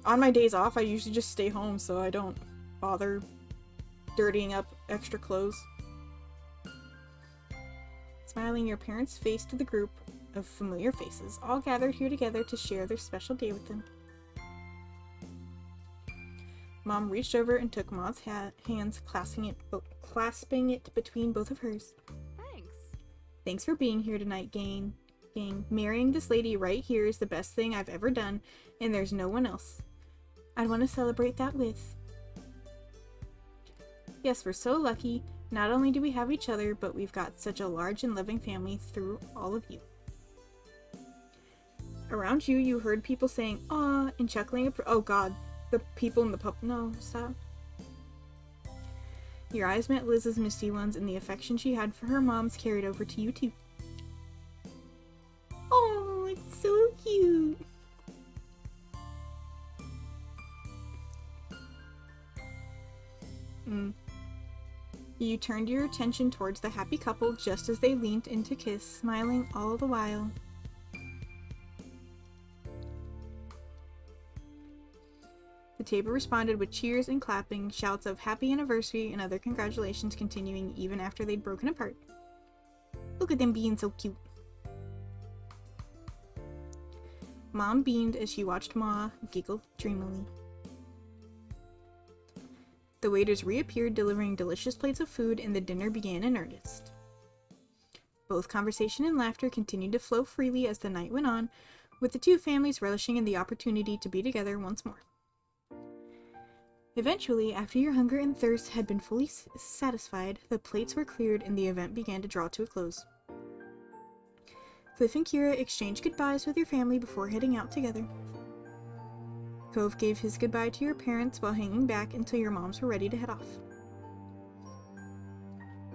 my days off, I usually just stay home so I don't bother dirtying up extra clothes. Smiling your parents' face to the group of familiar faces, all gathered here together to share their special day with them. Mom reached over and took Maud's hands, clasping it between both of hers. Thanks. Thanks for being here tonight, gang. Marrying this lady right here is the best thing I've ever done, and there's no one else I'd want to celebrate that with. Yes, we're so lucky. Not only do we have each other, but we've got such a large and loving family through all of you. Around you, you heard people saying, "Aw," and chuckling. Oh god. The people in the pub. No, stop. Your eyes met Liz's misty ones, and the affection she had for her mom's carried over to you too. Oh, it's so cute. You turned your attention towards the happy couple just as they leaned in to kiss, smiling all the while. The table responded with cheers and clapping, shouts of happy anniversary and other congratulations continuing even after they'd broken apart. Look at them being so cute. Mom beamed as she watched Ma giggle dreamily. The waiters reappeared delivering delicious plates of food and the dinner began in earnest. Both conversation and laughter continued to flow freely as the night went on, with the two families relishing in the opportunity to be together once more. Eventually, after your hunger and thirst had been fully satisfied, the plates were cleared and the event began to draw to a close. Cliff and Kira exchanged goodbyes with your family before heading out together. Cove gave his goodbye to your parents while hanging back until your moms were ready to head off.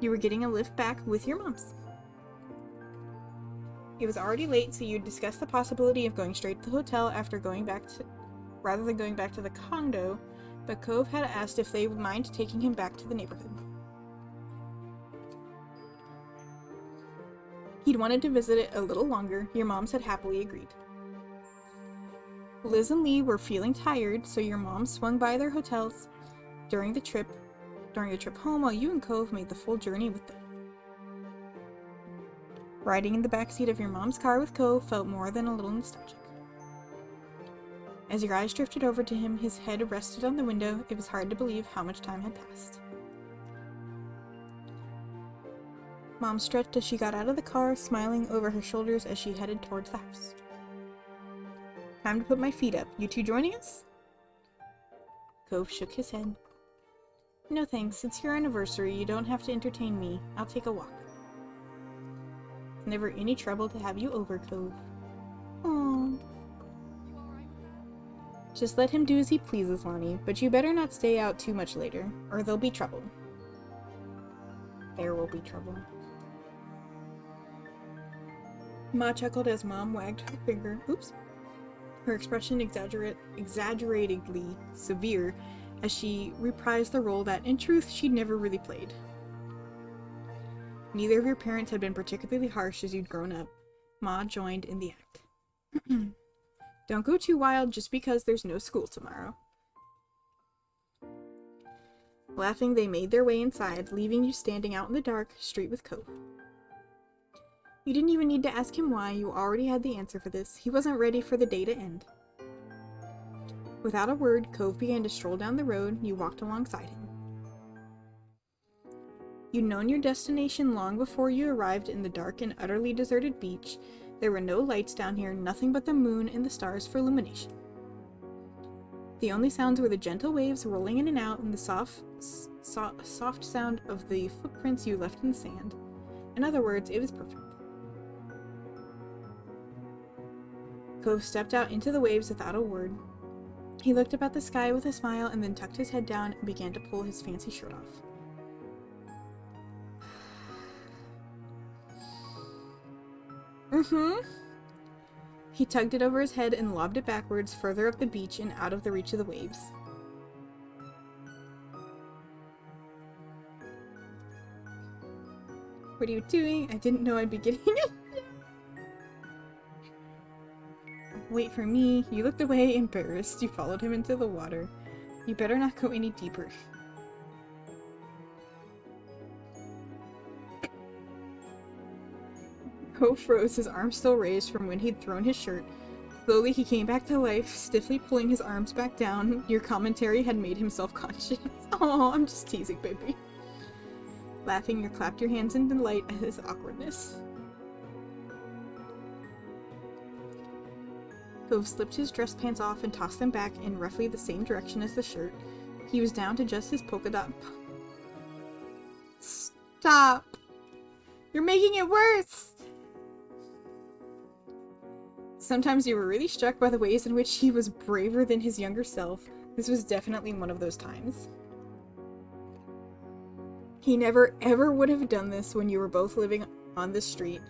You were getting a lift back with your moms. It was already late, so you discussed the possibility of going straight to the hotel rather than going back to the condo, but Cove had asked if they would mind taking him back to the neighborhood. He'd wanted to visit it a little longer. Your moms had happily agreed. Liz and Lee were feeling tired, so your moms swung by their hotels during the trip home while you and Cove made the full journey with them. Riding in the backseat of your mom's car with Cove felt more than a little nostalgic. As your eyes drifted over to him, his head rested on the window. It was hard to believe how much time had passed. Mom stretched as she got out of the car, smiling over her shoulders as she headed towards the house. Time to put my feet up. You two joining us? Cove shook his head. No thanks. It's your anniversary. You don't have to entertain me. I'll take a walk. It's never any trouble to have you over, Cove. Aww. Just let him do as he pleases, Lonnie, but you better not stay out too much later, or there'll be trouble. There will be trouble. Ma chuckled as Mom wagged her finger. Oops. Her expression exaggeratedly severe as she reprised the role that, in truth, she'd never really played. Neither of your parents had been particularly harsh as you'd grown up, Ma joined in the act. Don't go too wild just because there's no school tomorrow. Laughing, they made their way inside, leaving you standing out in the dark street with Cove. You didn't even need to ask him why, you already had the answer for this. He wasn't ready for the day to end. Without a word, Cove began to stroll down the road. You walked alongside him. You'd known your destination long before you arrived in the dark and utterly deserted beach. There were no lights down here, nothing but the moon and the stars for illumination. The only sounds were the gentle waves rolling in and out and the soft sound of the footprints you left in the sand. In other words, it was perfect. Cove stepped out into the waves without a word. He looked up at the sky with a smile and then tucked his head down and began to pull his fancy shirt off. He tugged it over his head and lobbed it backwards, further up the beach and out of the reach of the waves. What are you doing? I didn't know I'd be getting it. Wait for me. You looked away, embarrassed. You followed him into the water. You better not go any deeper. Cove froze, his arms still raised from when he'd thrown his shirt. Slowly he came back to life, stiffly pulling his arms back down. Your commentary had made him self-conscious. Oh, I'm just teasing, baby. Laughing, you clapped your hands in delight at his awkwardness. Cove slipped his dress pants off and tossed them back in roughly the same direction as the shirt. He was down to just his polka dot. Stop! You're making it worse! Sometimes you were really struck by the ways in which he was braver than his younger self. This was definitely one of those times. He never ever would have done this when you were both living on the street,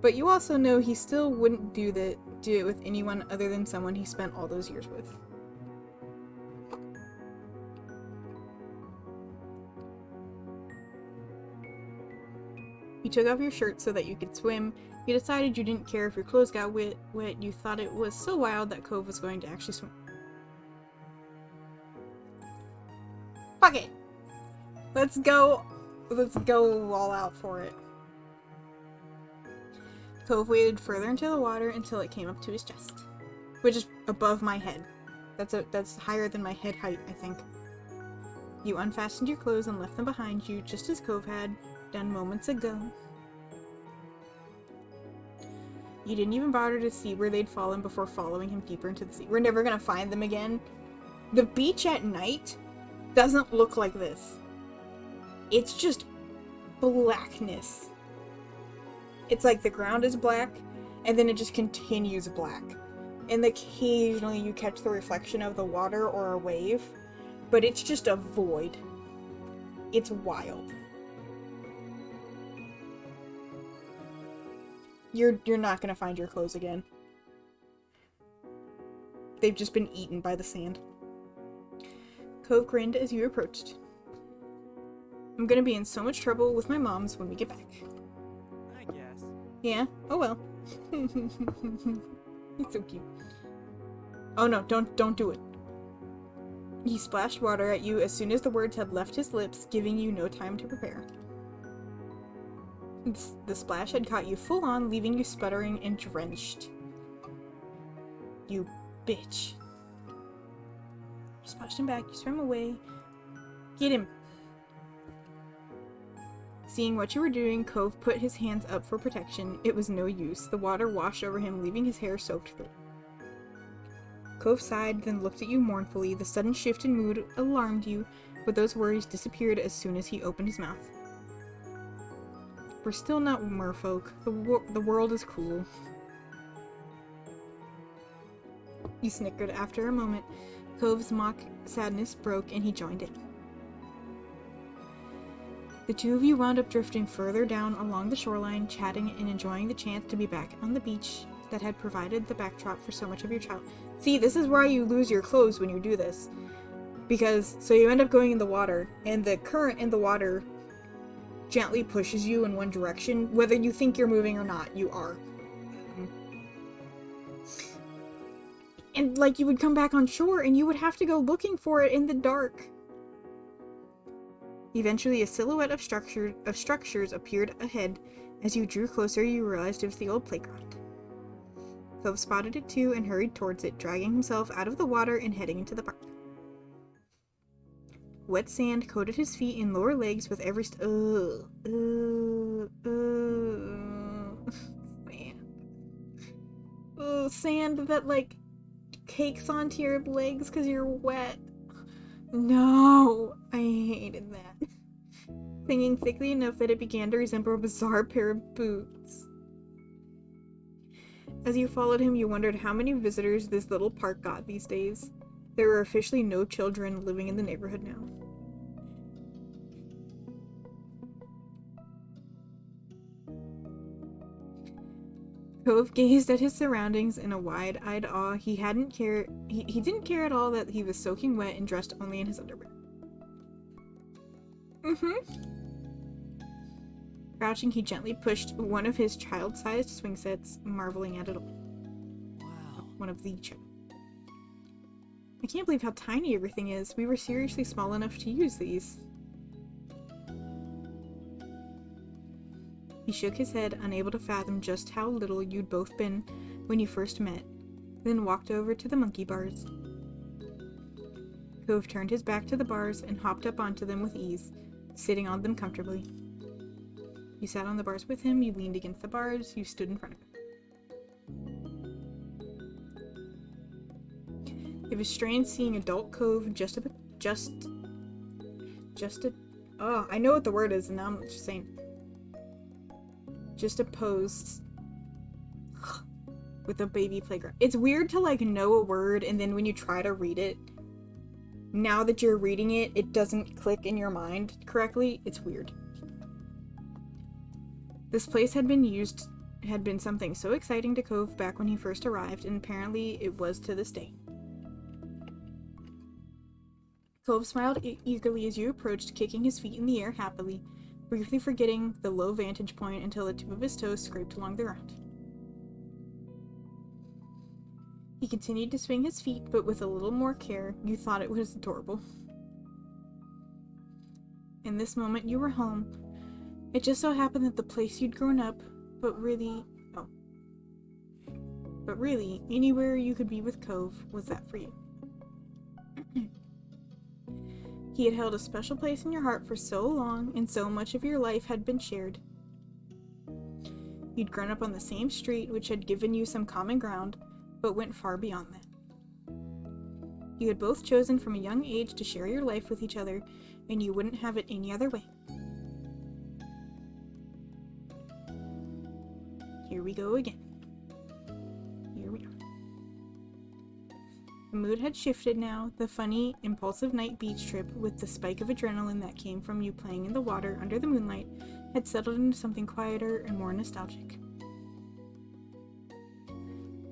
but you also know he still wouldn't do it with anyone other than someone he spent all those years with. You took off your shirt so that you could swim. You decided you didn't care if your clothes got wet. You thought it was so wild that Cove was going to actually swim. Fuck it! Let's go all out for it. Cove waded further into the water until it came up to his chest, which is above my head. That's higher than my head height, I think. You unfastened your clothes and left them behind you, just as Cove had done moments ago. You didn't even bother to see where they'd fallen before following him deeper into the sea. We're never gonna find them again. The beach at night doesn't look like this. It's just blackness. It's like the ground is black, and then it just continues black. And occasionally you catch the reflection of the water or a wave, but it's just a void. It's wild. You're not gonna find your clothes again. They've just been eaten by the sand. Cove grinned as you approached. I'm gonna be in so much trouble with my moms when we get back. I guess. Yeah? Oh well. It's so cute. Oh no, don't do it. He splashed water at you as soon as the words had left his lips, giving you no time to prepare. The splash had caught you full on, leaving you sputtering and drenched. You bitch. You splashed him back, you swam away. Get him. Seeing what you were doing, Cove put his hands up for protection. It was no use. The water washed over him, leaving his hair soaked through. Cove sighed, then looked at you mournfully. The sudden shift in mood alarmed you, but those worries disappeared as soon as he opened his mouth. We're still not merfolk. The world is cruel. You snickered after a moment. Cove's mock sadness broke and he joined in. The two of you wound up drifting further down along the shoreline, chatting and enjoying the chance to be back on the beach that had provided the backdrop for so much of your childhood. See, this is why you lose your clothes when you do this. Because, so you end up going in the water, and the current in the water gently pushes you in one direction. Whether you think you're moving or not, you are. And like you would come back on shore and you would have to go looking for it in the dark. Eventually, a silhouette of structures appeared ahead. As you drew closer, you realized it was the old playground. Cove spotted it too and hurried towards it, dragging himself out of the water and heading into the park. Wet sand coated his feet and lower legs with every sand. Sand that like cakes onto your legs because you're wet. No, I hated that. Clinging thickly enough that it began to resemble a bizarre pair of boots. As you followed him, you wondered how many visitors this little park got these days. There were officially no children living in the neighborhood now. Cove gazed at his surroundings in a wide-eyed awe. He didn't care at all that he was soaking wet and dressed only in his underwear. Crouching, he gently pushed one of his child-sized swing sets, marveling at it all. Wow. One of the child. I can't believe how tiny everything is. We were seriously small enough to use these. He shook his head, unable to fathom just how little you'd both been when you first met, then walked over to the monkey bars. Cove turned his back to the bars and hopped up onto them with ease, sitting on them comfortably. You sat on the bars with him, you leaned against the bars, you stood in front of him. It was strange seeing adult Cove I know what the word is and now I'm just saying. Just opposed with a baby playground. It's weird to like know a word and then when you try to read it, now that you're reading it, it doesn't click in your mind correctly. It's weird. This place had been something so exciting to Cove back when he first arrived, and apparently it was to this day. Cove smiled eagerly as you approached, kicking his feet in the air happily, briefly forgetting the low vantage point until the tip of his toes scraped along the ground. He continued to swing his feet, but with a little more care. You thought it was adorable. In this moment, you were home. It just so happened that the place you'd grown up, but really, anywhere you could be with Cove was that for you. He had held a special place in your heart for so long, and so much of your life had been shared. You'd grown up on the same street, which had given you some common ground, but went far beyond that. You had both chosen from a young age to share your life with each other, and you wouldn't have it any other way. Here we go again. Here we are. The mood had shifted now. The funny, impulsive night beach trip with the spike of adrenaline that came from you playing in the water under the moonlight had settled into something quieter and more nostalgic.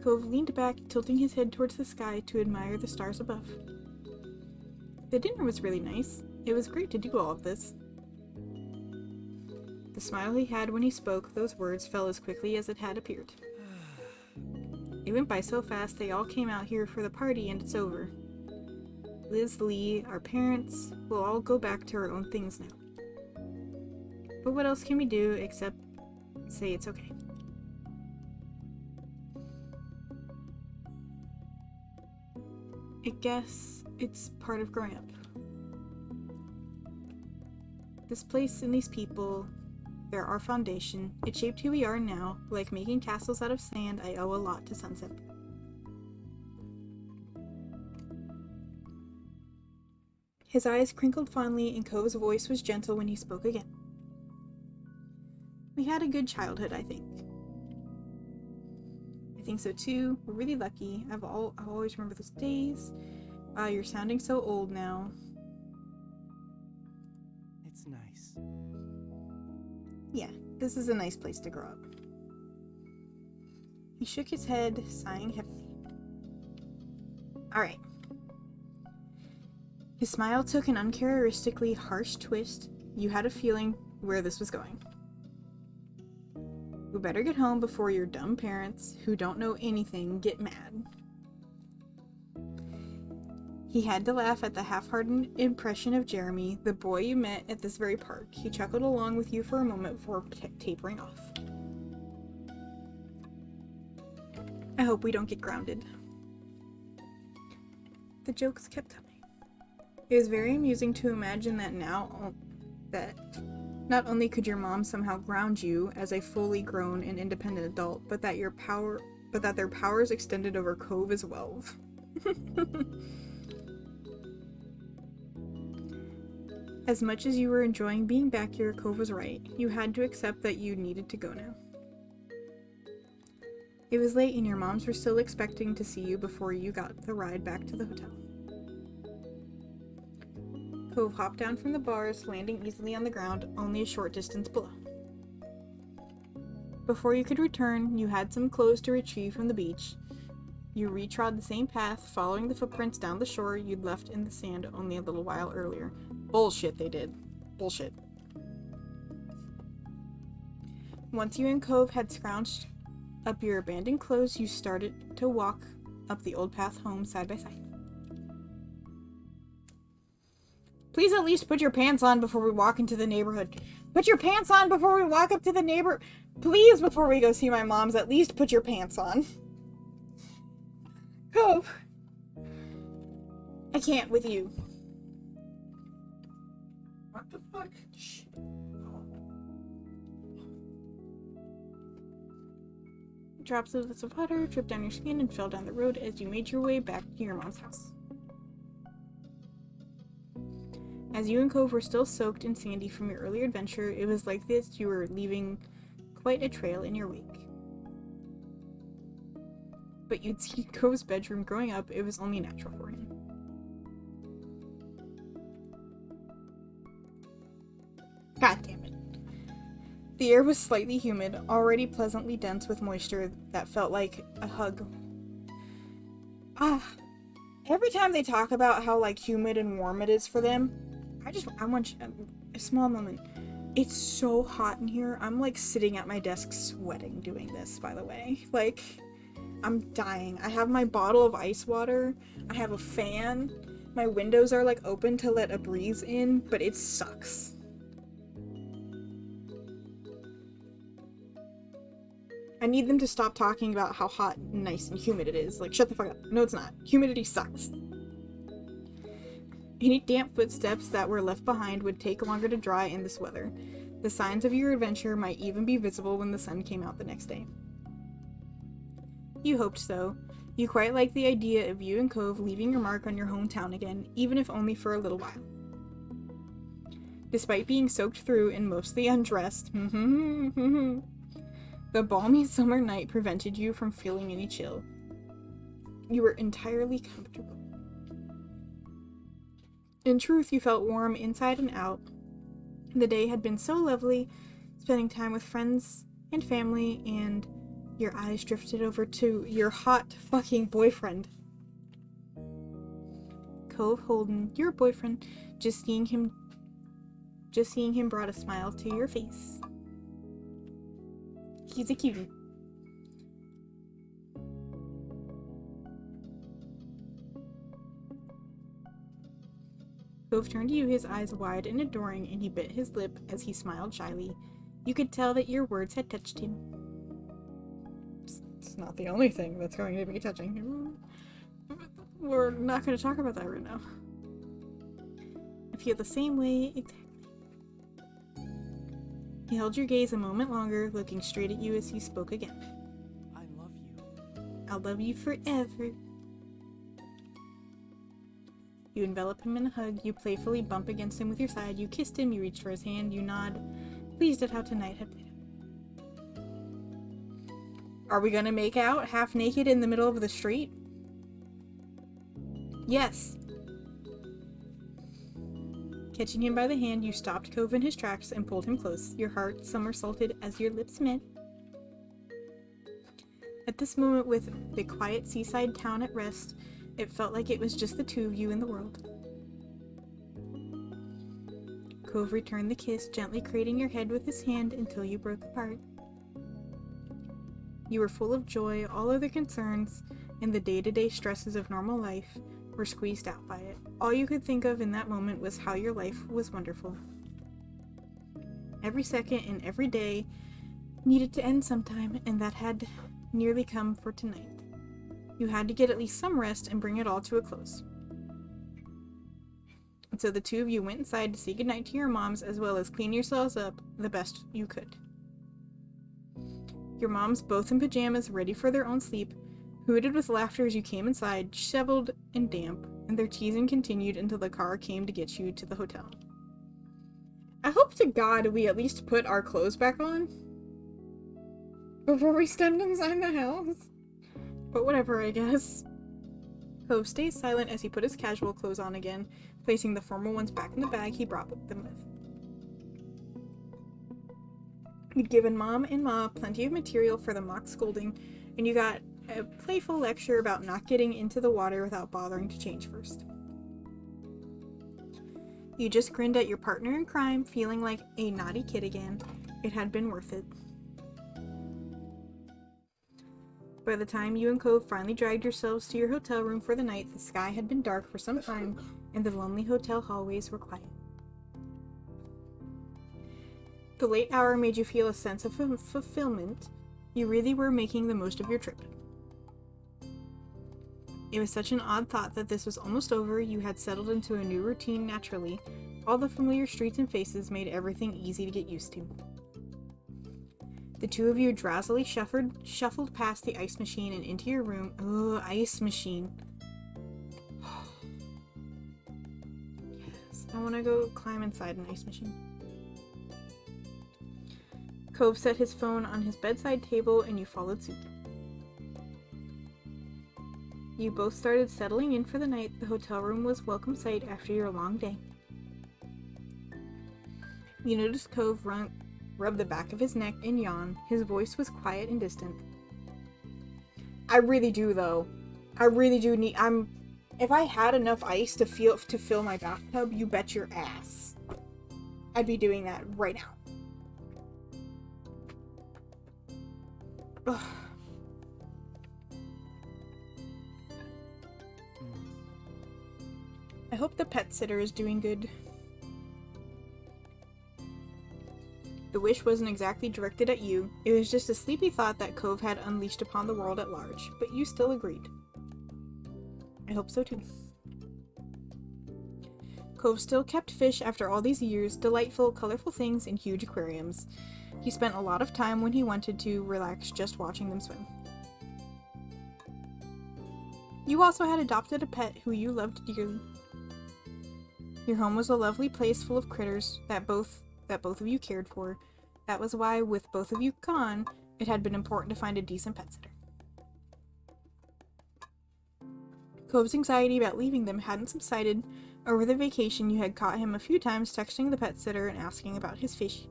Cove leaned back, tilting his head towards the sky to admire the stars above. The dinner was really nice. It was great to do all of this. The smile he had when he spoke those words fell as quickly as it had appeared. It went by so fast they all came out here for the party and it's over. Liz, Lee, our parents, will all go back to our own things now. But what else can we do except say it's okay? I guess it's part of growing up. This place and these people, they're our foundation. It shaped who we are now. Like making castles out of sand, I owe a lot to Sunset. His eyes crinkled fondly and Cove's voice was gentle when he spoke again. We had a good childhood, I think. I think so too. We're really lucky. I'll always remember those days. You're sounding so old now. It's nice. Yeah, this is a nice place to grow up. He shook his head, sighing heavily. Alright. His smile took an uncharacteristically harsh twist. You had a feeling where this was going. We better get home before your dumb parents, who don't know anything, get mad. He had to laugh at the half-hearted impression of Jeremy, the boy you met at this very park. He chuckled along with you for a moment before tapering off. I hope we don't get grounded. The jokes kept coming. It was very amusing to imagine that now that not only could your mom somehow ground you as a fully grown and independent adult, but that their powers extended over Cove as well. As much as you were enjoying being back here, Cove was right. You had to accept that you needed to go now. It was late and your moms were still expecting to see you before you got the ride back to the hotel. Cove hopped down from the bars, landing easily on the ground, only a short distance below. Before you could return, you had some clothes to retrieve from the beach. You retrod the same path, following the footprints down the shore you'd left in the sand only a little while earlier. Bullshit, they did. Bullshit. Once you and Cove had scrounged up your abandoned clothes, you started to walk up the old path home side by side. Please at least put your pants on before we walk into the neighborhood. Put your pants on before we walk up to the neighbor. Please, before we go see my mom's, at least put your pants on. Cove. I can't with you. What the fuck? Shh. Drops of water dripped down your skin and fell down the road as you made your way back to your mom's house. As you and Cove were still soaked and sandy from your earlier adventure, it was like this you were leaving quite a trail in your wake. But you'd seen Cove's bedroom growing up, it was only natural for him. God damn it. The air was slightly humid, already pleasantly dense with moisture that felt like a hug. Every time they talk about how, like, humid and warm it is for them, I want a small moment. It's so hot in here. I'm, like, sitting at my desk sweating doing this, by the way. Like, I'm dying. I have my bottle of ice water. I have a fan. My windows are, like, open to let a breeze in, but it sucks. I need them to stop talking about how hot and nice and humid it is. Like, shut the fuck up. No, it's not. Humidity sucks. Any damp footsteps that were left behind would take longer to dry in this weather. The signs of your adventure might even be visible when the sun came out the next day. You hoped so. You quite liked the idea of you and Cove leaving your mark on your hometown again, even if only for a little while. Despite being soaked through and mostly undressed, the balmy summer night prevented you from feeling any chill. You were entirely comfortable. In truth, you felt warm inside and out. The day had been so lovely, spending time with friends and family, and your eyes drifted over to your hot fucking boyfriend. Cove Holden, your boyfriend, just seeing him brought a smile to your face. He's a cutie. Cove turned to you, his eyes wide and adoring, and he bit his lip as he smiled shyly. You could tell that your words had touched him. It's not the only thing that's going to be touching him. We're not going to talk about that right now. I feel the same way exactly. He held your gaze a moment longer, looking straight at you as he spoke again. I love you. I'll love you forever. You envelop him in a hug, you playfully bump against him with your side, you kissed him, you reached for his hand, you nod, pleased at how tonight had played out. Are we gonna make out, half naked in the middle of the street? Yes. Catching him by the hand, you stopped Cove in his tracks and pulled him close, your heart somersaulted as your lips met. At this moment, with the quiet seaside town at rest, it felt like it was just the two of you in the world. Cove returned the kiss, gently cradling your head with his hand until you broke apart. You were full of joy, all other concerns, and the day-to-day stresses of normal life were squeezed out by it. All you could think of in that moment was how your life was wonderful. Every second and every day needed to end sometime, and that had nearly come for tonight. You had to get at least some rest and bring it all to a close. And so the two of you went inside to say goodnight to your moms, as well as clean yourselves up the best you could. Your moms, both in pajamas, ready for their own sleep, hooted with laughter as you came inside, shoveled and damp, and their teasing continued until the car came to get you to the hotel. I hope to God we at least put our clothes back on before we stepped inside the house. But whatever, I guess. Cove stays silent as he put his casual clothes on again, placing the formal ones back in the bag he brought them with. You'd given Mom and Ma plenty of material for the mock scolding, and you got a playful lecture about not getting into the water without bothering to change first. You just grinned at your partner in crime, feeling like a naughty kid again. It had been worth it. By the time you and Cove finally dragged yourselves to your hotel room for the night, the sky had been dark for some time, and the lonely hotel hallways were quiet. The late hour made you feel a sense of fulfillment. You really were making the most of your trip. It was such an odd thought that this was almost over. You had settled into a new routine naturally. All the familiar streets and faces made everything easy to get used to. The two of you drowsily shuffled past the ice machine and into your room. Oh, ice machine. Yes, I want to go climb inside an ice machine. Cove set his phone on his bedside table and you followed suit. You both started settling in for the night. The hotel room was a welcome sight after your long day. You noticed Cove rub the back of his neck and yawn. His voice was quiet and distant. I really do, though. I really do need. If I had enough ice to fill my bathtub, you bet your ass I'd be doing that right now. Ugh. I hope the pet sitter is doing good. The wish wasn't exactly directed at you. It was just a sleepy thought that Cove had unleashed upon the world at large, but you still agreed. I hope so too. Cove still kept fish after all these years, delightful, colorful things in huge aquariums. He spent a lot of time when he wanted to relax just watching them swim. You also had adopted a pet who you loved dearly. Your home was a lovely place full of critters that both of you cared for. That was why, with both of you gone, it had been important to find a decent pet sitter. Cove's anxiety about leaving them hadn't subsided. Over the vacation, you had caught him a few times texting the pet sitter and asking about his fish.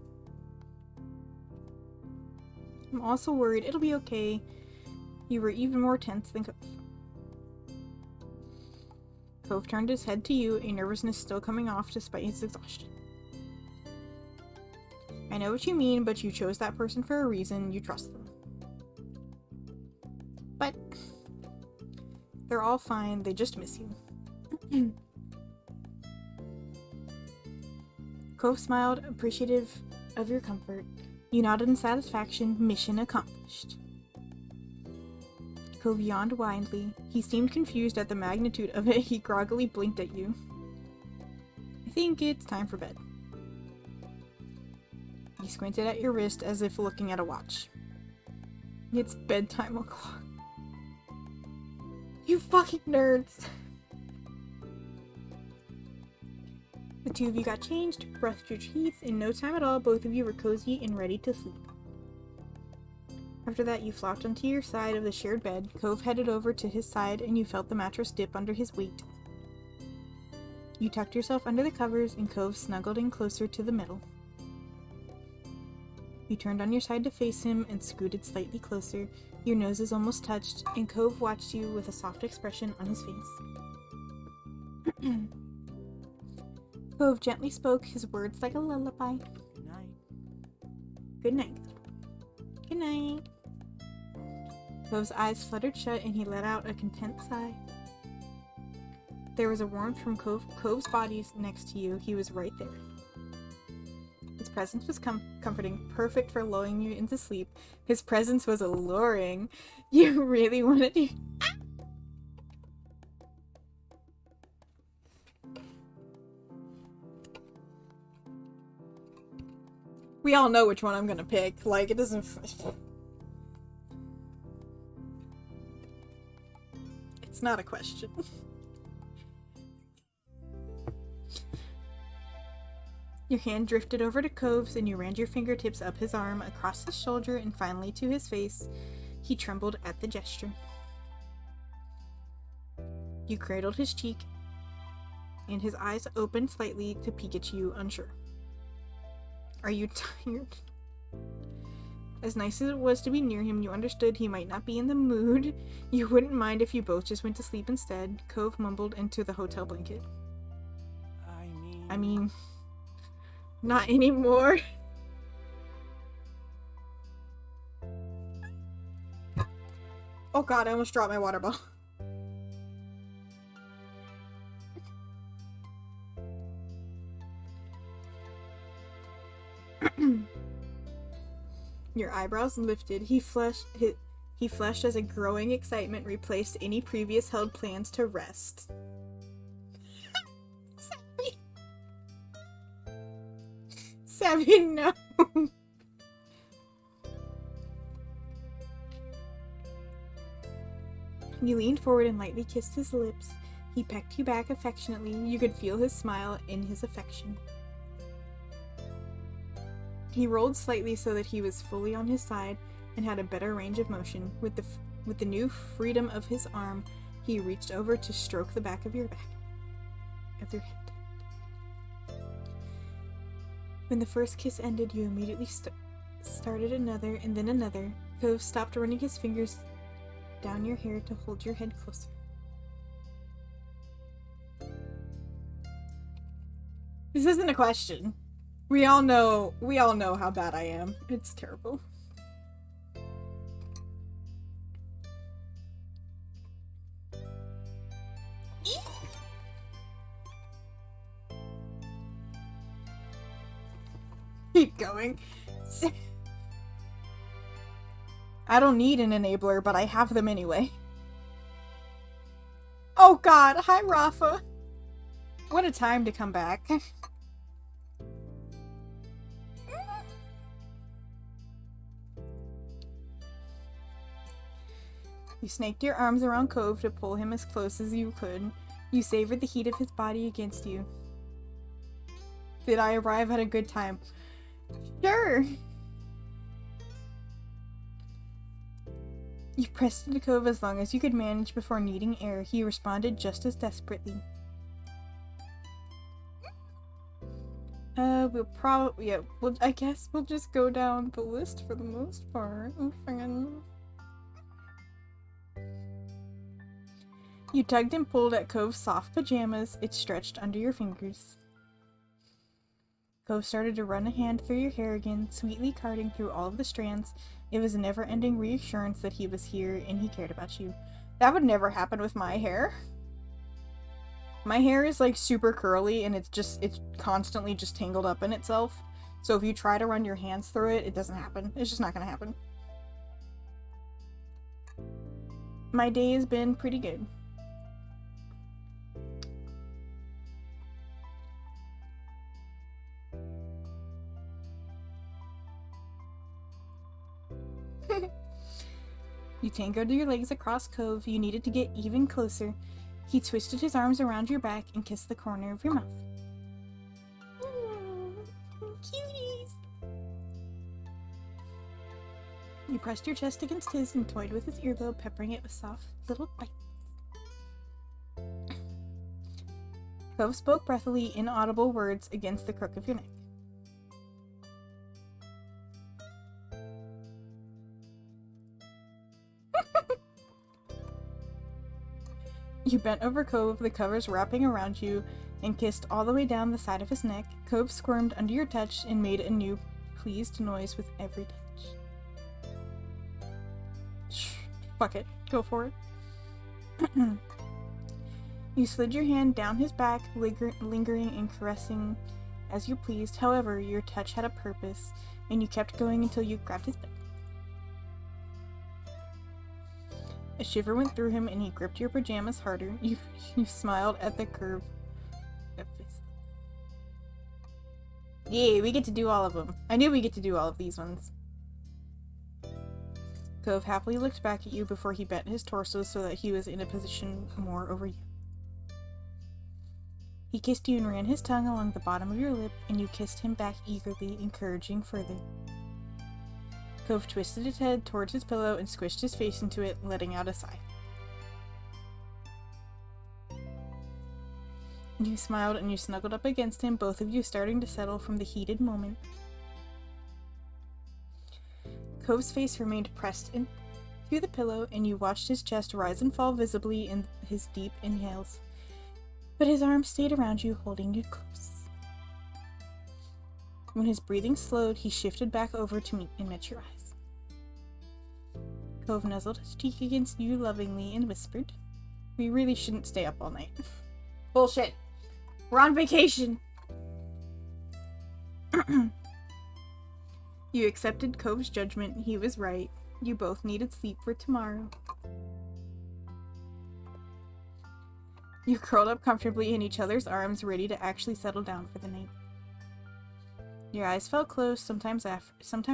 I'm also worried it'll be okay. You were even more tense than Cove. Cove turned his head to you, a nervousness still coming off despite his exhaustion. I know what you mean, but you chose that person for a reason. You trust them. But they're all fine. They just miss you. Cove smiled, appreciative of your comfort. You nodded in satisfaction. Mission accomplished. Cove yawned widely. He seemed confused at the magnitude of it. He groggily blinked at you. I think it's time for bed. He squinted at your wrist as if looking at a watch. It's bedtime o'clock. You fucking nerds! The two of you got changed, brushed your teeth. In no time at all, both of you were cozy and ready to sleep. After that, you flopped onto your side of the shared bed. Cove headed over to his side, and you felt the mattress dip under his weight. You tucked yourself under the covers, and Cove snuggled in closer to the middle. You turned on your side to face him and scooted slightly closer. Your noses almost touched, and Cove watched you with a soft expression on his face. Cove gently spoke, his words like a lullaby. Good night. Good night. Good night. Cove's eyes fluttered shut and he let out a content sigh. There was a warmth from Cove's body next to you. He was right there. His presence was comforting, perfect for lulling you into sleep. His presence was alluring. You really wanted to... We all know which one I'm gonna pick. Like, it doesn't... It's not a question. Your hand drifted over to Cove's and you ran your fingertips up his arm, across his shoulder, and finally to his face. He trembled at the gesture. You cradled his cheek, and his eyes opened slightly to peek at you, unsure. Are you tired? As nice as it was to be near him, you understood he might not be in the mood. You wouldn't mind if you both just went to sleep instead. Cove mumbled into the hotel blanket. I mean... Not anymore. Oh god, I almost dropped my water bottle. Your eyebrows lifted. He flushed as a growing excitement replaced any previous held plans to rest. Savvy, no. You leaned forward and lightly kissed his lips. He pecked you back affectionately. You could feel his smile in his affection. He rolled slightly so that he was fully on his side and had a better range of motion. With the new freedom of his arm, he reached over to stroke the back of your head. When the first kiss ended, you immediately started another and then another. Cove stopped running his fingers down your hair to hold your head closer. This isn't a question. We all know how bad I am. It's terrible. Keep going. I don't need an enabler, but I have them anyway. Oh god, hi Rafa. What a time to come back. You snaked your arms around Cove to pull him as close as you could. You savored the heat of his body against you. Did I arrive at a good time? Sure! You pressed into Cove as long as you could manage before needing air. He responded just as desperately. I guess we'll just go down the list for the most part. You tugged and pulled at Cove's soft pajamas. It stretched under your fingers. Cove started to run a hand through your hair again, sweetly carding through all of the strands. It was a never-ending reassurance that he was here and he cared about you. That would never happen with my hair. My hair is like super curly and it's constantly just tangled up in itself. So if you try to run your hands through it, it doesn't happen. It's just not gonna happen. My day has been pretty good. You tangled your legs across Cove. You needed to get even closer. He twisted his arms around your back and kissed the corner of your mouth. Cuties! You pressed your chest against his and toyed with his earlobe, peppering it with soft little bites. Cove spoke breathily, inaudible words against the crook of your neck. You bent over Cove, the covers wrapping around you, and kissed all the way down the side of his neck. Cove squirmed under your touch and made a new, pleased noise with every touch. Shh, fuck it. Go for it. You slid your hand down his back, lingering and caressing as you pleased. However, your touch had a purpose, and you kept going until you grabbed his butt. A shiver went through him, and he gripped your pajamas harder. You smiled at the curve of his. Yay, we get to do all of them. I knew we get to do all of these ones. Cove happily looked back at you before he bent his torso so that he was in a position more over you. He kissed you and ran his tongue along the bottom of your lip, and you kissed him back eagerly, encouraging further. Cove twisted his head towards his pillow and squished his face into it, letting out a sigh. You smiled and you snuggled up against him, both of you starting to settle from the heated moment. Cove's face remained pressed into the pillow, and you watched his chest rise and fall visibly in his deep inhales. But his arms stayed around you, holding you close. When his breathing slowed, he shifted back over to meet and met your eyes. Cove nuzzled his cheek against you lovingly and whispered, "We really shouldn't stay up all night." Bullshit. We're on vacation. You accepted Cove's judgment. He was right. You both needed sleep for tomorrow. You curled up comfortably in each other's arms, ready to actually settle down for the night. Your eyes fell closed sometime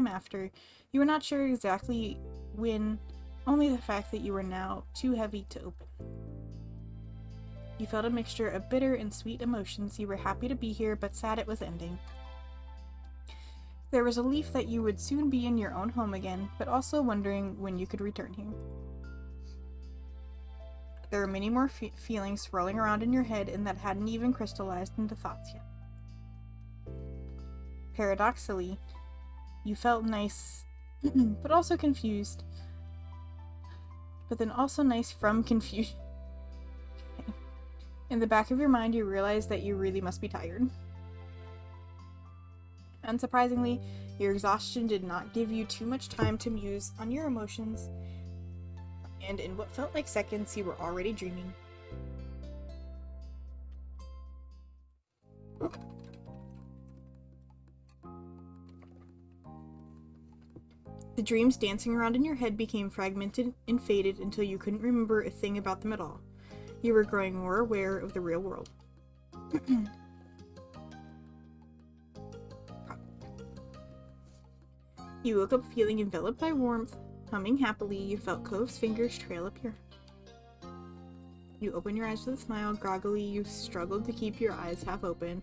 after. You were not sure exactly when, only the fact that you were now too heavy to open. You felt a mixture of bitter and sweet emotions. You were happy to be here, but sad it was ending. There was a relief that you would soon be in your own home again, but also wondering when you could return here. There were many more feelings swirling around in your head, and that hadn't even crystallized into thoughts yet. Paradoxically, you felt nice, but also confused. But then also nice from confusion. In the back of your mind, you realized that you really must be tired. Unsurprisingly, your exhaustion did not give you too much time to muse on your emotions, and in what felt like seconds, you were already dreaming. The dreams dancing around in your head became fragmented and faded until you couldn't remember a thing about them at all. You were growing more aware of the real world. You woke up feeling enveloped by warmth. Humming happily, you felt Cove's fingers trail up your... You opened your eyes with a smile. Groggily, you struggled to keep your eyes half open.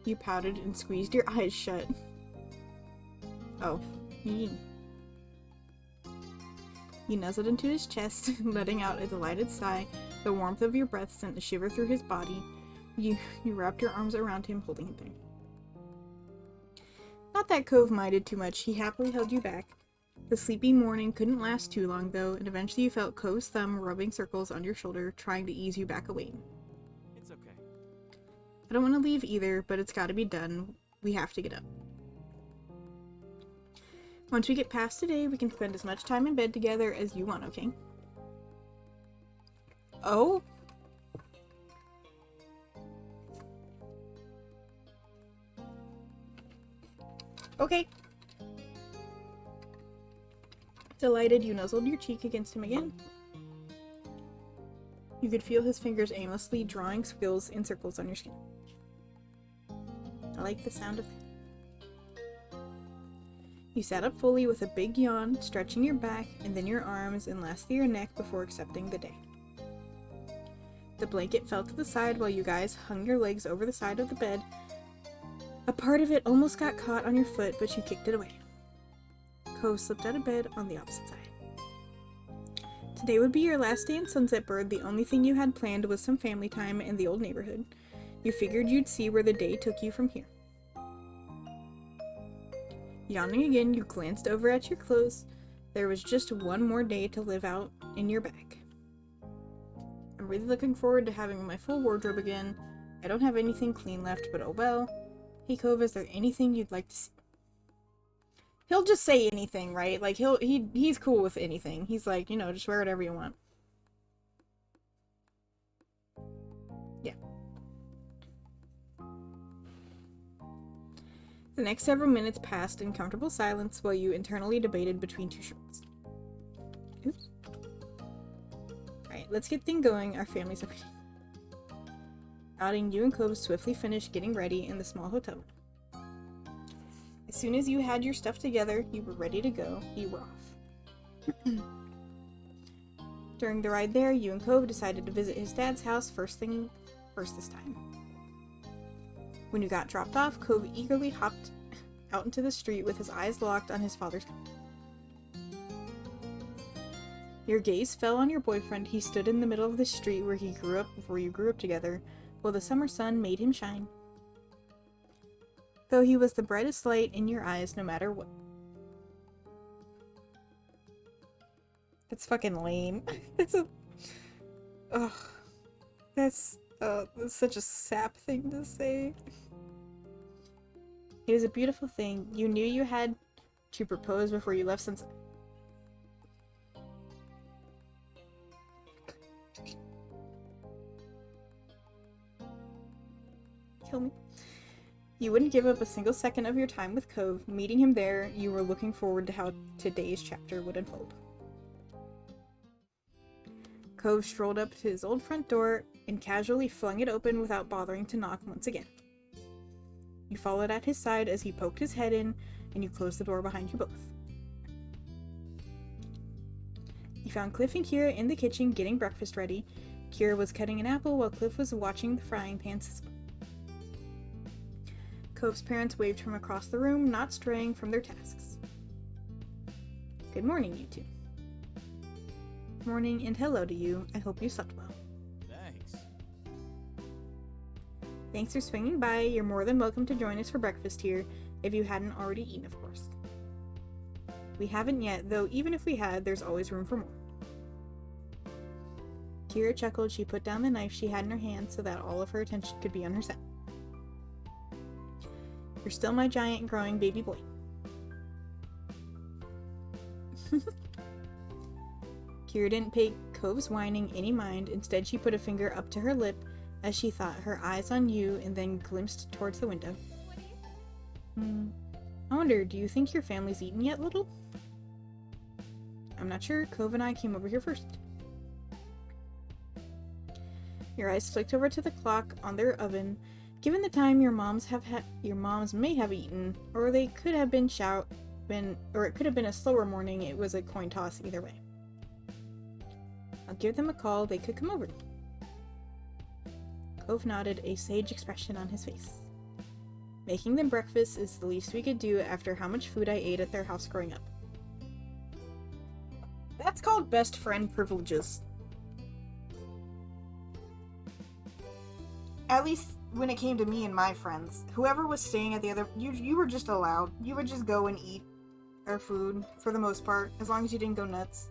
You pouted and squeezed your eyes shut. Oh. You nuzzled into his chest, letting out a delighted sigh. The warmth of your breath sent a shiver through his body. You wrapped your arms around him, holding him there. Not that Cove minded too much. He happily held you back. The sleepy morning couldn't last too long, though, and eventually you felt Cove's thumb rubbing circles on your shoulder, trying to ease you back awake. It's okay. I don't want to leave either, but it's got to be done. We have to get up. Once we get past today, we can spend as much time in bed together as you want, okay? Oh? Okay. Delighted, you nuzzled your cheek against him again. You could feel his fingers aimlessly drawing squills and circles on your skin. I like the sound of it. You sat up fully with a big yawn, stretching your back and then your arms and lastly your neck before accepting the day. The blanket fell to the side while you guys hung your legs over the side of the bed. A part of it almost got caught on your foot, but you kicked it away. Cove slipped out of bed on the opposite side. Today would be your last day in Sunset Bird. The only thing you had planned was some family time in the old neighborhood. You figured you'd see where the day took you from here. Yawning again, you glanced over at your clothes. There was just one more day to live out in your bag. I'm really looking forward to having my full wardrobe again. I don't have anything clean left, but oh well. Hey Cove, is there anything you'd like to see? He'll just say anything, right? Like, he's cool with anything. He's like, you know, just wear whatever you want. The next several minutes passed in comfortable silence while you internally debated between two shirts. Oops. Alright, let's get things going. Our families are waiting. Nodding, you and Cove swiftly finished getting ready in the small hotel room. As soon as you had your stuff together, you were ready to go, you were off. During the ride there, you and Cove decided to visit his dad's house first this time. When you got dropped off, Cove eagerly hopped out into the street with his eyes locked on his father's car. Your gaze fell on your boyfriend. He stood in the middle of the street where he grew up before you grew up together, while the summer sun made him shine. Though he was the brightest light in your eyes no matter what. That's fucking lame. That's such a sap thing to say. It was a beautiful thing. You knew you had to propose before you left since... Kill me. You wouldn't give up a single second of your time with Cove. Meeting him there, you were looking forward to how today's chapter would unfold. Cove strolled up to his old front door and casually flung it open without bothering to knock once again. You followed at his side as he poked his head in, and you closed the door behind you both. You found Cliff and Kira in the kitchen getting breakfast ready. Kira was cutting an apple while Cliff was watching the frying pan sizzle. Cove's parents waved from across the room, not straying from their tasks. Good morning, you two. Morning and hello to you. I hope you slept well. Thanks. Thanks for swinging by. You're more than welcome to join us for breakfast here, if you hadn't already eaten, of course. We haven't yet, though even if we had, there's always room for more. Kira chuckled. She put down the knife she had in her hand so that all of her attention could be on her set. You're still my giant growing baby boy. Kira didn't pay Cove's whining any mind. Instead, she put a finger up to her lip as she thought, her eyes on you, and then glimpsed towards the window. What do you I wonder, do you think your family's eaten yet, little? I'm not sure. Cove and I came over here first. Your eyes flicked over to the clock on their oven. Given the time, your moms may have eaten, or they could have or it could have been a slower morning. It was a coin toss either way. I'll give them a call. They could come over. Cove nodded, a sage expression on his face. Making them breakfast is the least we could do after how much food I ate at their house growing up. That's called best friend privileges. At least when it came to me and my friends. Whoever was staying at the other... You were just allowed. You would just go and eat our food, for the most part, as long as you didn't go nuts.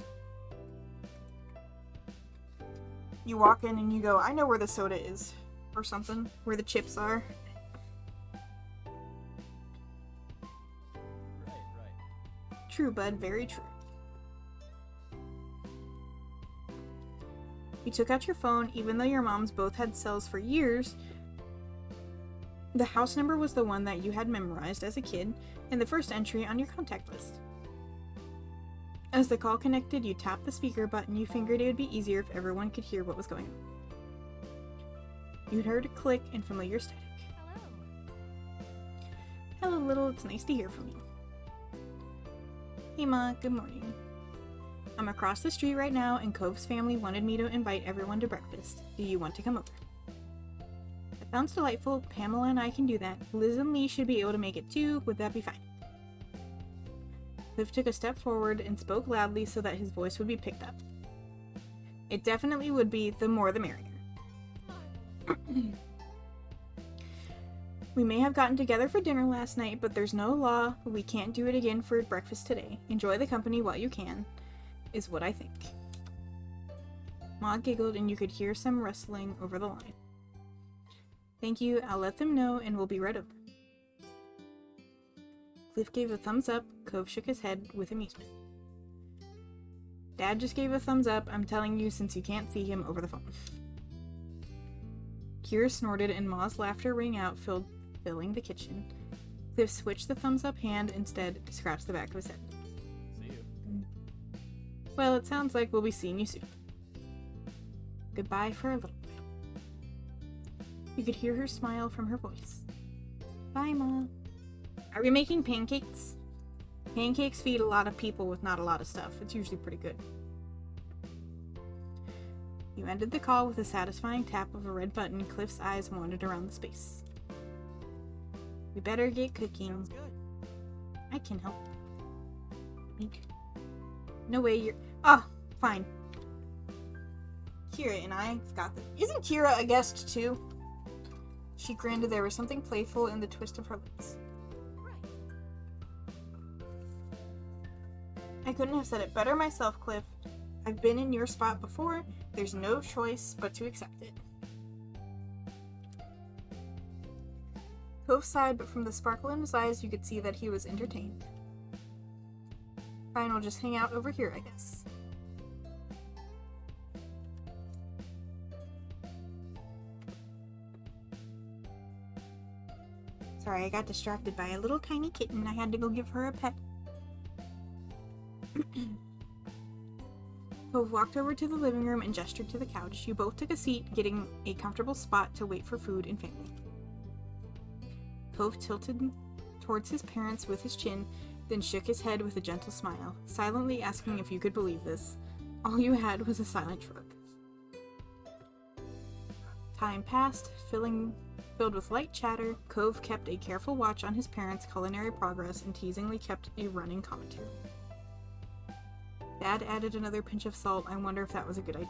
You walk in and you go, I know where the soda is. Or something. Where the chips are. Right. True, bud. Very true. You took out your phone. Even though your moms both had cells for years, the house number was the one that you had memorized as a kid and the first entry on your contact list. As the call connected, you tapped the speaker button. You figured it would be easier if everyone could hear what was going on. You heard a click and familiar static. Hello. Hello, little. It's nice to hear from you. Hey, Ma. Good morning. I'm across the street right now, and Cove's family wanted me to invite everyone to breakfast. Do you want to come over? That sounds delightful. Pamela and I can do that. Liz and Lee should be able to make it too. Would that be fine? Cliff took a step forward and spoke loudly so that his voice would be picked up. It definitely would be. The more the merrier. We may have gotten together for dinner last night, but there's no law. We can't do it again for breakfast today. Enjoy the company while you can, is what I think. Ma giggled and you could hear some rustling over the line. Thank you. I'll let them know and we'll be right over. Cliff gave a thumbs up. Cove shook his head with amusement. Dad just gave a thumbs up. I'm telling you since you can't see him over the phone. Kira snorted and Ma's laughter rang out, filling the kitchen. Cliff switched the thumbs up hand instead to scratch the back of his head. See you. Well, it sounds like we'll be seeing you soon. Goodbye for a little while. You could hear her smile from her voice. Bye, Ma. Are we making pancakes? Pancakes feed a lot of people with not a lot of stuff. It's usually pretty good. You ended the call with a satisfying tap of a red button. Cliff's eyes wandered around the space. We better get cooking. Sounds good. I can help. Me too. No way you're... Oh, fine. Kira and I've got this. Isn't Kira a guest too? She grinned. There was something playful in the twist of her lips. I couldn't have said it better myself, Cliff. I've been in your spot before. There's no choice but to accept it. Cove sighed, but from the sparkle in his eyes, you could see that he was entertained. Fine, we'll just hang out over here, I guess. Sorry, I got distracted by a little tiny kitten. I had to go give her a pet. Cove walked over to the living room and gestured to the couch. You both took a seat, getting a comfortable spot to wait for food and family. Cove tilted towards his parents with his chin, then shook his head with a gentle smile, silently asking if you could believe this. All you had was a silent shrug. Time passed, filled with light chatter. Cove kept a careful watch on his parents' culinary progress and teasingly kept a running commentary. Dad added another pinch of salt. I wonder if that was a good idea.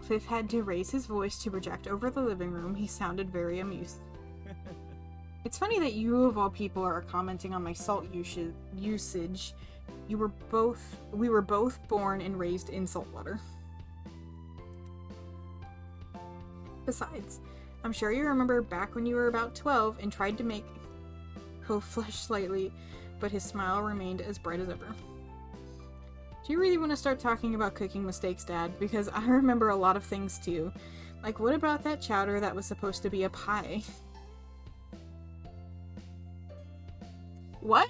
Cliff had to raise his voice to project over the living room. He sounded very amused. It's funny that you, of all people, are commenting on my salt usage. We were both born and raised in saltwater. Besides, I'm sure you remember back when you were about 12 and tried to make Cove flush slightly, but his smile remained as bright as ever. Do you really want to start talking about cooking mistakes, Dad? Because I remember a lot of things too. Like, what about that chowder that was supposed to be a pie? What?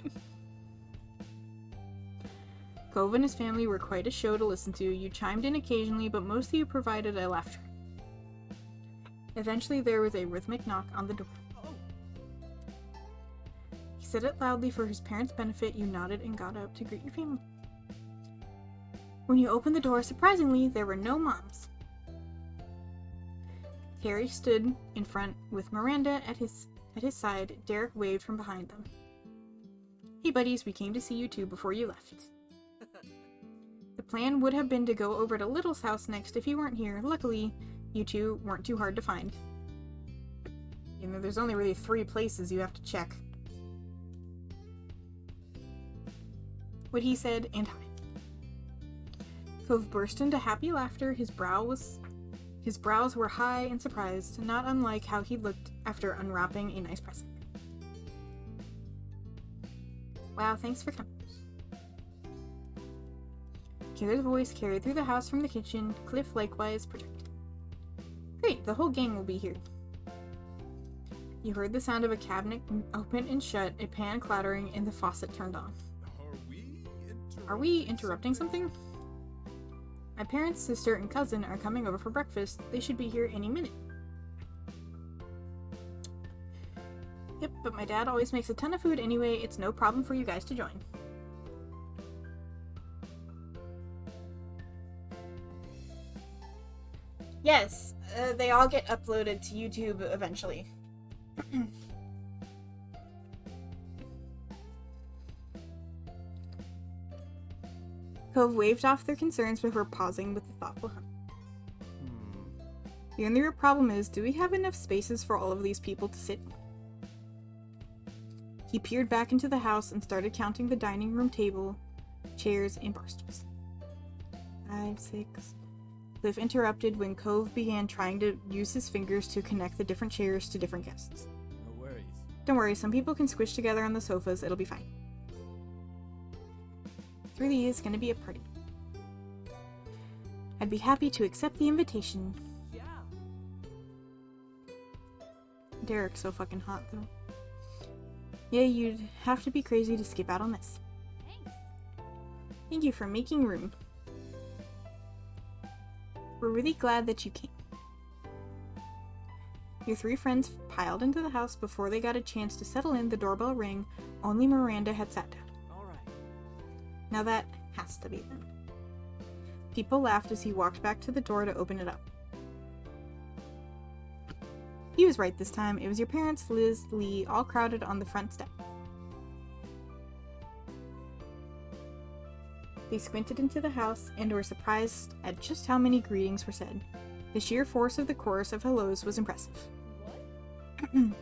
Cove and his family were quite a show to listen to. You chimed in occasionally, but most of you provided a laugh track. Eventually, there was a rhythmic knock on the door. He said it loudly for his parents' benefit. You nodded and got up to greet your family. When you opened the door, surprisingly, there were no moms. Terry stood in front with Miranda at his side. Derek waved from behind them. Hey buddies, we came to see you two before you left. The plan would have been to go over to Little's house next if you weren't here. Luckily, you two weren't too hard to find. You know, there's only really 3 places you have to check. What he said, and hi. Cove burst into happy laughter. His brows were high and surprised, not unlike how he looked after unwrapping a nice present. Wow, thanks for coming. Killer's voice carried through the house from the kitchen. Cliff likewise projected. Great, the whole gang will be here. You heard the sound of a cabinet open and shut, a pan clattering, and the faucet turned on. Are we interrupting something? My parents, sister, and cousin are coming over for breakfast. They should be here any minute. Yep, but my dad always makes a ton of food anyway. It's no problem for you guys to join. Yes, they all get uploaded to YouTube eventually. Cove waved off their concerns before pausing with a thoughtful hum. The only real problem is, do we have enough spaces for all of these people to sit? He peered back into the house and started counting the dining room table, chairs, and bar stools. 5, 6... Cliff interrupted when Cove began trying to use his fingers to connect the different chairs to different guests. No worries. Don't worry, some people can squish together on the sofas, it'll be fine. It really is gonna be a party. I'd be happy to accept the invitation. Yeah. Derek's so fucking hot, though. Yeah, you'd have to be crazy to skip out on this. Thanks. Thank you for making room. We're really glad that you came. Your three friends piled into the house before they got a chance to settle in. The doorbell rang. Only Miranda had sat down. All right. Now that has to be them. People laughed as he walked back to the door to open it up. He was right this time. It was your parents, Liz, Lee, all crowded on the front step. They squinted into the house and were surprised at just how many greetings were said. The sheer force of the chorus of hellos was impressive. What?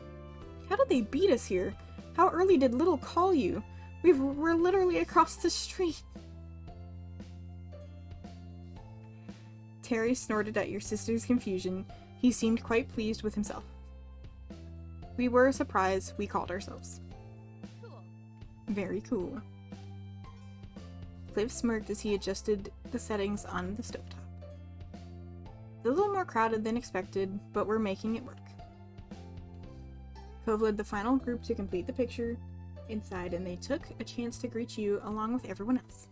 How did they beat us here? How early did Little call you? We're literally across the street. Terry snorted at your sister's confusion. He seemed quite pleased with himself. We were a surprise. We called ourselves. Cool. Very cool. Cliff smirked as he adjusted the settings on the stovetop. It's a little more crowded than expected, but we're making it work. Cove led the final group to complete the picture inside, and they took a chance to greet you along with everyone else.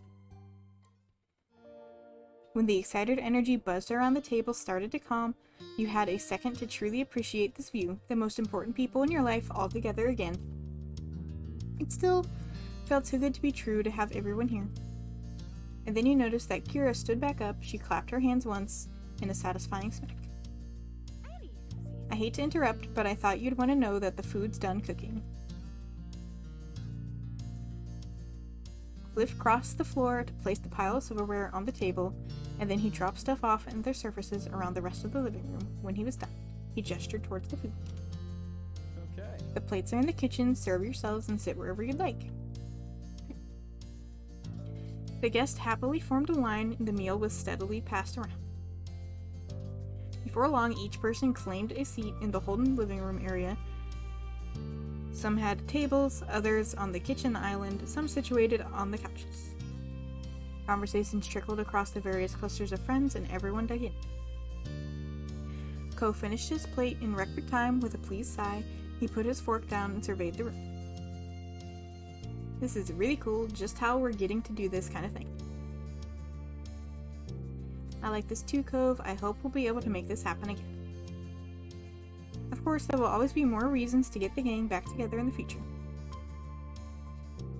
When the excited energy buzzed around the table started to calm, you had a second to truly appreciate this view, the most important people in your life all together again. It still felt too good to be true to have everyone here. And then you noticed that Kira stood back up. She clapped her hands once in a satisfying smack. I hate to interrupt, but I thought you'd want to know that the food's done cooking. Cliff crossed the floor to place the pile of silverware on the table, and then he dropped stuff off in their surfaces around the rest of the living room. When he was done, he gestured towards the food. Okay. The plates are in the kitchen. Serve yourselves and sit wherever you'd like. The guests happily formed a line, and the meal was steadily passed around. Before long, each person claimed a seat in the Holden living room area. Some had tables, others on the kitchen island, some situated on the couches. Conversations trickled across the various clusters of friends, and everyone dug in. Ko finished his plate in record time with a pleased sigh. He put his fork down and surveyed the room. This is really cool, just how we're getting to do this kind of thing. I like this too, Cove. I hope we'll be able to make this happen again. Of course, there will always be more reasons to get the gang back together in the future.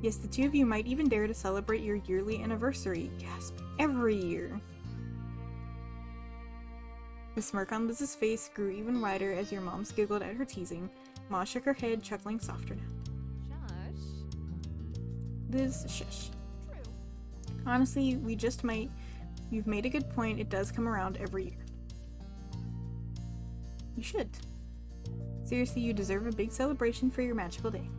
Yes, the two of you might even dare to celebrate your yearly anniversary. Gasp. Every year. The smirk on Liz's face grew even wider as your moms giggled at her teasing. Ma shook her head, chuckling softer now. Josh. Liz, shush. True. Honestly, we just might. You've made a good point. It does come around every year. You should. Seriously, you deserve a big celebration for your magical day.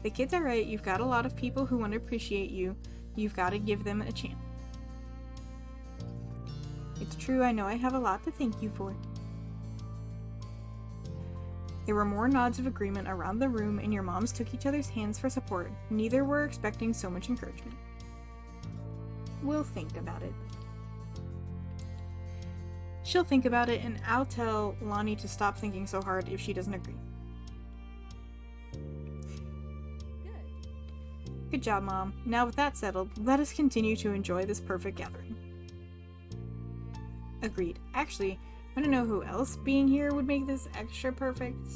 The kids are right. You've got a lot of people who want to appreciate you. You've got to give them a chance. It's true, I know I have a lot to thank you for. There were more nods of agreement around the room, and your moms took each other's hands for support. Neither were expecting so much encouragement. We'll think about it. She'll think about it, and I'll tell Lonnie to stop thinking so hard if she doesn't agree. Good. Good job, Mom. Now with that settled, let us continue to enjoy this perfect gathering. Agreed. Actually, want to know who else being here would make this extra perfect?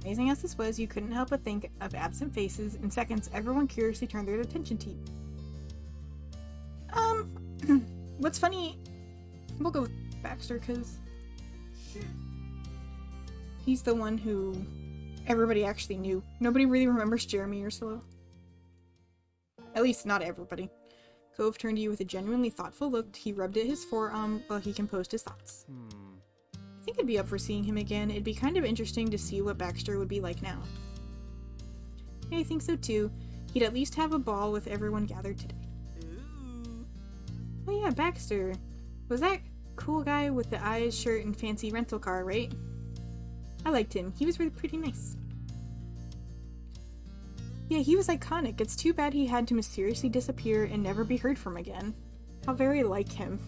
Amazing as this was, you couldn't help but think of absent faces. In seconds, everyone curiously turned their attention to you. What's funny, we'll go with Baxter, because he's the one who everybody actually knew. Nobody really remembers Jeremy or Slow. At least, not everybody. Cove turned to you with a genuinely thoughtful look. He rubbed at his forearm while he composed his thoughts. I think I'd be up for seeing him again. It'd be kind of interesting to see what Baxter would be like now. Yeah, I think so too. He'd at least have a ball with everyone gathered today. Oh yeah, Baxter. Was that cool guy with the eyes, shirt, and fancy rental car, right? I liked him. He was really pretty nice. Yeah, he was iconic. It's too bad he had to mysteriously disappear and never be heard from again. How very like him.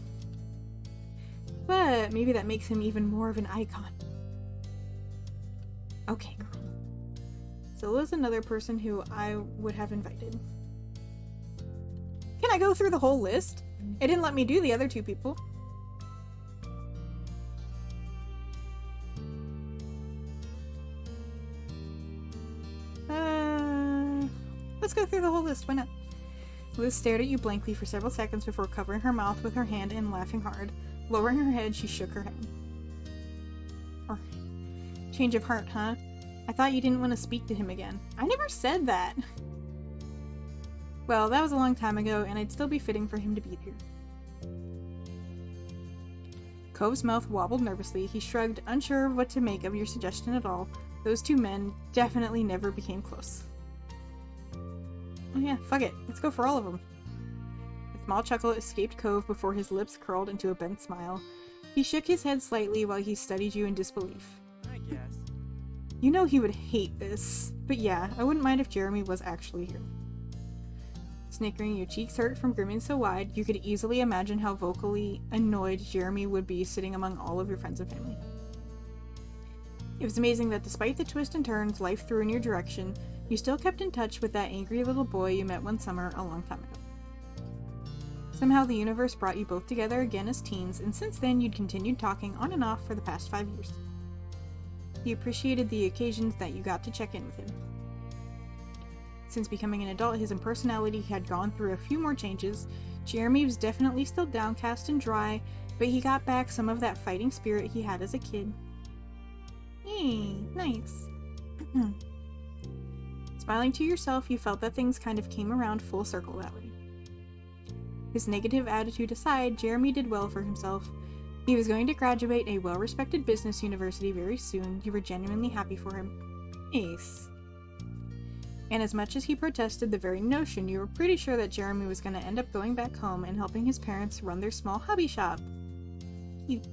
But maybe that makes him even more of an icon. Okay, girl. Zillow's another person who I would have invited. Can I go through the whole list? It didn't let me do the other two people. Let's go through the whole list. Why not? Liz stared at you blankly for several seconds before covering her mouth with her hand and laughing hard. Lowering her head, she shook her head. Or, change of heart, huh? I thought you didn't want to speak to him again. I never said that. Well, that was a long time ago, and I'd still be fitting for him to be here. Cove's mouth wobbled nervously. He shrugged, unsure of what to make of your suggestion at all. Those two men definitely never became close. Oh yeah, fuck it. Let's go for all of them. A small chuckle escaped Cove before his lips curled into a bent smile. He shook his head slightly while he studied you in disbelief. I guess. You know he would hate this. But yeah, I wouldn't mind if Jeremy was actually here. Snickering, your cheeks hurt from grinning so wide, you could easily imagine how vocally annoyed Jeremy would be sitting among all of your friends and family. It was amazing that despite the twists and turns life threw in your direction, you still kept in touch with that angry little boy you met one summer a long time ago. Somehow the universe brought you both together again as teens, and since then you'd continued talking on and off for the past 5 years. You appreciated the occasions that you got to check in with him. Since becoming an adult, his personality had gone through a few more changes. Jeremy was definitely still downcast and dry, but he got back some of that fighting spirit he had as a kid. Hey, nice. Smiling to yourself, you felt that things kind of came around full circle that way. His negative attitude aside, Jeremy did well for himself. He was going to graduate a well-respected business university very soon. You were genuinely happy for him. Ace. And as much as he protested the very notion, you were pretty sure that Jeremy was going to end up going back home and helping his parents run their small hobby shop. Cute.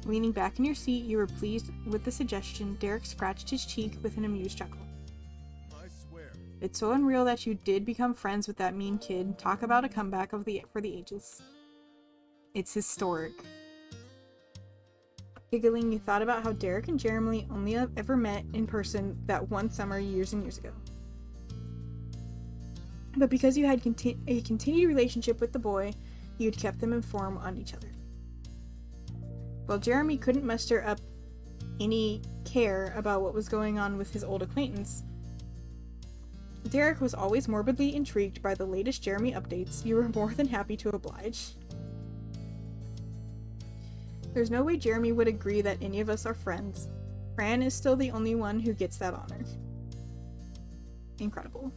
Leaning back in your seat, you were pleased with the suggestion. Derek scratched his cheek with an amused chuckle. I swear. It's so unreal that you did become friends with that mean kid. Talk about a comeback for the ages. It's historic. Giggling, you thought about how Derek and Jeremy only ever met in person that one summer years and years ago. But because you had a continued relationship with the boy, you'd kept them informed on each other. While Jeremy couldn't muster up any care about what was going on with his old acquaintance, Derek was always morbidly intrigued by the latest Jeremy updates. You were more than happy to oblige. There's no way Jeremy would agree that any of us are friends. Fran is still the only one who gets that honor. Incredible.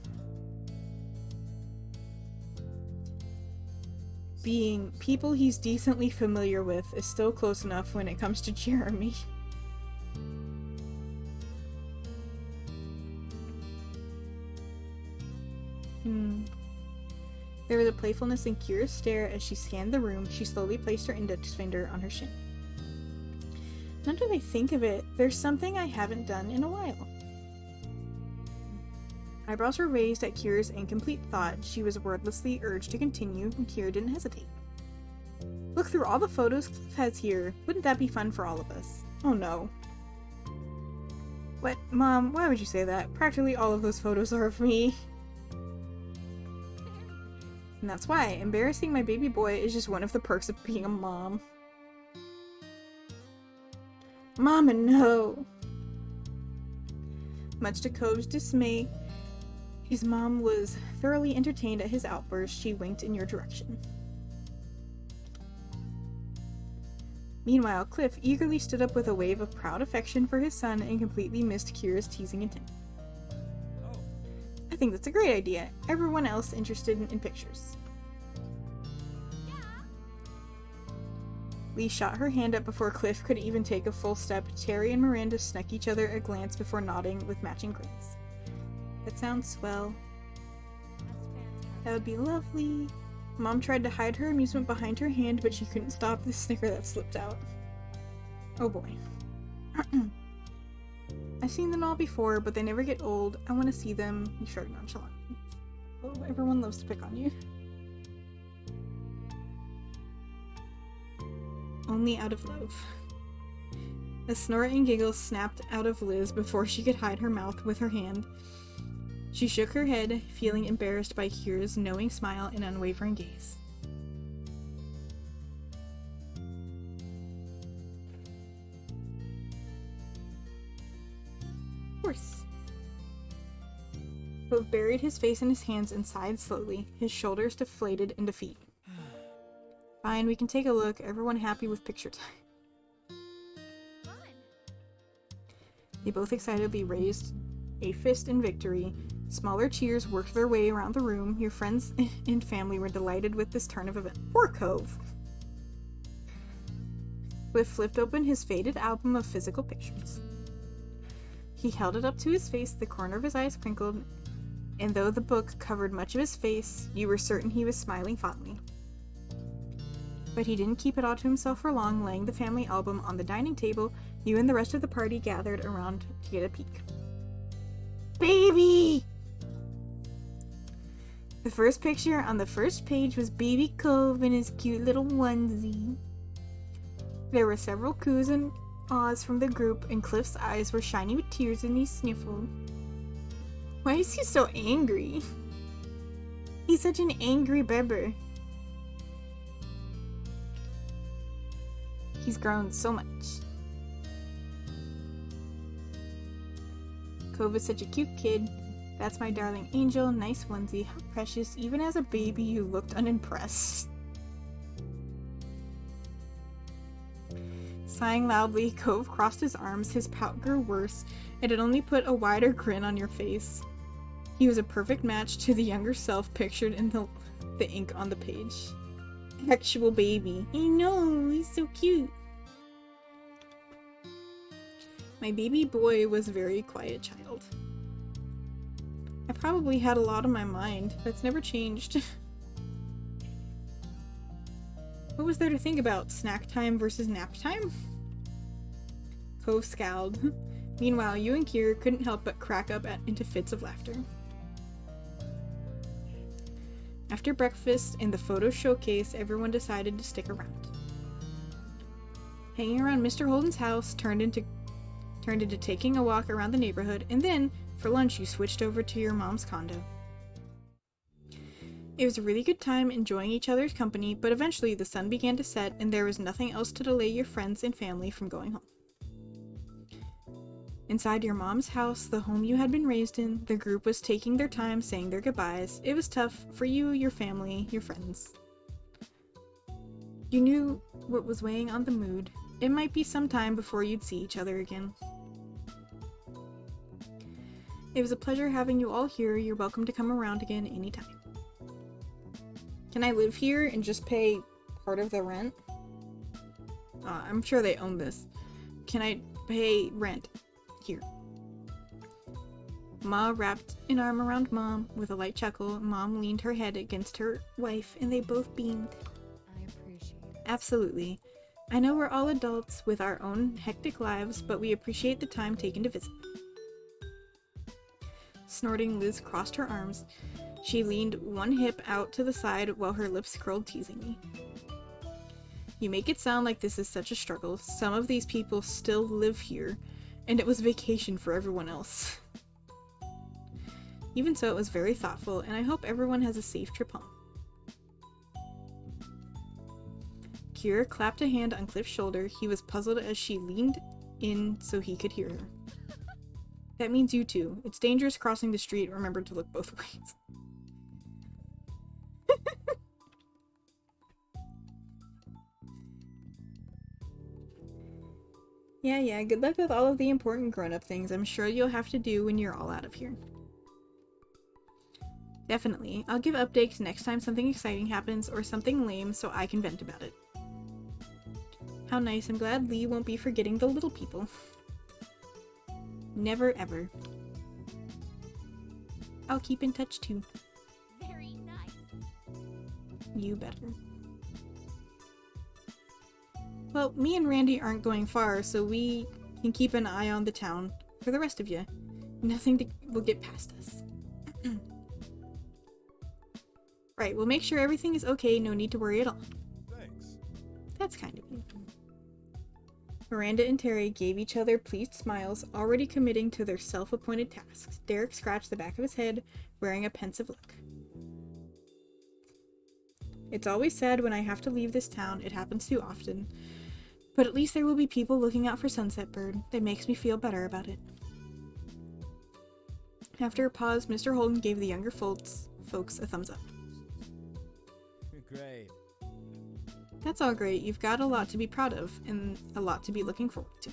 Being people he's decently familiar with is still close enough when it comes to Jeremy. There was a playfulness in Kira's stare as she scanned the room. She slowly placed her index finger on her shin. Now that I think of it, there's something I haven't done in a while. Eyebrows were raised at Kira's incomplete thought. She was wordlessly urged to continue, and Kira didn't hesitate. Look through all the photos Cliff has here. Wouldn't that be fun for all of us? Oh no. What? Mom, why would you say that? Practically all of those photos are of me. And that's why embarrassing my baby boy is just one of the perks of being a mom. Mama, no! Much to Cove's dismay, his mom was thoroughly entertained at his outburst. She winked in your direction. Meanwhile, Cliff eagerly stood up with a wave of proud affection for his son and completely missed Kira's teasing intent. Oh, I think that's a great idea. Everyone else interested in pictures. Lee shot her hand up before Cliff could even take a full step. Terry and Miranda snuck each other a glance before nodding with matching grins. That sounds swell. That's fantastic. That would be lovely. Mom tried to hide her amusement behind her hand, but she couldn't stop the snicker that slipped out. Oh boy. I've seen them all before, but they never get old. I want to see them. You shrugged nonchalantly. Oh, everyone loves to pick on you. only out of love. A snort and giggle snapped out of Liz before she could hide her mouth with her hand. She shook her head, feeling embarrassed by Kira's knowing smile and unwavering gaze. Horse. Cove buried his face in his hands and sighed slowly, his shoulders deflated in defeat. Fine, we can take a look. Everyone happy with picture time. They both excitedly raised a fist in victory. Smaller cheers worked their way around the room. Your friends and family were delighted with this turn of events. Poor Cove! Cliff flipped open his faded album of physical pictures. He held it up to his face, the corner of his eyes crinkled, and though the book covered much of his face, you were certain he was smiling fondly. But he didn't keep it all to himself for long. Laying the family album on the dining table, you and the rest of the party gathered around to get a peek. Baby! The first picture on the first page was Baby Cove in his cute little onesie. There were several coos and ahs from the group, and Cliff's eyes were shiny with tears and he sniffled. Why is he so angry? He's such an angry bebber. He's grown so much. Cove is such a cute kid. That's my darling angel. Nice onesie. How precious. Even as a baby, you looked unimpressed. Sighing loudly, Cove crossed his arms. His pout grew worse, and it only put a wider grin on your face. He was a perfect match to the younger self pictured in the ink on the page. Actual baby. I know, he's so cute. My baby boy was a very quiet child. I probably had a lot on my mind. That's never changed. What was there to think about? Snack time versus nap time? Cove scowled. Meanwhile, you and Kira couldn't help but crack up into fits of laughter. After breakfast and the photo showcase, everyone decided to stick around. Hanging around Mr. Holden's house turned into taking a walk around the neighborhood, and then, for lunch, you switched over to your mom's condo. It was a really good time enjoying each other's company, but eventually the sun began to set and there was nothing else to delay your friends and family from going home. Inside your mom's house, the home you had been raised in, the group was taking their time saying their goodbyes. It was tough for you, your family, your friends. You knew what was weighing on the mood. It might be some time before you'd see each other again. It was a pleasure having you all here. You're welcome to come around again anytime. Can I live here and just pay part of the rent? I'm sure they own this. Can I pay rent here? Ma wrapped an arm around Mom with a light chuckle. Mom leaned her head against her wife and they both beamed. I appreciate it. Absolutely. I know we're all adults with our own hectic lives, but we appreciate the time taken to visit. Snorting, Liz crossed her arms. She leaned one hip out to the side while her lips curled teasingly. You make it sound like this is such a struggle. Some of these people still live here, and it was vacation for everyone else. Even so, it was very thoughtful, and I hope everyone has a safe trip home. Kira clapped a hand on Cliff's shoulder. He was puzzled as she leaned in so he could hear her. That means you too. It's dangerous crossing the street. Remember to look both ways. Yeah, good luck with all of the important grown-up things I'm sure you'll have to do when you're all out of here. Definitely. I'll give updates next time something exciting happens or something lame so I can vent about it. How nice. I'm glad Lee won't be forgetting the little people. Never ever. I'll keep in touch too. Very nice. You better. Well, me and Randy aren't going far, so we can keep an eye on the town for the rest of you. Nothing will get past us. Right, we'll make sure everything is okay, no need to worry at all. Thanks. That's kind of you. Miranda and Terry gave each other pleased smiles, already committing to their self-appointed tasks. Derek scratched the back of his head, wearing a pensive look. It's always sad when I have to leave this town. It happens too often. But at least there will be people looking out for Sunset Bird. That makes me feel better about it. After a pause, Mr. Holden gave the younger folks a thumbs up. Great. That's all great. You've got a lot to be proud of, and a lot to be looking forward to.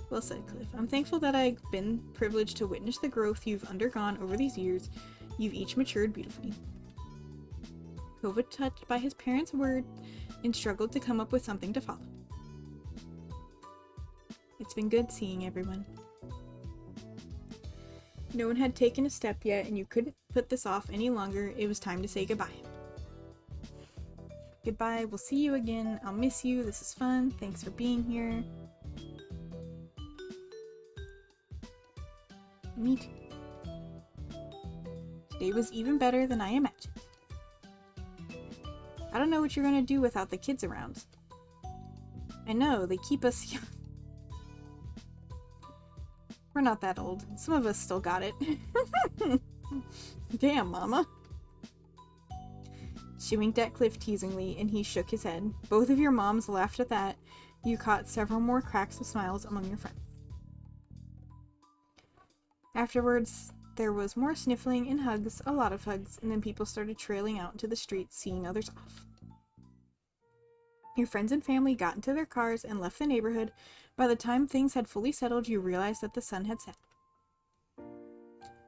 Well said, Cliff. I'm thankful that I've been privileged to witness the growth you've undergone over these years. You've each matured beautifully. Cove was touched by his parents' word and struggled to come up with something to follow. It's been good seeing everyone. No one had taken a step yet, and you couldn't put this off any longer. It was time to say goodbye. Goodbye, we'll see you again. I'll miss you. This is fun. Thanks for being here. Me too. Today was even better than I imagined. I don't know what you're gonna do without the kids around. I know, they keep us young. We're not that old. Some of us still got it. Damn, Mama. She winked at Cliff teasingly, and he shook his head. Both of your moms laughed at that. You caught several more cracks of smiles among your friends. Afterwards, there was more sniffling and hugs, a lot of hugs, and then people started trailing out into the streets, seeing others off. Your friends and family got into their cars and left the neighborhood. By the time things had fully settled, you realized that the sun had set.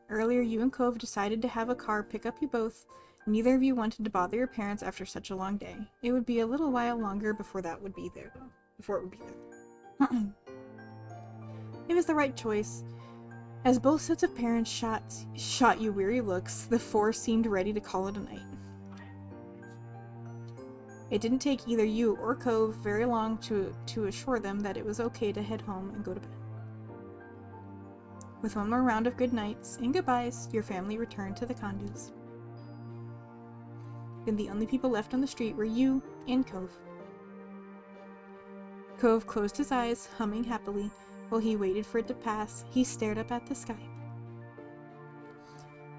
Earlier, you and Cove decided to have a car pick up you both. Neither of you wanted to bother your parents after such a long day. It would be a little while longer before it would be there. It was the right choice. As both sets of parents shot you weary looks, the four seemed ready to call it a night. It didn't take either you or Cove very long to assure them that it was okay to head home and go to bed. With one more round of good nights and goodbyes, your family returned to the condos. Then the only people left on the street were you and Cove. Cove closed his eyes, humming happily. While he waited for it to pass, he stared up at the sky.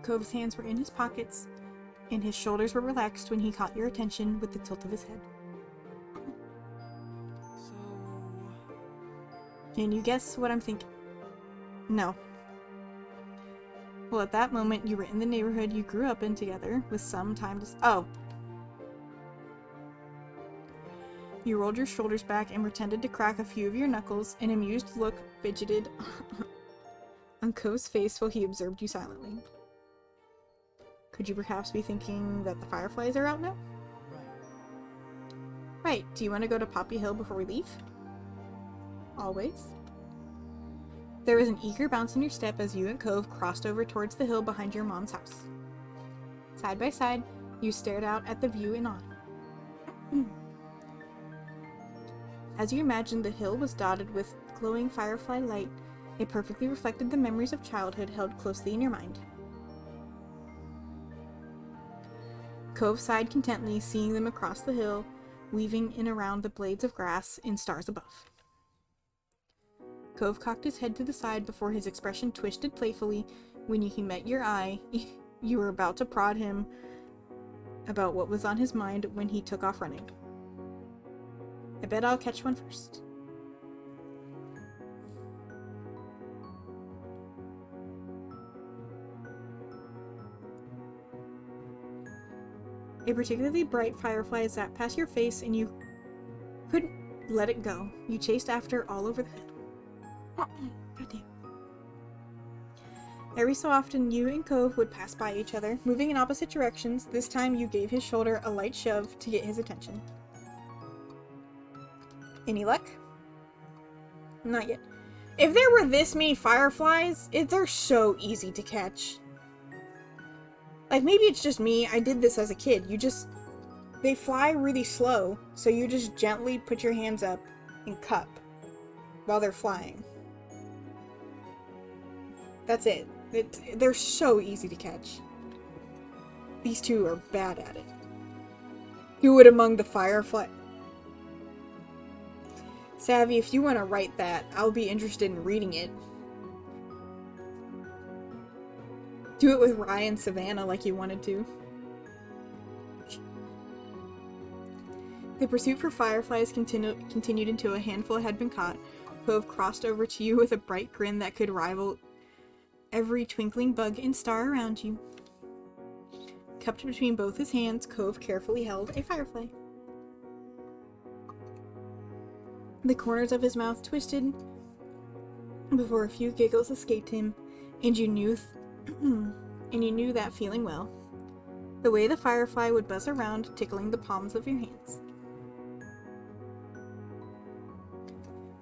Cove's hands were in his pockets, and his shoulders were relaxed when he caught your attention with the tilt of his head. Can you guess what I'm thinking? No. Well, at that moment, you were in the neighborhood you grew up in together, with some time to... Oh! You rolled your shoulders back and pretended to crack a few of your knuckles. An amused look fidgeted on Cove's face while he observed you silently. Could you perhaps be thinking that the fireflies are out now? Right. Do you want to go to Poppy Hill before we leave? Always. There was an eager bounce in your step as you and Cove crossed over towards the hill behind your mom's house. Side by side, you stared out at the view in awe. As you imagined, the hill was dotted with glowing firefly light. It perfectly reflected the memories of childhood held closely in your mind. Cove sighed contently, seeing them across the hill, weaving in around the blades of grass in stars above. Cove cocked his head to the side before his expression twisted playfully. When he met your eye, you were about to prod him about what was on his mind when he took off running. I bet I'll catch one first. A particularly bright firefly zapped past your face, and you couldn't let it go. You chased after all over the head. Goddamn. Every so often, you and Cove would pass by each other, moving in opposite directions. This time, you gave his shoulder a light shove to get his attention. Any luck? Not yet. If there were this many fireflies, they're so easy to catch. Like, maybe it's just me. I did this as a kid. They fly really slow, so you just gently put your hands up and cup while they're flying. That's it. They're so easy to catch. These two are bad at it. Who would among the firefly... Savvy, if you want to write that, I'll be interested in reading it. Do it with Rye and Savannah like you wanted to. The pursuit for fireflies continued until a handful had been caught. Cove crossed over to you with a bright grin that could rival every twinkling bug and star around you. Cupped between both his hands, Cove carefully held a firefly. The corners of his mouth twisted before a few giggles escaped him, and you knew that feeling well. The way the firefly would buzz around, tickling the palms of your hands.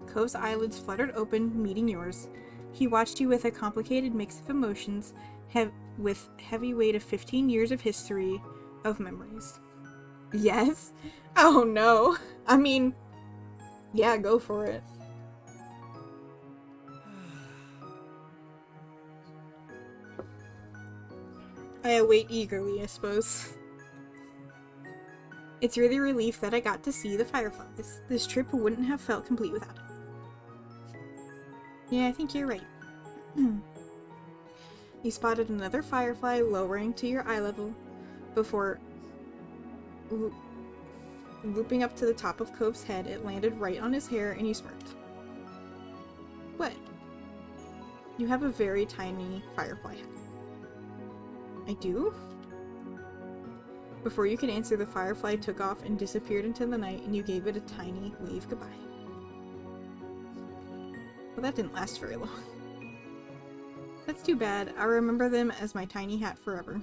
Cove's eyelids fluttered open, meeting yours. He watched you with a complicated mix of emotions, with heavy weight of 15 years of history, of memories. Yes? Oh no. I mean, yeah, go for it. I await eagerly, I suppose. It's really a relief that I got to see the fireflies. This trip wouldn't have felt complete without it. Yeah, I think you're right. You spotted another firefly lowering to your eye level before looping up to the top of Cove's head. It landed right on his hair and you smirked. What? You have a very tiny firefly head. I do? Before you could answer, the firefly took off and disappeared into the night, and you gave it a tiny wave goodbye. Well, that didn't last very long. That's too bad. I'll remember them as my tiny hat forever.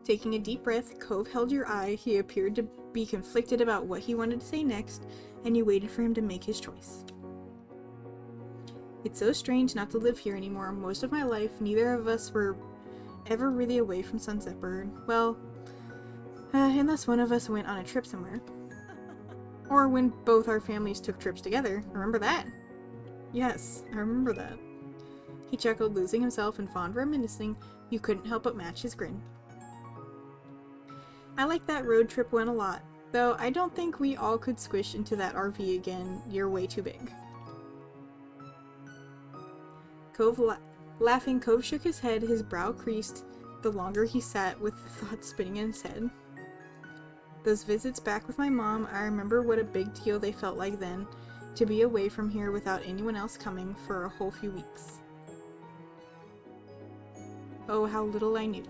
Taking a deep breath, Cove held your eye. He appeared to be conflicted about what he wanted to say next, and you waited for him to make his choice. It's so strange not to live here anymore. Most of my life, neither of us were ever really away from Sunset Bird. Well, unless one of us went on a trip somewhere. Or when both our families took trips together. Remember that? Yes, I remember that. He chuckled, losing himself in fond reminiscing. You couldn't help but match his grin. I like that road trip one a lot, though I don't think we all could squish into that RV again. You're way too big. Laughing, Cove shook his head, his brow creased the longer he sat with the thought spinning in his head. Those visits back with my mom, I remember what a big deal they felt like then, to be away from here without anyone else coming for a whole few weeks. Oh, how little I knew.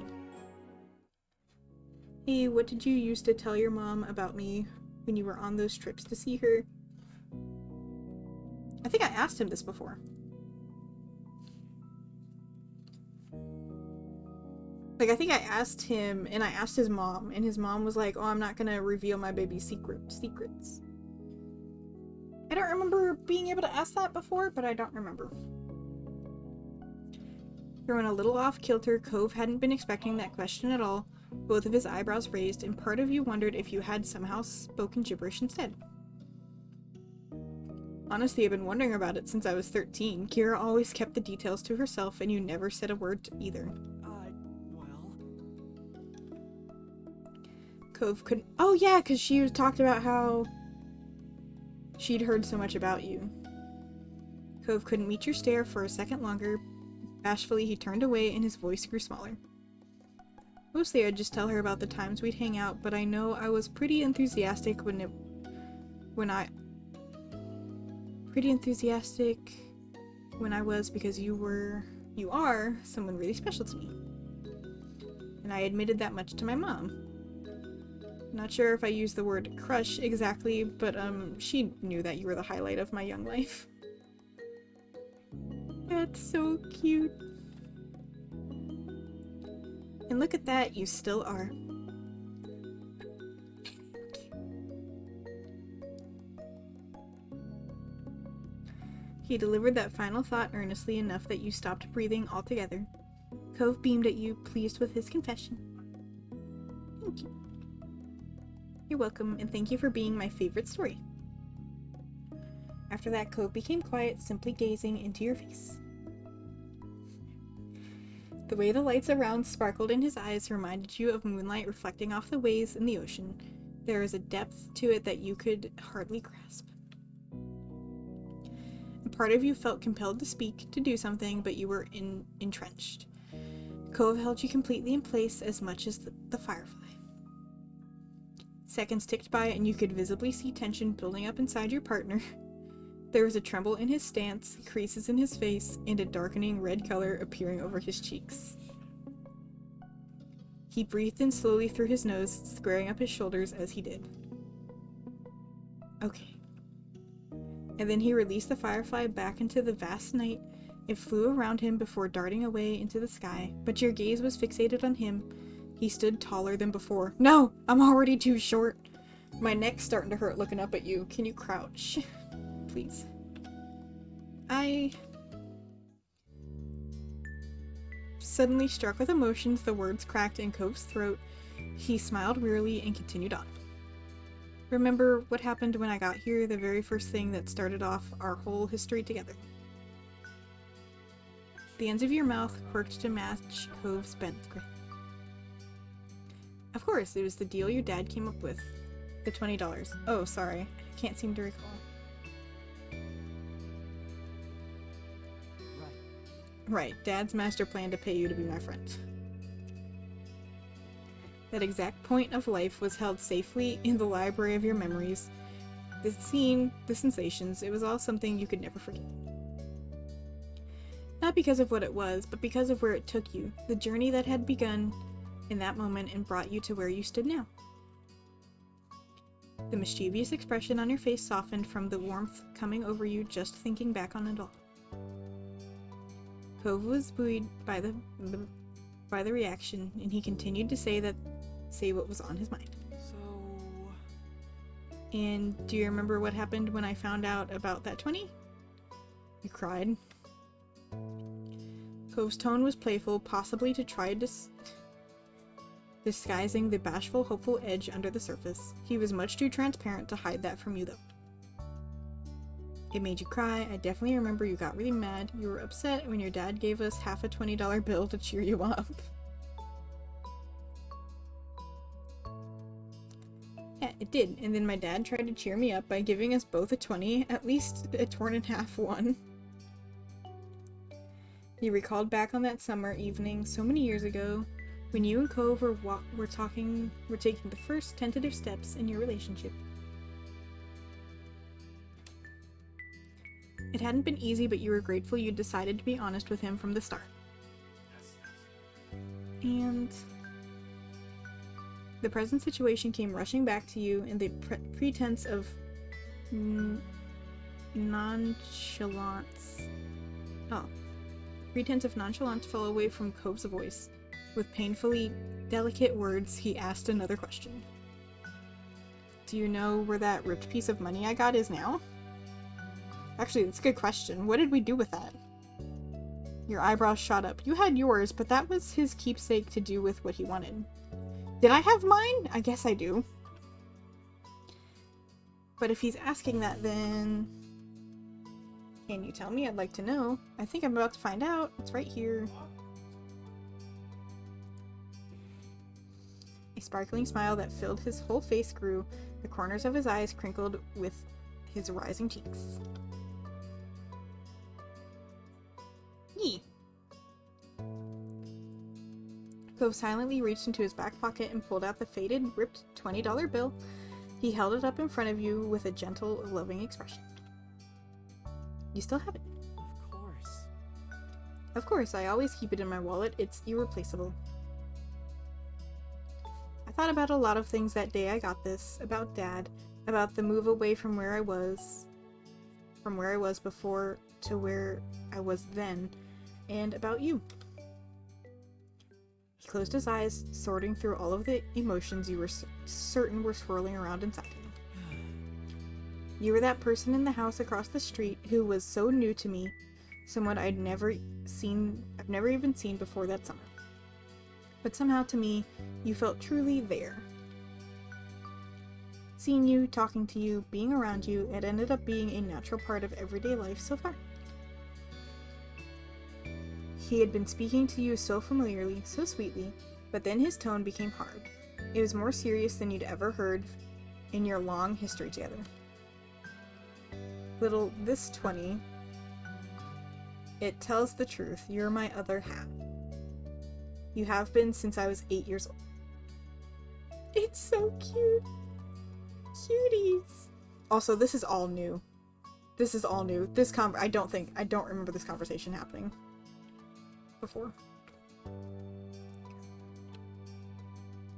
Hey, what did you used to tell your mom about me when you were on those trips to see her? I think I asked him this before. Like, I think I asked him, and I asked his mom, and his mom was like, oh, I'm not gonna reveal my baby's secrets. I don't remember being able to ask that before, but I don't remember. Thrown a little off kilter, Cove hadn't been expecting that question at all, both of his eyebrows raised, and part of you wondered if you had somehow spoken gibberish instead. Honestly, I've been wondering about it since I was 13. Kira always kept the details to herself, and you never said a word either. Cove couldn't— oh yeah, because she talked about how she'd heard so much about you. Cove couldn't meet your stare for a second longer. Bashfully, he turned away and his voice grew smaller. Mostly I'd just tell her about the times we'd hang out, but I know I was pretty enthusiastic when I was, because you are someone really special to me. And I admitted that much to my mom. Not sure if I used the word crush exactly, but she knew that you were the highlight of my young life. That's so cute. And look at that, you still are. He delivered that final thought earnestly enough that you stopped breathing altogether. Cove beamed at you, pleased with his confession. Thank you. You're welcome, and thank you for being my favorite story. After that, Cove became quiet, simply gazing into your face. The way the lights around sparkled in his eyes reminded you of moonlight reflecting off the waves in the ocean. There is a depth to it that you could hardly grasp. A part of you felt compelled to speak, to do something, but you were entrenched. Cove held you completely in place as much as the firefly. Seconds ticked by and you could visibly see tension building up inside your partner. There was a tremble in his stance, creases in his face, and a darkening red color appearing over his cheeks. He breathed in slowly through his nose, squaring up his shoulders as he did. Okay. And then he released the firefly back into the vast night. It flew around him before darting away into the sky, but your gaze was fixated on him. He stood taller than before. No! I'm already too short! My neck's starting to hurt looking up at you. Can you crouch? Please. Suddenly struck with emotions, the words cracked in Cove's throat. He smiled wearily and continued on. Remember what happened when I got here, the very first thing that started off our whole history together. The ends of your mouth quirked to match Cove's bent grin. Of course, it was the deal your dad came up with. The $20. Oh, sorry. I can't seem to recall. Right, Dad's master plan to pay you to be my friend. That exact point of life was held safely in the library of your memories. The scene, the sensations, it was all something you could never forget. Not because of what it was, but because of where it took you, the journey that had begun in that moment and brought you to where you stood now. The mischievous expression on your face softened from the warmth coming over you just thinking back on it all. Cove was buoyed by the reaction, and he continued to say what was on his mind. So... And do you remember what happened when I found out about that 20? You cried. Cove's tone was playful, possibly to try disguising the bashful, hopeful edge under the surface. He was much too transparent to hide that from you, though. It made you cry. I definitely remember you got really mad. You were upset when your dad gave us half a $20 bill to cheer you up. Yeah, it did. And then my dad tried to cheer me up by giving us both a 20, at least a torn in half one. He recalled back on that summer evening so many years ago when you and Cove were taking the first tentative steps in your relationship. It hadn't been easy, but you were grateful you'd decided to be honest with him from the start. And the present situation came rushing back to you in the pretense of nonchalance. Pretense of nonchalance fell away from Cove's voice. With painfully delicate words, he asked another question. Do you know where that ripped piece of money I got is now? Actually, that's a good question. What did we do with that? Your eyebrows shot up. You had yours, but that was his keepsake to do with what he wanted. Did I have mine? I guess I do. But if he's asking that, then... Can you tell me? I'd like to know. I think I'm about to find out. It's right here. A sparkling smile that filled his whole face grew. The corners of his eyes crinkled with his rising cheeks. Cove silently reached into his back pocket and pulled out the faded, ripped $20 bill. He held it up in front of you with a gentle, loving expression. You still have it. Of course. Of course, I always keep it in my wallet. It's irreplaceable. I thought about a lot of things that day I got this, about Dad, about the move away from where I was before to where I was then, and about you. He closed his eyes, sorting through all of the emotions you were certain were swirling around inside him. You were that person in the house across the street who was so new to me, someone I've never even seen before that summer. But somehow to me, you felt truly there. Seeing you, talking to you, being around you, it ended up being a natural part of everyday life so far. He had been speaking to you so familiarly, so sweetly, but then his tone became hard. It was more serious than you'd ever heard in your long history together. Little this 20, it tells the truth. You're my other half. You have been since I was 8 years old. It's so cute. Cuties. Also, this is all new. This is all new. I don't remember this conversation happening before.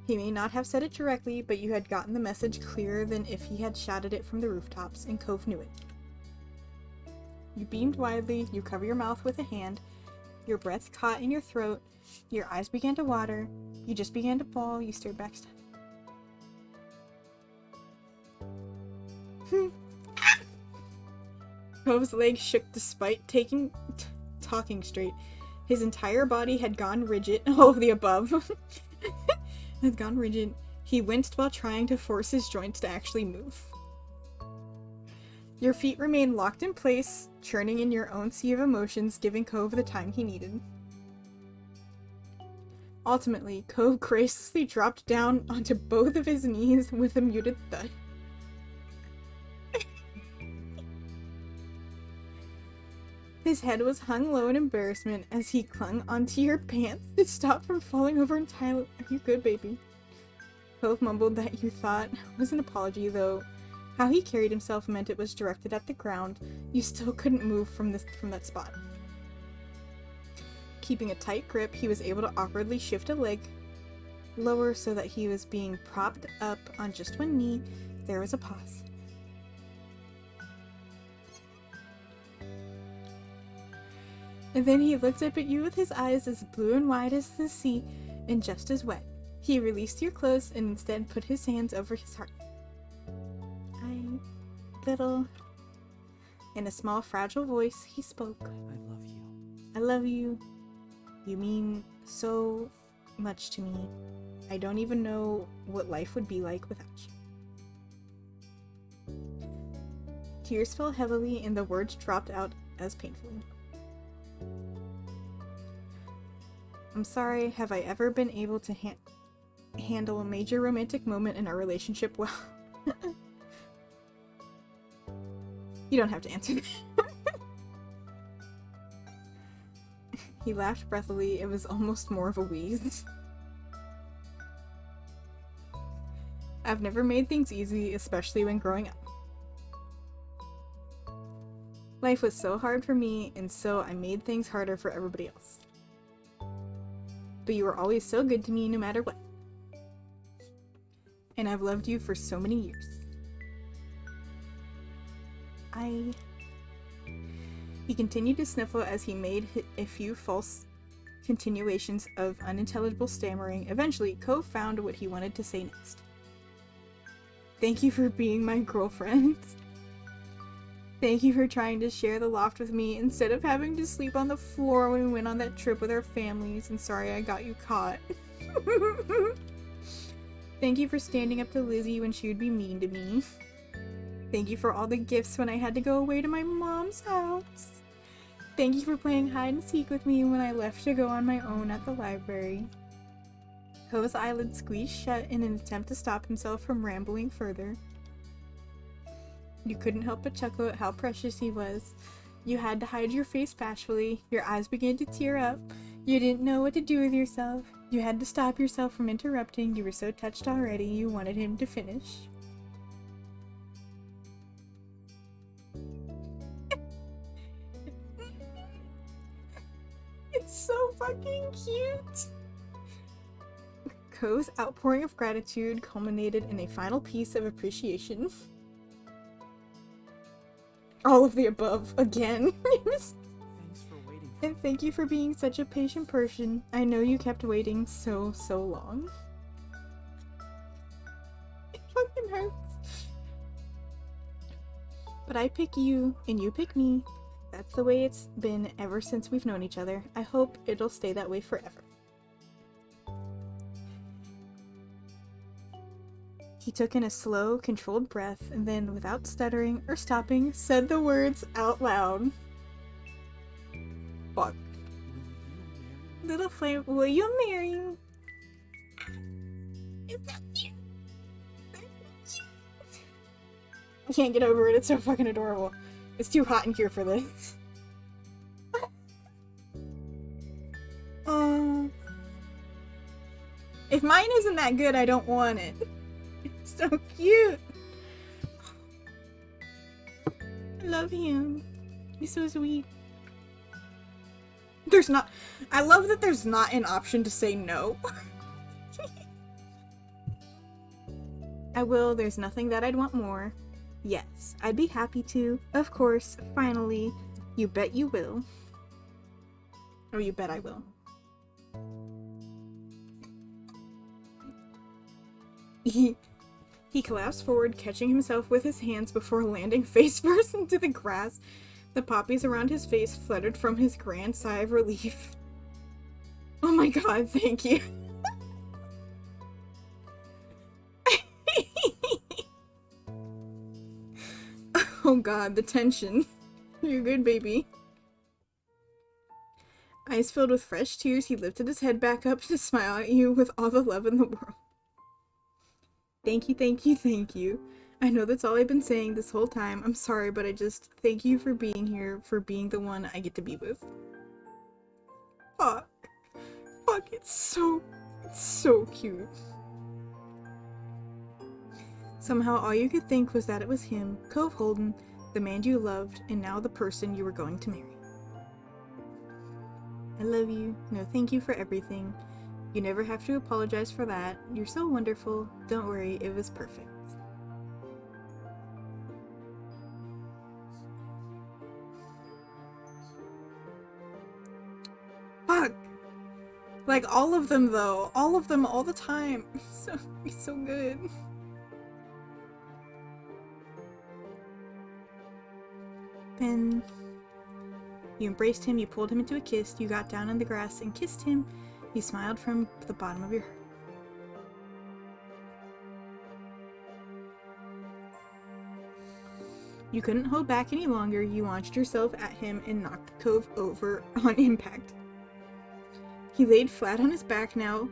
He may not have said it directly, but you had gotten the message clearer than if he had shouted it from the rooftops, and Cove knew it. You beamed widely, you cover your mouth with a hand, your breath caught in your throat, your eyes began to water, you just began to bawl, you stared back Cove's legs shook despite talking straight. His entire body had gone rigid, all of the above. Had gone rigid. He winced while trying to force his joints to actually move. Your feet remained locked in place, churning in your own sea of emotions, giving Cove the time he needed. Ultimately, Cove graciously dropped down onto both of his knees with a muted thud. His head was hung low in embarrassment as he clung onto your pants to stop from falling over entirely. Are you good, baby? Cove mumbled that you thought was an apology, though how he carried himself meant it was directed at the ground. You still couldn't move from that spot. Keeping a tight grip, he was able to awkwardly shift a leg lower so that he was being propped up on just one knee. There was a pause. And then he looked up at you with his eyes as blue and wide as the sea and just as wet. He released your clothes and instead put his hands over his heart. Little... In a small, fragile voice, he spoke. I love you. I love you. You mean so much to me. I don't even know what life would be like without you. Tears fell heavily and the words dropped out as painfully. I'm sorry, have I ever been able to handle a major romantic moment in our relationship well? You don't have to answer that. He laughed breathily. It was almost more of a wheeze. I've never made things easy, especially when growing up. Life was so hard for me, and so I made things harder for everybody else. But you were always so good to me no matter what. And I've loved you for so many years. He continued to sniffle as he made a few false continuations of unintelligible stammering. Eventually, Cove found what he wanted to say next. Thank you for being my girlfriend. Thank you for trying to share the loft with me instead of having to sleep on the floor when we went on that trip with our families, and sorry I got you caught. Thank you for standing up to Lizzie when she would be mean to me. Thank you for all the gifts when I had to go away to my mom's house. Thank you for playing hide and seek with me when I left to go on my own at the library. Cove's eyelids squeezed shut in an attempt to stop himself from rambling further. You couldn't help but chuckle at how precious he was. You had to hide your face bashfully. Your eyes began to tear up. You didn't know what to do with yourself. You had to stop yourself from interrupting. You were so touched already, you wanted him to finish. It's so fucking cute! Cove's outpouring of gratitude culminated in a final piece of appreciation. All of the above, again. Thanks for waiting. And thank you for being such a patient person. I know you kept waiting so long. It fucking hurts. But I pick you, and you pick me. That's the way it's been ever since we've known each other. I hope it'll stay that way forever. He took in a slow, controlled breath, and then, without stuttering or stopping, said the words out loud. Fuck. Will you Little flame, will you marry me? It's so cute. I can't get over it. It's so fucking adorable. It's too hot in here for this. If mine isn't that good, I don't want it. It's so cute. I love him. He's so sweet. There's not... I love that there's not an option to say no. I will. There's nothing that I'd want more. Yes, I'd be happy to. Of course, finally. You bet you will. Or you bet I will. He collapsed forward, catching himself with his hands before landing face first into the grass. The poppies around his face fluttered from his grand sigh of relief. Oh my god, thank you. Oh god, the tension. You're good, baby. Eyes filled with fresh tears, he lifted his head back up to smile at you with all the love in the world. Thank you, thank you, thank you. I know that's all I've been saying this whole time. I'm sorry, but I just thank you for being here, for being the one I get to be with. Fuck. Fuck, it's so cute. Somehow all you could think was that it was him, Cove Holden, the man you loved, and now the person you were going to marry. I love you. No, thank you for everything. You never have to apologize for that. You're so wonderful. Don't worry, it was perfect. Fuck! Like, all of them, though. All of them, all the time. It's so good. Then you embraced him, you pulled him into a kiss, you got down in the grass and kissed him. You smiled from the bottom of your heart. You couldn't hold back any longer. You launched yourself at him and knocked the Cove over on impact. He laid flat on his back now.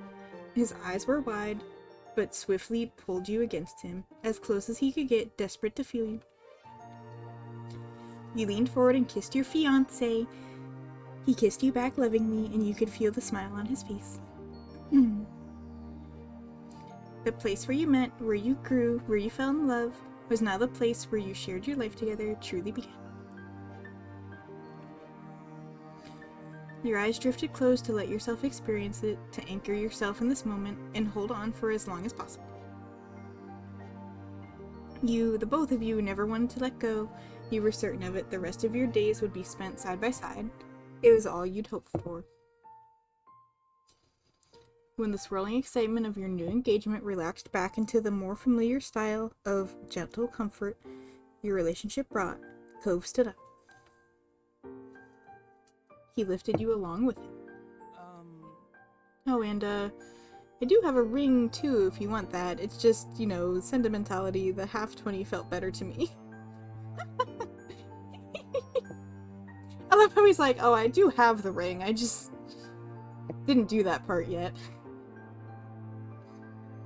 His eyes were wide, but swiftly pulled you against him, as close as he could get, desperate to feel you. You leaned forward and kissed your fiancé. He kissed you back lovingly, and you could feel the smile on his face. The place where you met, where you grew, where you fell in love, was now the place where you shared your life together truly began. Your eyes drifted closed to let yourself experience it, to anchor yourself in this moment, and hold on for as long as possible. You, the both of you, never wanted to let go. You were certain of it. The rest of your days would be spent side by side. It was all you'd hoped for. When the swirling excitement of your new engagement relaxed back into the more familiar style of gentle comfort your relationship brought, Cove stood up. He lifted you along with him. Oh, and, I do have a ring, too, if you want that. It's just, you know, sentimentality. The half 20 felt better to me. I love how he's like, oh, I do have the ring. I just didn't do that part yet.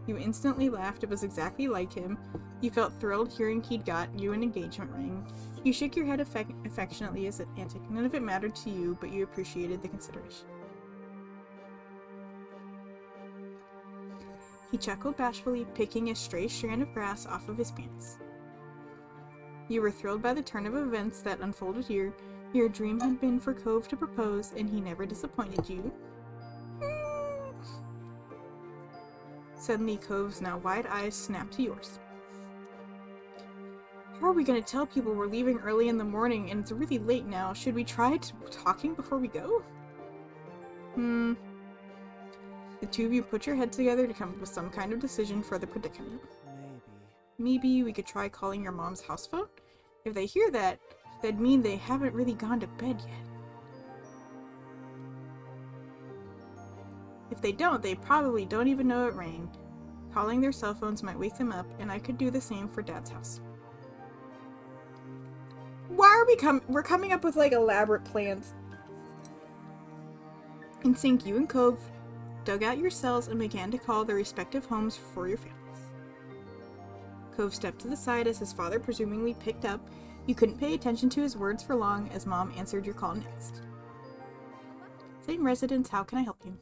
You instantly laughed. It was exactly like him. You felt thrilled hearing he'd got you an engagement ring. You shook your head affectionately as an antic. None of it mattered to you, but you appreciated the consideration. He chuckled bashfully, picking a stray strand of grass off of his pants. You were thrilled by the turn of events that unfolded here. Your dream had been for Cove to propose, and he never disappointed you. Suddenly, Cove's now wide eyes snapped to yours. How are we going to tell people we're leaving early in the morning and it's really late now? Should we try talking before we go? The two of you put your heads together to come up with some kind of decision for the predicament. Maybe we could try calling your mom's house phone? If they hear that, that'd mean they haven't really gone to bed yet. If they don't, they probably don't even know it rang. Calling their cell phones might wake them up, and I could do the same for Dad's house. Why are we're coming up with, like, elaborate plans. In sync, you and Cove dug out your cells and began to call their respective homes for your families. Cove stepped to the side as his father presumably picked up. You couldn't pay attention to his words for long as Mom answered your call next. Same residence, how can I help you?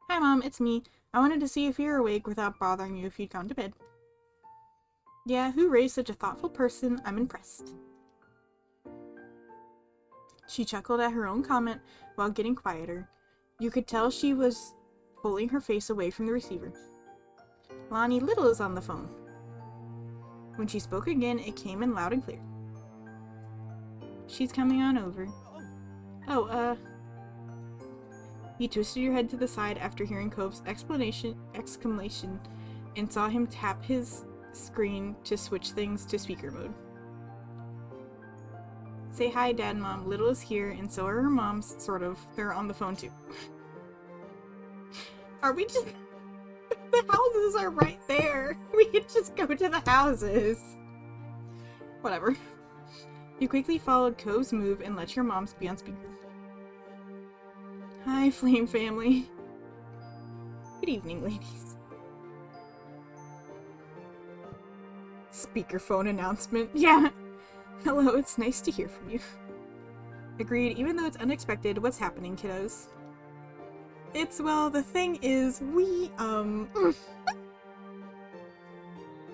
Hi Mom, it's me. I wanted to see if you're awake without bothering you if you'd gone to bed. Yeah, who raised such a thoughtful person? I'm impressed. She chuckled at her own comment while getting quieter. You could tell she was pulling her face away from the receiver. Lonnie Little is on the phone. When she spoke again, it came in loud and clear. She's coming on over. Oh, You twisted your head to the side after hearing Cove's exclamation and saw him tap his screen to switch things to speaker mode. Say hi, Dad and Mom. Little is here, and so are her moms, sort of. They're on the phone, too. Are we just... The houses are right there. We could just go to the houses. Whatever. You quickly followed Cove's move and let your moms be on speaker. Hi, Flame family. Good evening, ladies. Speakerphone announcement. Yeah. Hello, it's nice to hear from you. Agreed, even though it's unexpected. What's happening, kiddos? Well, the thing is, we,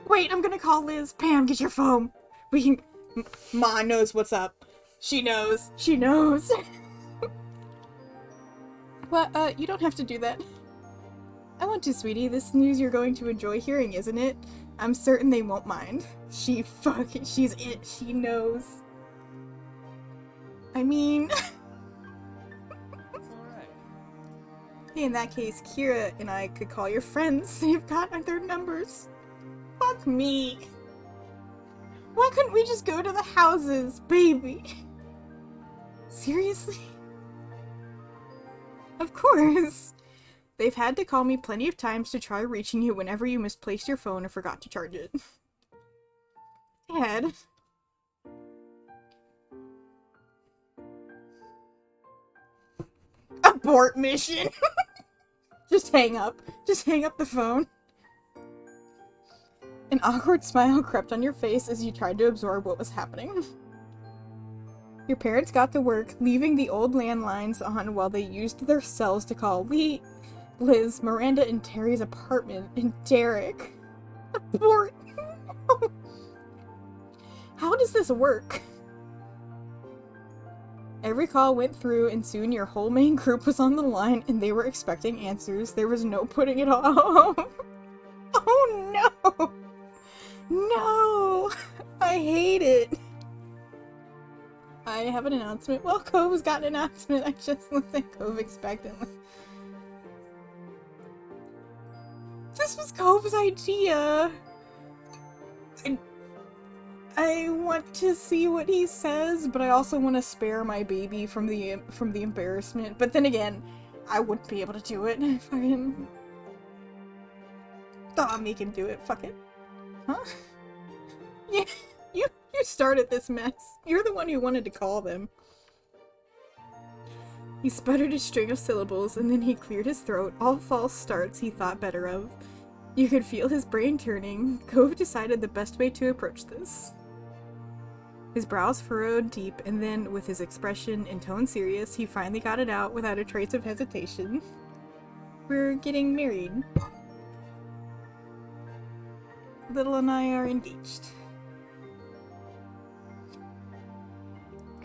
Wait, I'm gonna call Liz. Pam, get your phone. We can... Ma knows what's up. She knows. She knows. What, you don't have to do that. I want to, sweetie. This news you're going to enjoy hearing, isn't it? I'm certain they won't mind. She's it. She knows. I mean... Alright. Hey, in that case, Kira and I could call your friends. They've got their numbers. Fuck me. Why couldn't we just go to the houses, baby? Seriously? Of course. They've had to call me plenty of times to try reaching you whenever you misplaced your phone or forgot to charge it. Dad. Abort mission! Just hang up. Just hang up the phone. An awkward smile crept on your face as you tried to absorb what was happening. Your parents got to work, leaving the old landlines on while they used their cells to call Lee, Liz, Miranda, and Terry's apartment, and Derek. Abort! No. How does this work? Every call went through, and soon your whole main group was on the line, and they were expecting answers. There was no putting it off. Oh no! No! I hate it! I have an announcement. Well, Cove's got an announcement. I just listened to Cove expectantly. This was Cove's idea. I want to see what he says, but I also want to spare my baby from the embarrassment. But then again, I wouldn't be able to do it. Fucking... I'll make him do it. Fuck it. Huh? Yeah, you started this mess. You're the one who wanted to call them. He sputtered a string of syllables, and then he cleared his throat. All false starts he thought better of. You could feel his brain turning. Cove decided the best way to approach this. His brows furrowed deep, and then, with his expression and tone serious, he finally got it out without a trace of hesitation. We're getting married. Little and I are engaged.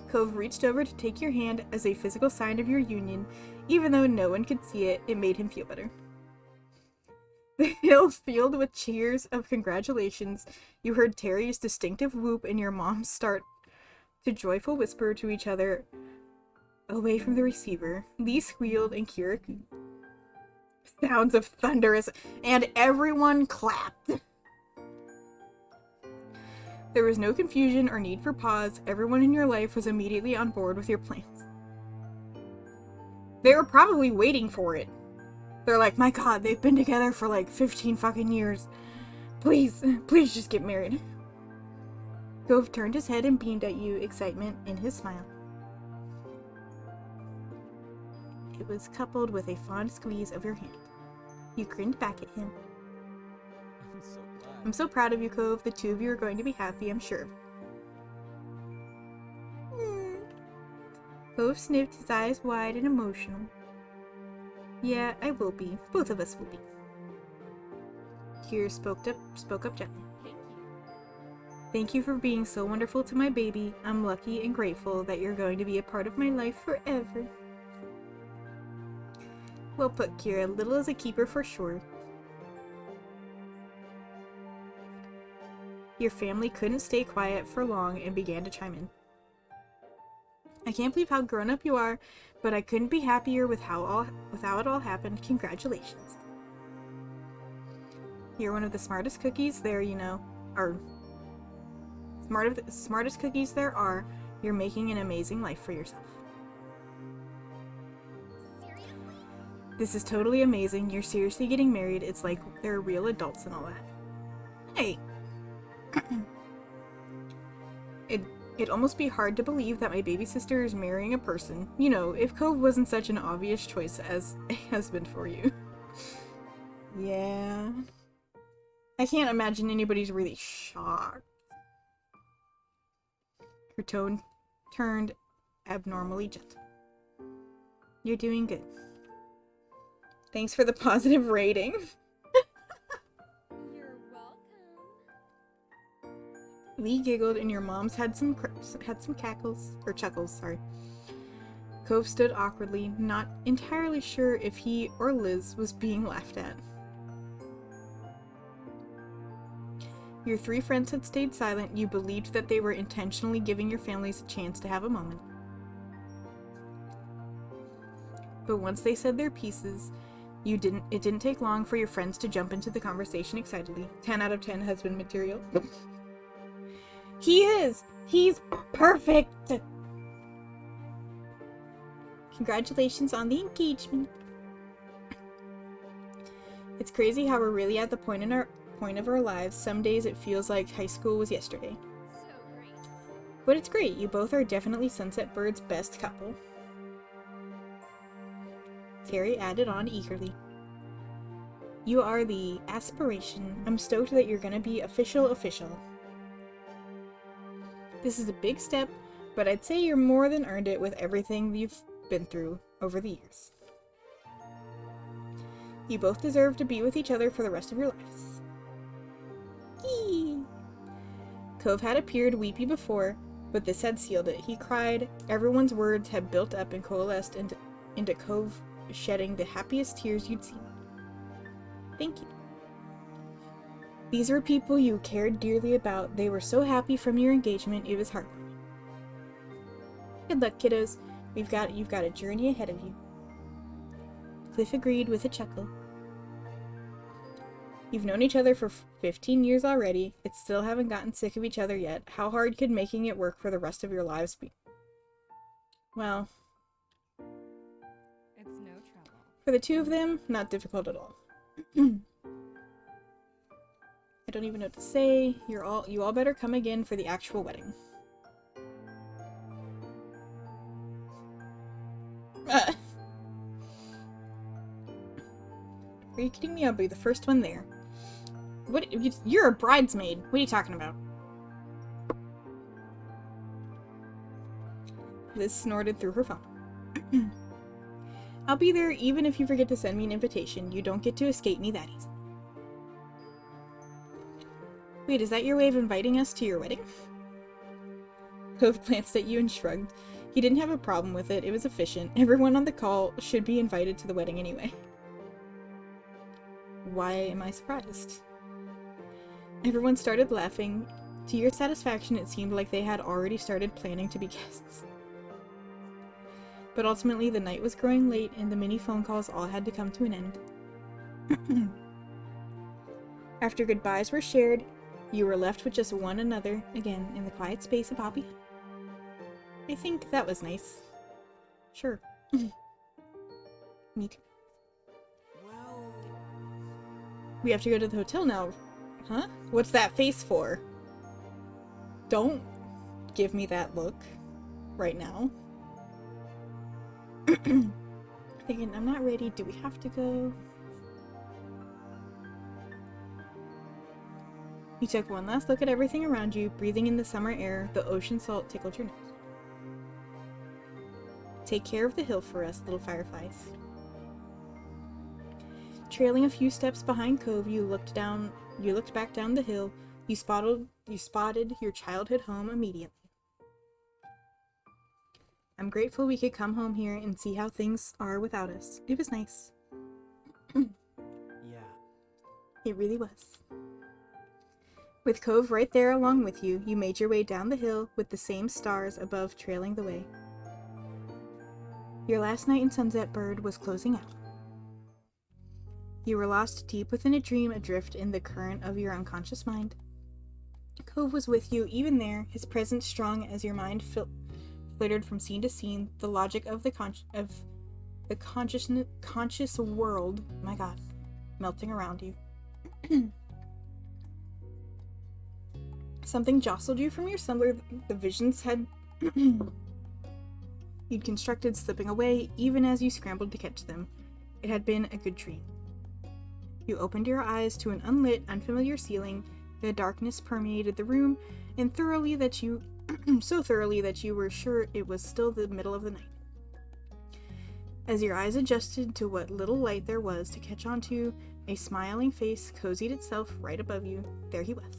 Cove reached over to take your hand as a physical sign of your union. Even though no one could see it, it made him feel better. The hill filled with cheers of congratulations. You heard Terry's distinctive whoop and your mom start to joyful whisper to each other away from the receiver. Lee squealed and Kira sounds of thunderous, and everyone clapped. There was no confusion or need for pause. Everyone in your life was immediately on board with your plans. They were probably waiting for it. They're like, my god, they've been together for like 15 fucking years. Please, please just get married. Cove turned his head and beamed at you, excitement in his smile. it was coupled with a fond squeeze of your hand. You grinned back at him. I'm so glad. I'm so proud of you, Cove. The two of you are going to be happy, I'm sure. Cove sniffed, his eyes wide and emotional. Yeah, I will be. Both of us will be. Kira spoke up gently. Thank you. Thank you for being so wonderful to my baby. I'm lucky and grateful that you're going to be a part of my life forever. Well put, Kira. Little is a keeper for sure. Your family couldn't stay quiet for long and began to chime in. I can't believe how grown up you are, but I couldn't be happier with how it all happened. Congratulations. You're one of the smartest cookies there, you know. Or smartest cookies there are. You're making an amazing life for yourself. Seriously? This is totally amazing. You're seriously getting married. It's like they're real adults and all that. Hey. It'd almost be hard to believe that my baby sister is marrying a person. You know, if Cove wasn't such an obvious choice as a husband for you. Yeah. I can't imagine anybody's really shocked. Her tone turned abnormally gentle. You're doing good. Thanks for the positive rating. You're welcome. Lee giggled and your mom's had some cackles, or chuckles, sorry. Cove stood awkwardly, not entirely sure if he or Liz was being laughed at. Your three friends had stayed silent. You believed that they were intentionally giving your families a chance to have a moment. But once they said their pieces, it didn't take long for your friends to jump into the conversation excitedly. 10 out of 10 husband material. He is! He's perfect! Congratulations on the engagement. It's crazy how we're really at the point of our lives. Some days it feels like high school was yesterday. So great. But it's great. You both are definitely Sunset Bird's best couple. Terry added on eagerly. You are the aspiration. I'm stoked that you're gonna be official. This is a big step, but I'd say you're more than earned it with everything you've been through over the years. You both deserve to be with each other for the rest of your lives. Eee. Cove had appeared weepy before, but this had sealed it. He cried. Everyone's words had built up and coalesced into Cove shedding the happiest tears you'd seen. Thank you. These were people you cared dearly about. They were so happy from your engagement, it was heartwarming. Good luck, kiddos. You've got a journey ahead of you. Cliff agreed with a chuckle. You've known each other for 15 years already. It still haven't gotten sick of each other yet. How hard could making it work for the rest of your lives be? Well, It's no trouble. for the two of them, not difficult at all. I don't even know what to say. You all better come again for the actual wedding. Are you kidding me? I'll be the first one there. What? You're a bridesmaid. What are you talking about? Liz snorted through her phone. I'll be there even if you forget to send me an invitation. You don't get to escape me that easy. Wait, is that your way of inviting us to your wedding? Cove glanced at you and shrugged. He didn't have a problem with it. It was efficient. Everyone on the call should be invited to the wedding anyway. Why am I surprised? Everyone started laughing. To your satisfaction, it seemed like they had already started planning to be guests. But ultimately, the night was growing late, and the many phone calls all had to come to an end. After goodbyes were shared, you were left with just one another, again, in the quiet space of Poppy. I think that was nice. Sure. Me too. Well, We have to go to the hotel now. Huh? What's that face for? Don't give me that look right now. Thinking, I'm not ready. Do we have to go? You took one last look at everything around you, breathing in the summer air. The ocean salt tickled your nose. Take care of the hill for us, little fireflies. Trailing a few steps behind Cove, you looked back down the hill. You spotted your childhood home immediately. I'm grateful we could come home here and see how things are without us. It was nice. Yeah. It really was. With Cove right there along with you, you made your way down the hill with the same stars above trailing the way. Your last night in Sunset Bird was closing out. You were lost deep within a dream, adrift in the current of your unconscious mind. Cove was with you even there, his presence strong as your mind flittered from scene to scene, the logic of the conscious world, my god, melting around you. Something jostled you from your slumber. The visions had you'd constructed slipping away even as you scrambled to catch them. It had been a good dream. You opened your eyes to an unlit, unfamiliar ceiling. The darkness permeated the room, and so thoroughly that you were sure it was still the middle of the night. As your eyes adjusted to what little light there was to catch onto, a smiling face cozied itself right above you. There he was.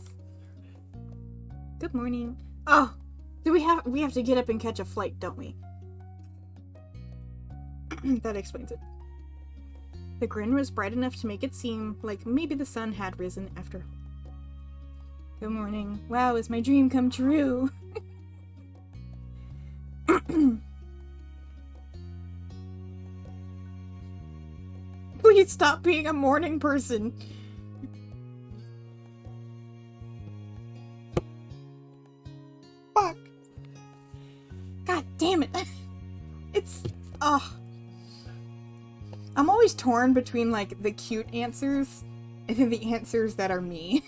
Good morning. Oh, we have to get up and catch a flight, don't we? That explains it. The grin was bright enough to make it seem like maybe the sun had risen after all. Good morning. Wow, is my dream come true? Please stop being a morning person. Fuck. God damn it. It's... I'm always torn between, like, the cute answers and then the answers that are me.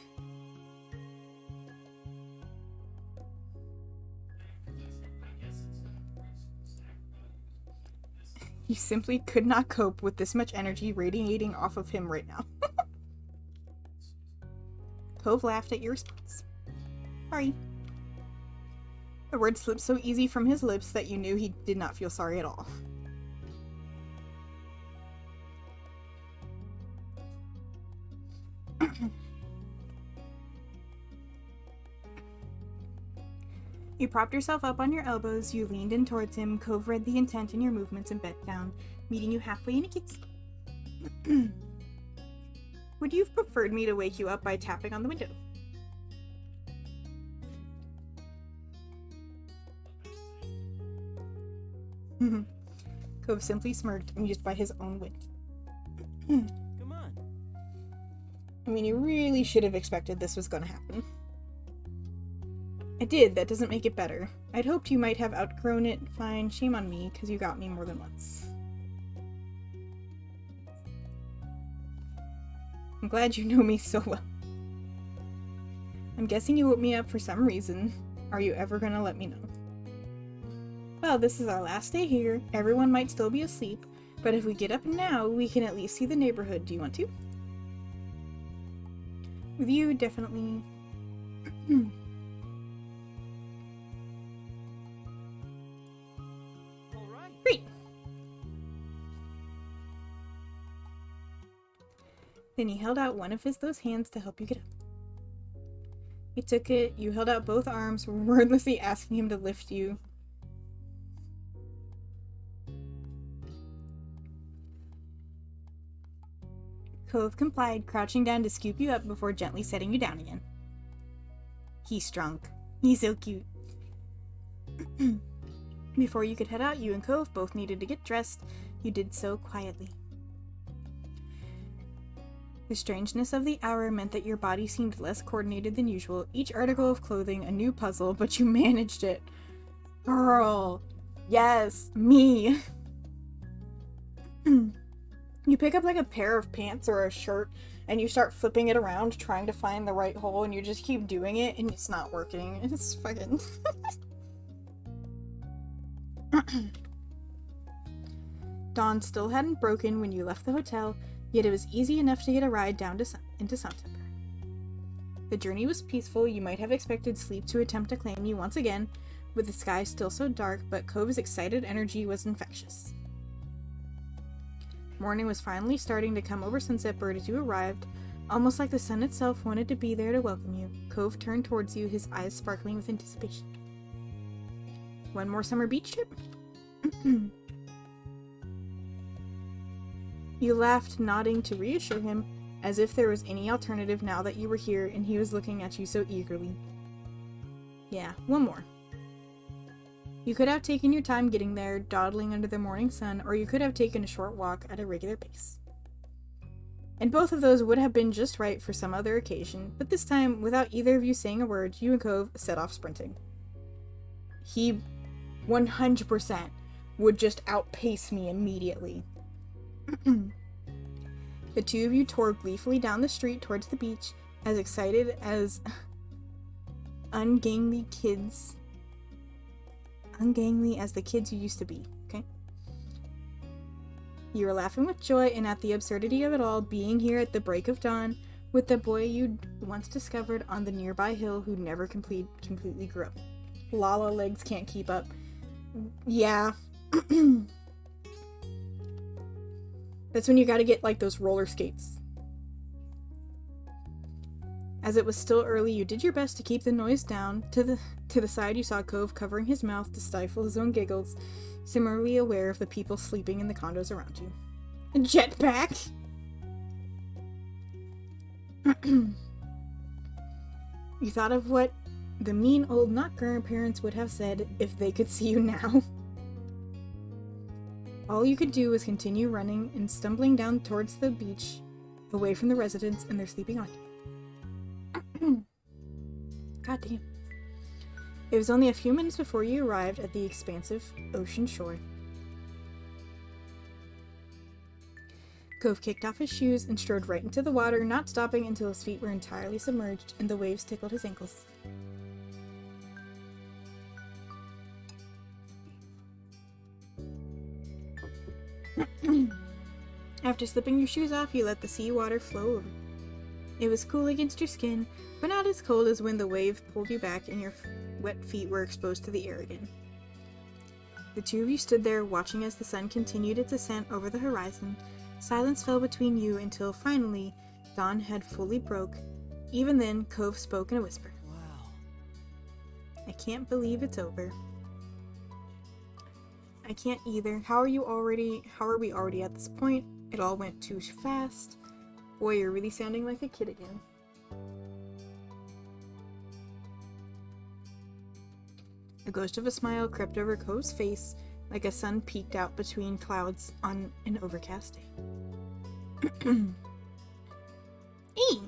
You simply could not cope with this much energy radiating off of him right now. Cove laughed at your response. Sorry. The word slipped so easy from his lips that you knew he did not feel sorry at all. You propped yourself up on your elbows, you leaned in towards him. Cove read the intent in your movements and bent down, meeting you halfway in a kiss. Would you have preferred me to wake you up by tapping on the window? Cove simply smirked, amused by his own wit. Come on. I mean, you really should have expected this was gonna happen. I did, that doesn't make it better. I'd hoped you might have outgrown it. Fine, shame on me, because you got me more than once. I'm glad you know me so well. I'm guessing you woke me up for some reason. Are you ever gonna let me know? Well, this is our last day here. Everyone might still be asleep, but if we get up now, we can at least see the neighborhood. Do you want to? With you, definitely. All right. Great. Then he held out one of those hands to help you get up. You took it, you held out both arms, wordlessly asking him to lift you. Cove complied, crouching down to scoop you up before gently setting you down again. He's drunk. He's so cute. Before you could head out, you and Cove both needed to get dressed. You did so quietly. The strangeness of the hour meant that your body seemed less coordinated than usual, each article of clothing a new puzzle, but you managed it. Girl. Yes, me. You pick up like a pair of pants or a shirt, and you start flipping it around trying to find the right hole, and you just keep doing it, and it's not working. It's fucking... Dawn still hadn't broken when you left the hotel, yet it was easy enough to get a ride down to into Sunset. The journey was peaceful. You might have expected sleep to attempt to claim you once again, with the sky still so dark, but Cove's excited energy was infectious. Morning was finally starting to come over Sunset Bird as you arrived, almost like the sun itself wanted to be there to welcome you. Cove turned towards you, his eyes sparkling with anticipation. One more summer beach trip? You laughed, nodding to reassure him, as if there was any alternative now that you were here and he was looking at you so eagerly. Yeah, one more. You could have taken your time getting there, dawdling under the morning sun, or you could have taken a short walk at a regular pace. And both of those would have been just right for some other occasion, but this time, without either of you saying a word, you and Cove set off sprinting. He 100% would just outpace me immediately. The two of you tore gleefully down the street towards the beach, as excited as ungainly as the kids you used to be, okay? You were laughing with joy and at the absurdity of it all, being here at the break of dawn with the boy you'd once discovered on the nearby hill who never completely grew up. Lala legs can't keep up. Yeah. That's when you gotta get, like, those roller skates. As it was still early, you did your best to keep the noise down. To the side, you saw Cove covering his mouth to stifle his own giggles, similarly aware of the people sleeping in the condos around you. Jetpack! You thought of what the mean old not-grandparents would have said if they could see you now. All you could do was continue running and stumbling down towards the beach, away from the residents and their sleeping occupants. God damn. It was only a few minutes before you arrived at the expansive ocean shore. Cove kicked off his shoes and strode right into the water, not stopping until his feet were entirely submerged and the waves tickled his ankles. After slipping your shoes off, you let the sea water flow over. It was cool against your skin, but not as cold as when the wave pulled you back and your wet feet were exposed to the air again. The two of you stood there, watching as the sun continued its ascent over the horizon. Silence fell between you until finally, dawn had fully broke. Even then, Cove spoke in a whisper. Wow. I can't believe it's over. I can't either. How are we already at this point? It all went too fast. Boy, you're really sounding like a kid again. A ghost of a smile crept over Cove's face, like a sun peeked out between clouds on an overcast day. Hey!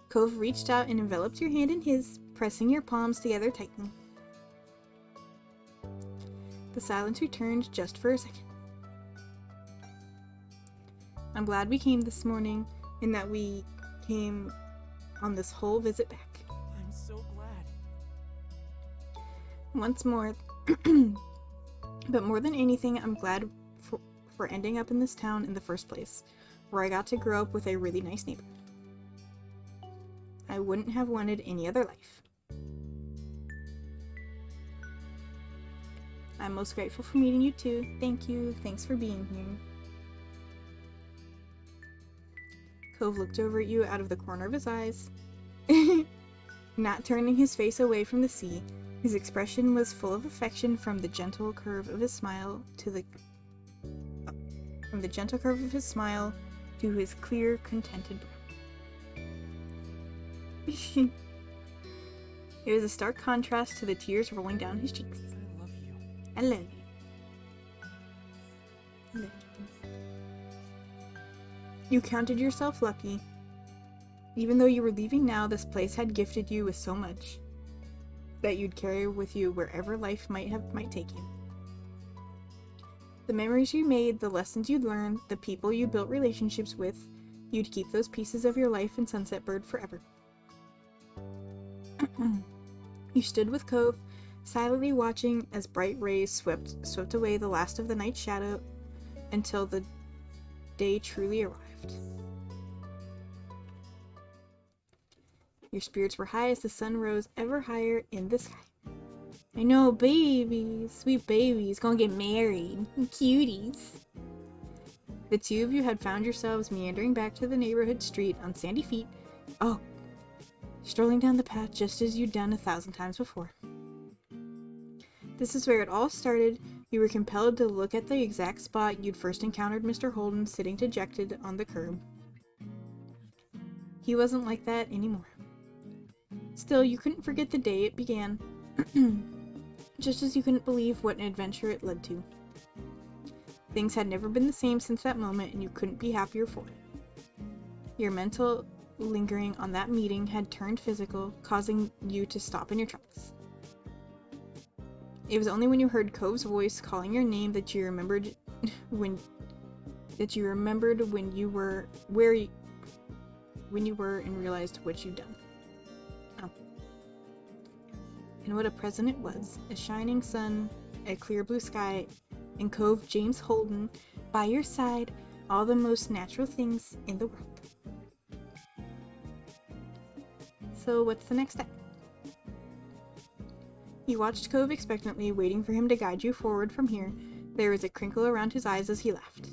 Cove reached out and enveloped your hand in his, pressing your palms together tightly. The silence returned just for a second. I'm glad we came this morning, and that we came on this whole visit back. I'm so glad. Once more, but more than anything, I'm glad for ending up in this town in the first place, where I got to grow up with a really nice neighbor. I wouldn't have wanted any other life. I'm most grateful for meeting you too. Thank you. Thanks for being here. Cove looked over at you out of the corner of his eyes, not turning his face away from the sea. His expression was full of affection from the gentle curve of his smile to his clear, contented brow. It was a stark contrast to the tears rolling down his cheeks. I love you. I love you. I love you. You counted yourself lucky. Even though you were leaving now, this place had gifted you with so much that you'd carry with you wherever life might take you. The memories you made, the lessons you'd learned, the people you built relationships with, you'd keep those pieces of your life in Sunset Bird forever. You stood with Cove, silently watching as bright rays swept away the last of the night's shadow until the day truly arrived. Your spirits were high as the sun rose ever higher in the sky. I know, babies, sweet babies, gonna get married. Cuties. The two of you had found yourselves meandering back to the neighborhood street on sandy feet. Oh, strolling down the path just as you'd done 1,000 times before. This is where it all started. You were compelled to look at the exact spot you'd first encountered Mr. Holden sitting dejected on the curb. He wasn't like that anymore. Still, you couldn't forget the day it began, just as you couldn't believe what an adventure it led to. Things had never been the same since that moment, and you couldn't be happier for it. Your mental lingering on that meeting had turned physical, causing you to stop in your tracks. It was only when you heard Cove's voice calling your name that you remembered when you were and realized what you'd done. Oh. And what a present it was. A shining sun, a clear blue sky, and Cove James Holden by your side, all the most natural things in the world. So what's the next step? You watched Cove expectantly, waiting for him to guide you forward from here. There was a crinkle around his eyes as he laughed.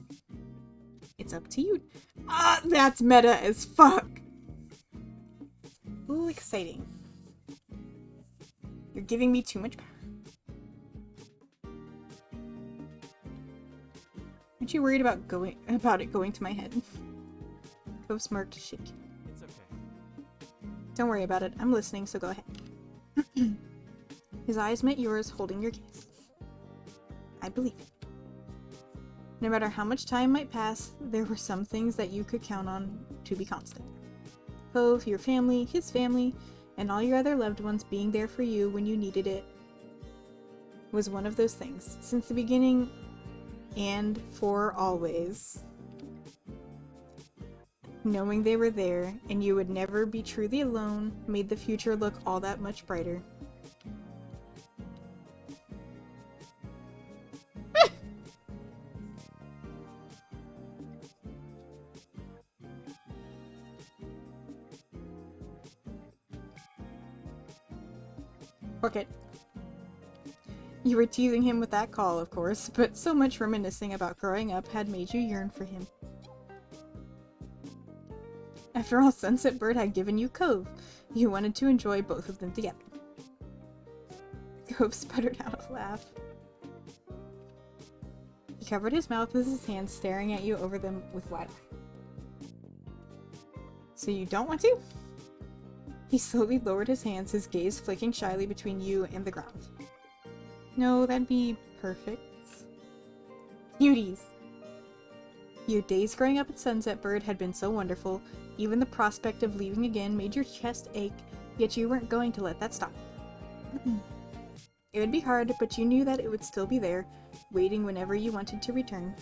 It's up to you. Ah, that's meta as fuck! Ooh, exciting. You're giving me too much power. Aren't you worried about it going to my head? Cove smirked, shaking. It's okay. Don't worry about it. I'm listening, so go ahead. His eyes met yours, holding your gaze. I believe it. No matter how much time might pass, there were some things that you could count on to be constant. Cove, your family, his family, and all your other loved ones being there for you when you needed it was one of those things. Since the beginning and for always. Knowing they were there and you would never be truly alone made the future look all that much brighter. Orchid. You were teasing him with that call, of course, but so much reminiscing about growing up had made you yearn for him. After all, Sunset Bird had given you Cove. You wanted to enjoy both of them together. Cove sputtered out a laugh. He covered his mouth with his hands, staring at you over them with wide eyes. So you don't want to? He slowly lowered his hands, his gaze flicking shyly between you and the ground. No, that'd be perfect. Cuties! Your days growing up at Sunset Bird had been so wonderful, even the prospect of leaving again made your chest ache, yet you weren't going to let that stop. It would be hard, but you knew that it would still be there, waiting whenever you wanted to return.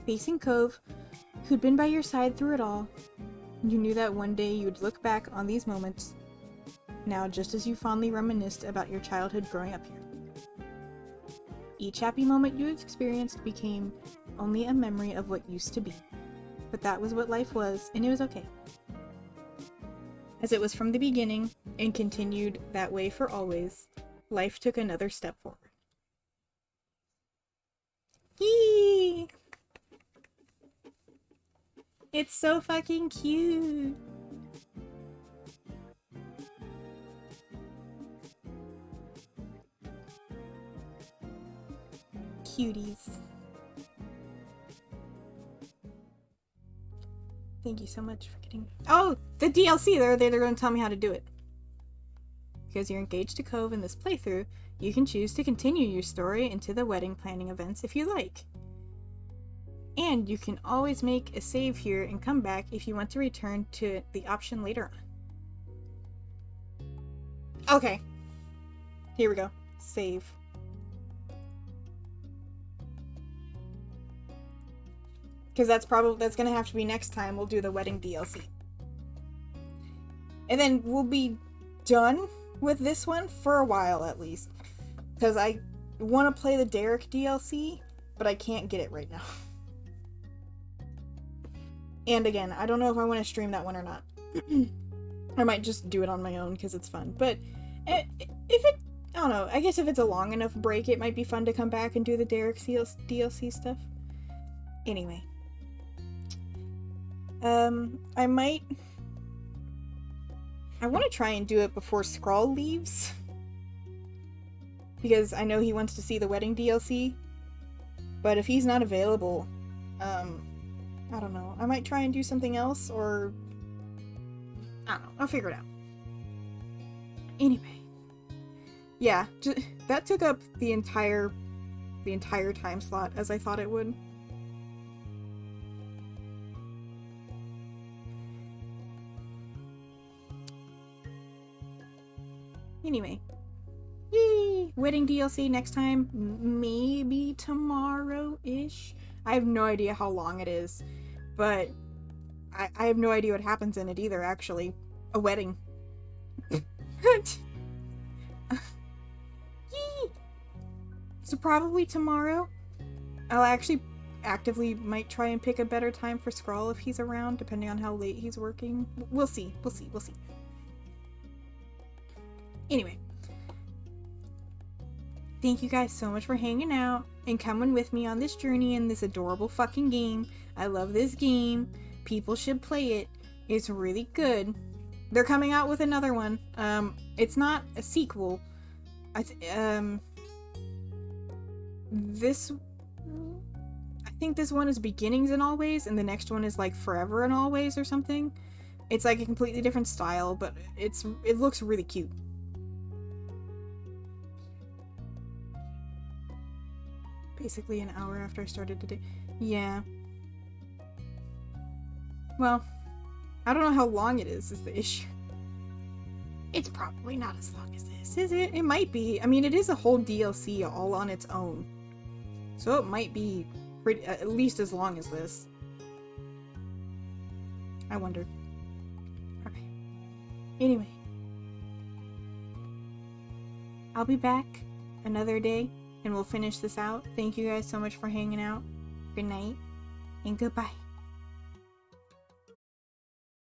Facing Cove, who'd been by your side through it all, you knew that one day you'd look back on these moments, now just as you fondly reminisced about your childhood growing up here. Each happy moment you experienced became only a memory of what used to be. But that was what life was, and it was okay. As it was from the beginning, and continued that way for always, life took another step forward. Yee! It's so fucking cute! Cuties. Thank you so much for getting... Oh! The DLC! They're going to tell me how to do it. Because you're engaged to Cove in this playthrough, you can choose to continue your story into the wedding planning events if you like. And you can always make a save here and come back if you want to return to the option later on. Okay. Here we go. Save. Because that's gonna have to be next time we'll do the wedding DLC. And then we'll be done with this one for a while at least. Because I want to play the Derek DLC but I can't get it right now. And again, I don't know if I want to stream that one or not. I might just do it on my own because it's fun. But if it, I don't know, I guess if it's a long enough break, it might be fun to come back and do the Derek DLC stuff. Anyway. I want to try and do it before Skrull leaves. Because I know he wants to see the wedding DLC. But if he's not available, I don't know. I might try and do something else, or I don't know. I'll figure it out. Anyway, yeah, that took up the entire time slot as I thought it would. Anyway, yay! Wedding DLC next time, maybe tomorrow-ish. I have no idea how long it is, but I have no idea what happens in it either, actually. A wedding. So probably tomorrow. I'll actually actively might try and pick a better time for Skrull if he's around, depending on how late he's working. We'll see. We'll see. We'll see. Anyway. Thank you guys so much for hanging out and coming with me on this journey in this adorable fucking game. I love this game. People should play it. It's really good. They're coming out with another one. It's not a sequel. I think this one is Beginnings and Always, and the next one is like Forever and Always or something. It's like a completely different style, but it looks really cute. Basically an hour after I started today. Yeah. Well, I don't know how long it is the issue. It's probably not as long as this, is it? It might be. I mean, it is a whole DLC all on its own. So it might be pretty, at least as long as this. I wonder. Okay. Anyway. I'll be back another day and we'll finish this out. Thank you guys so much for hanging out. Good night and goodbye.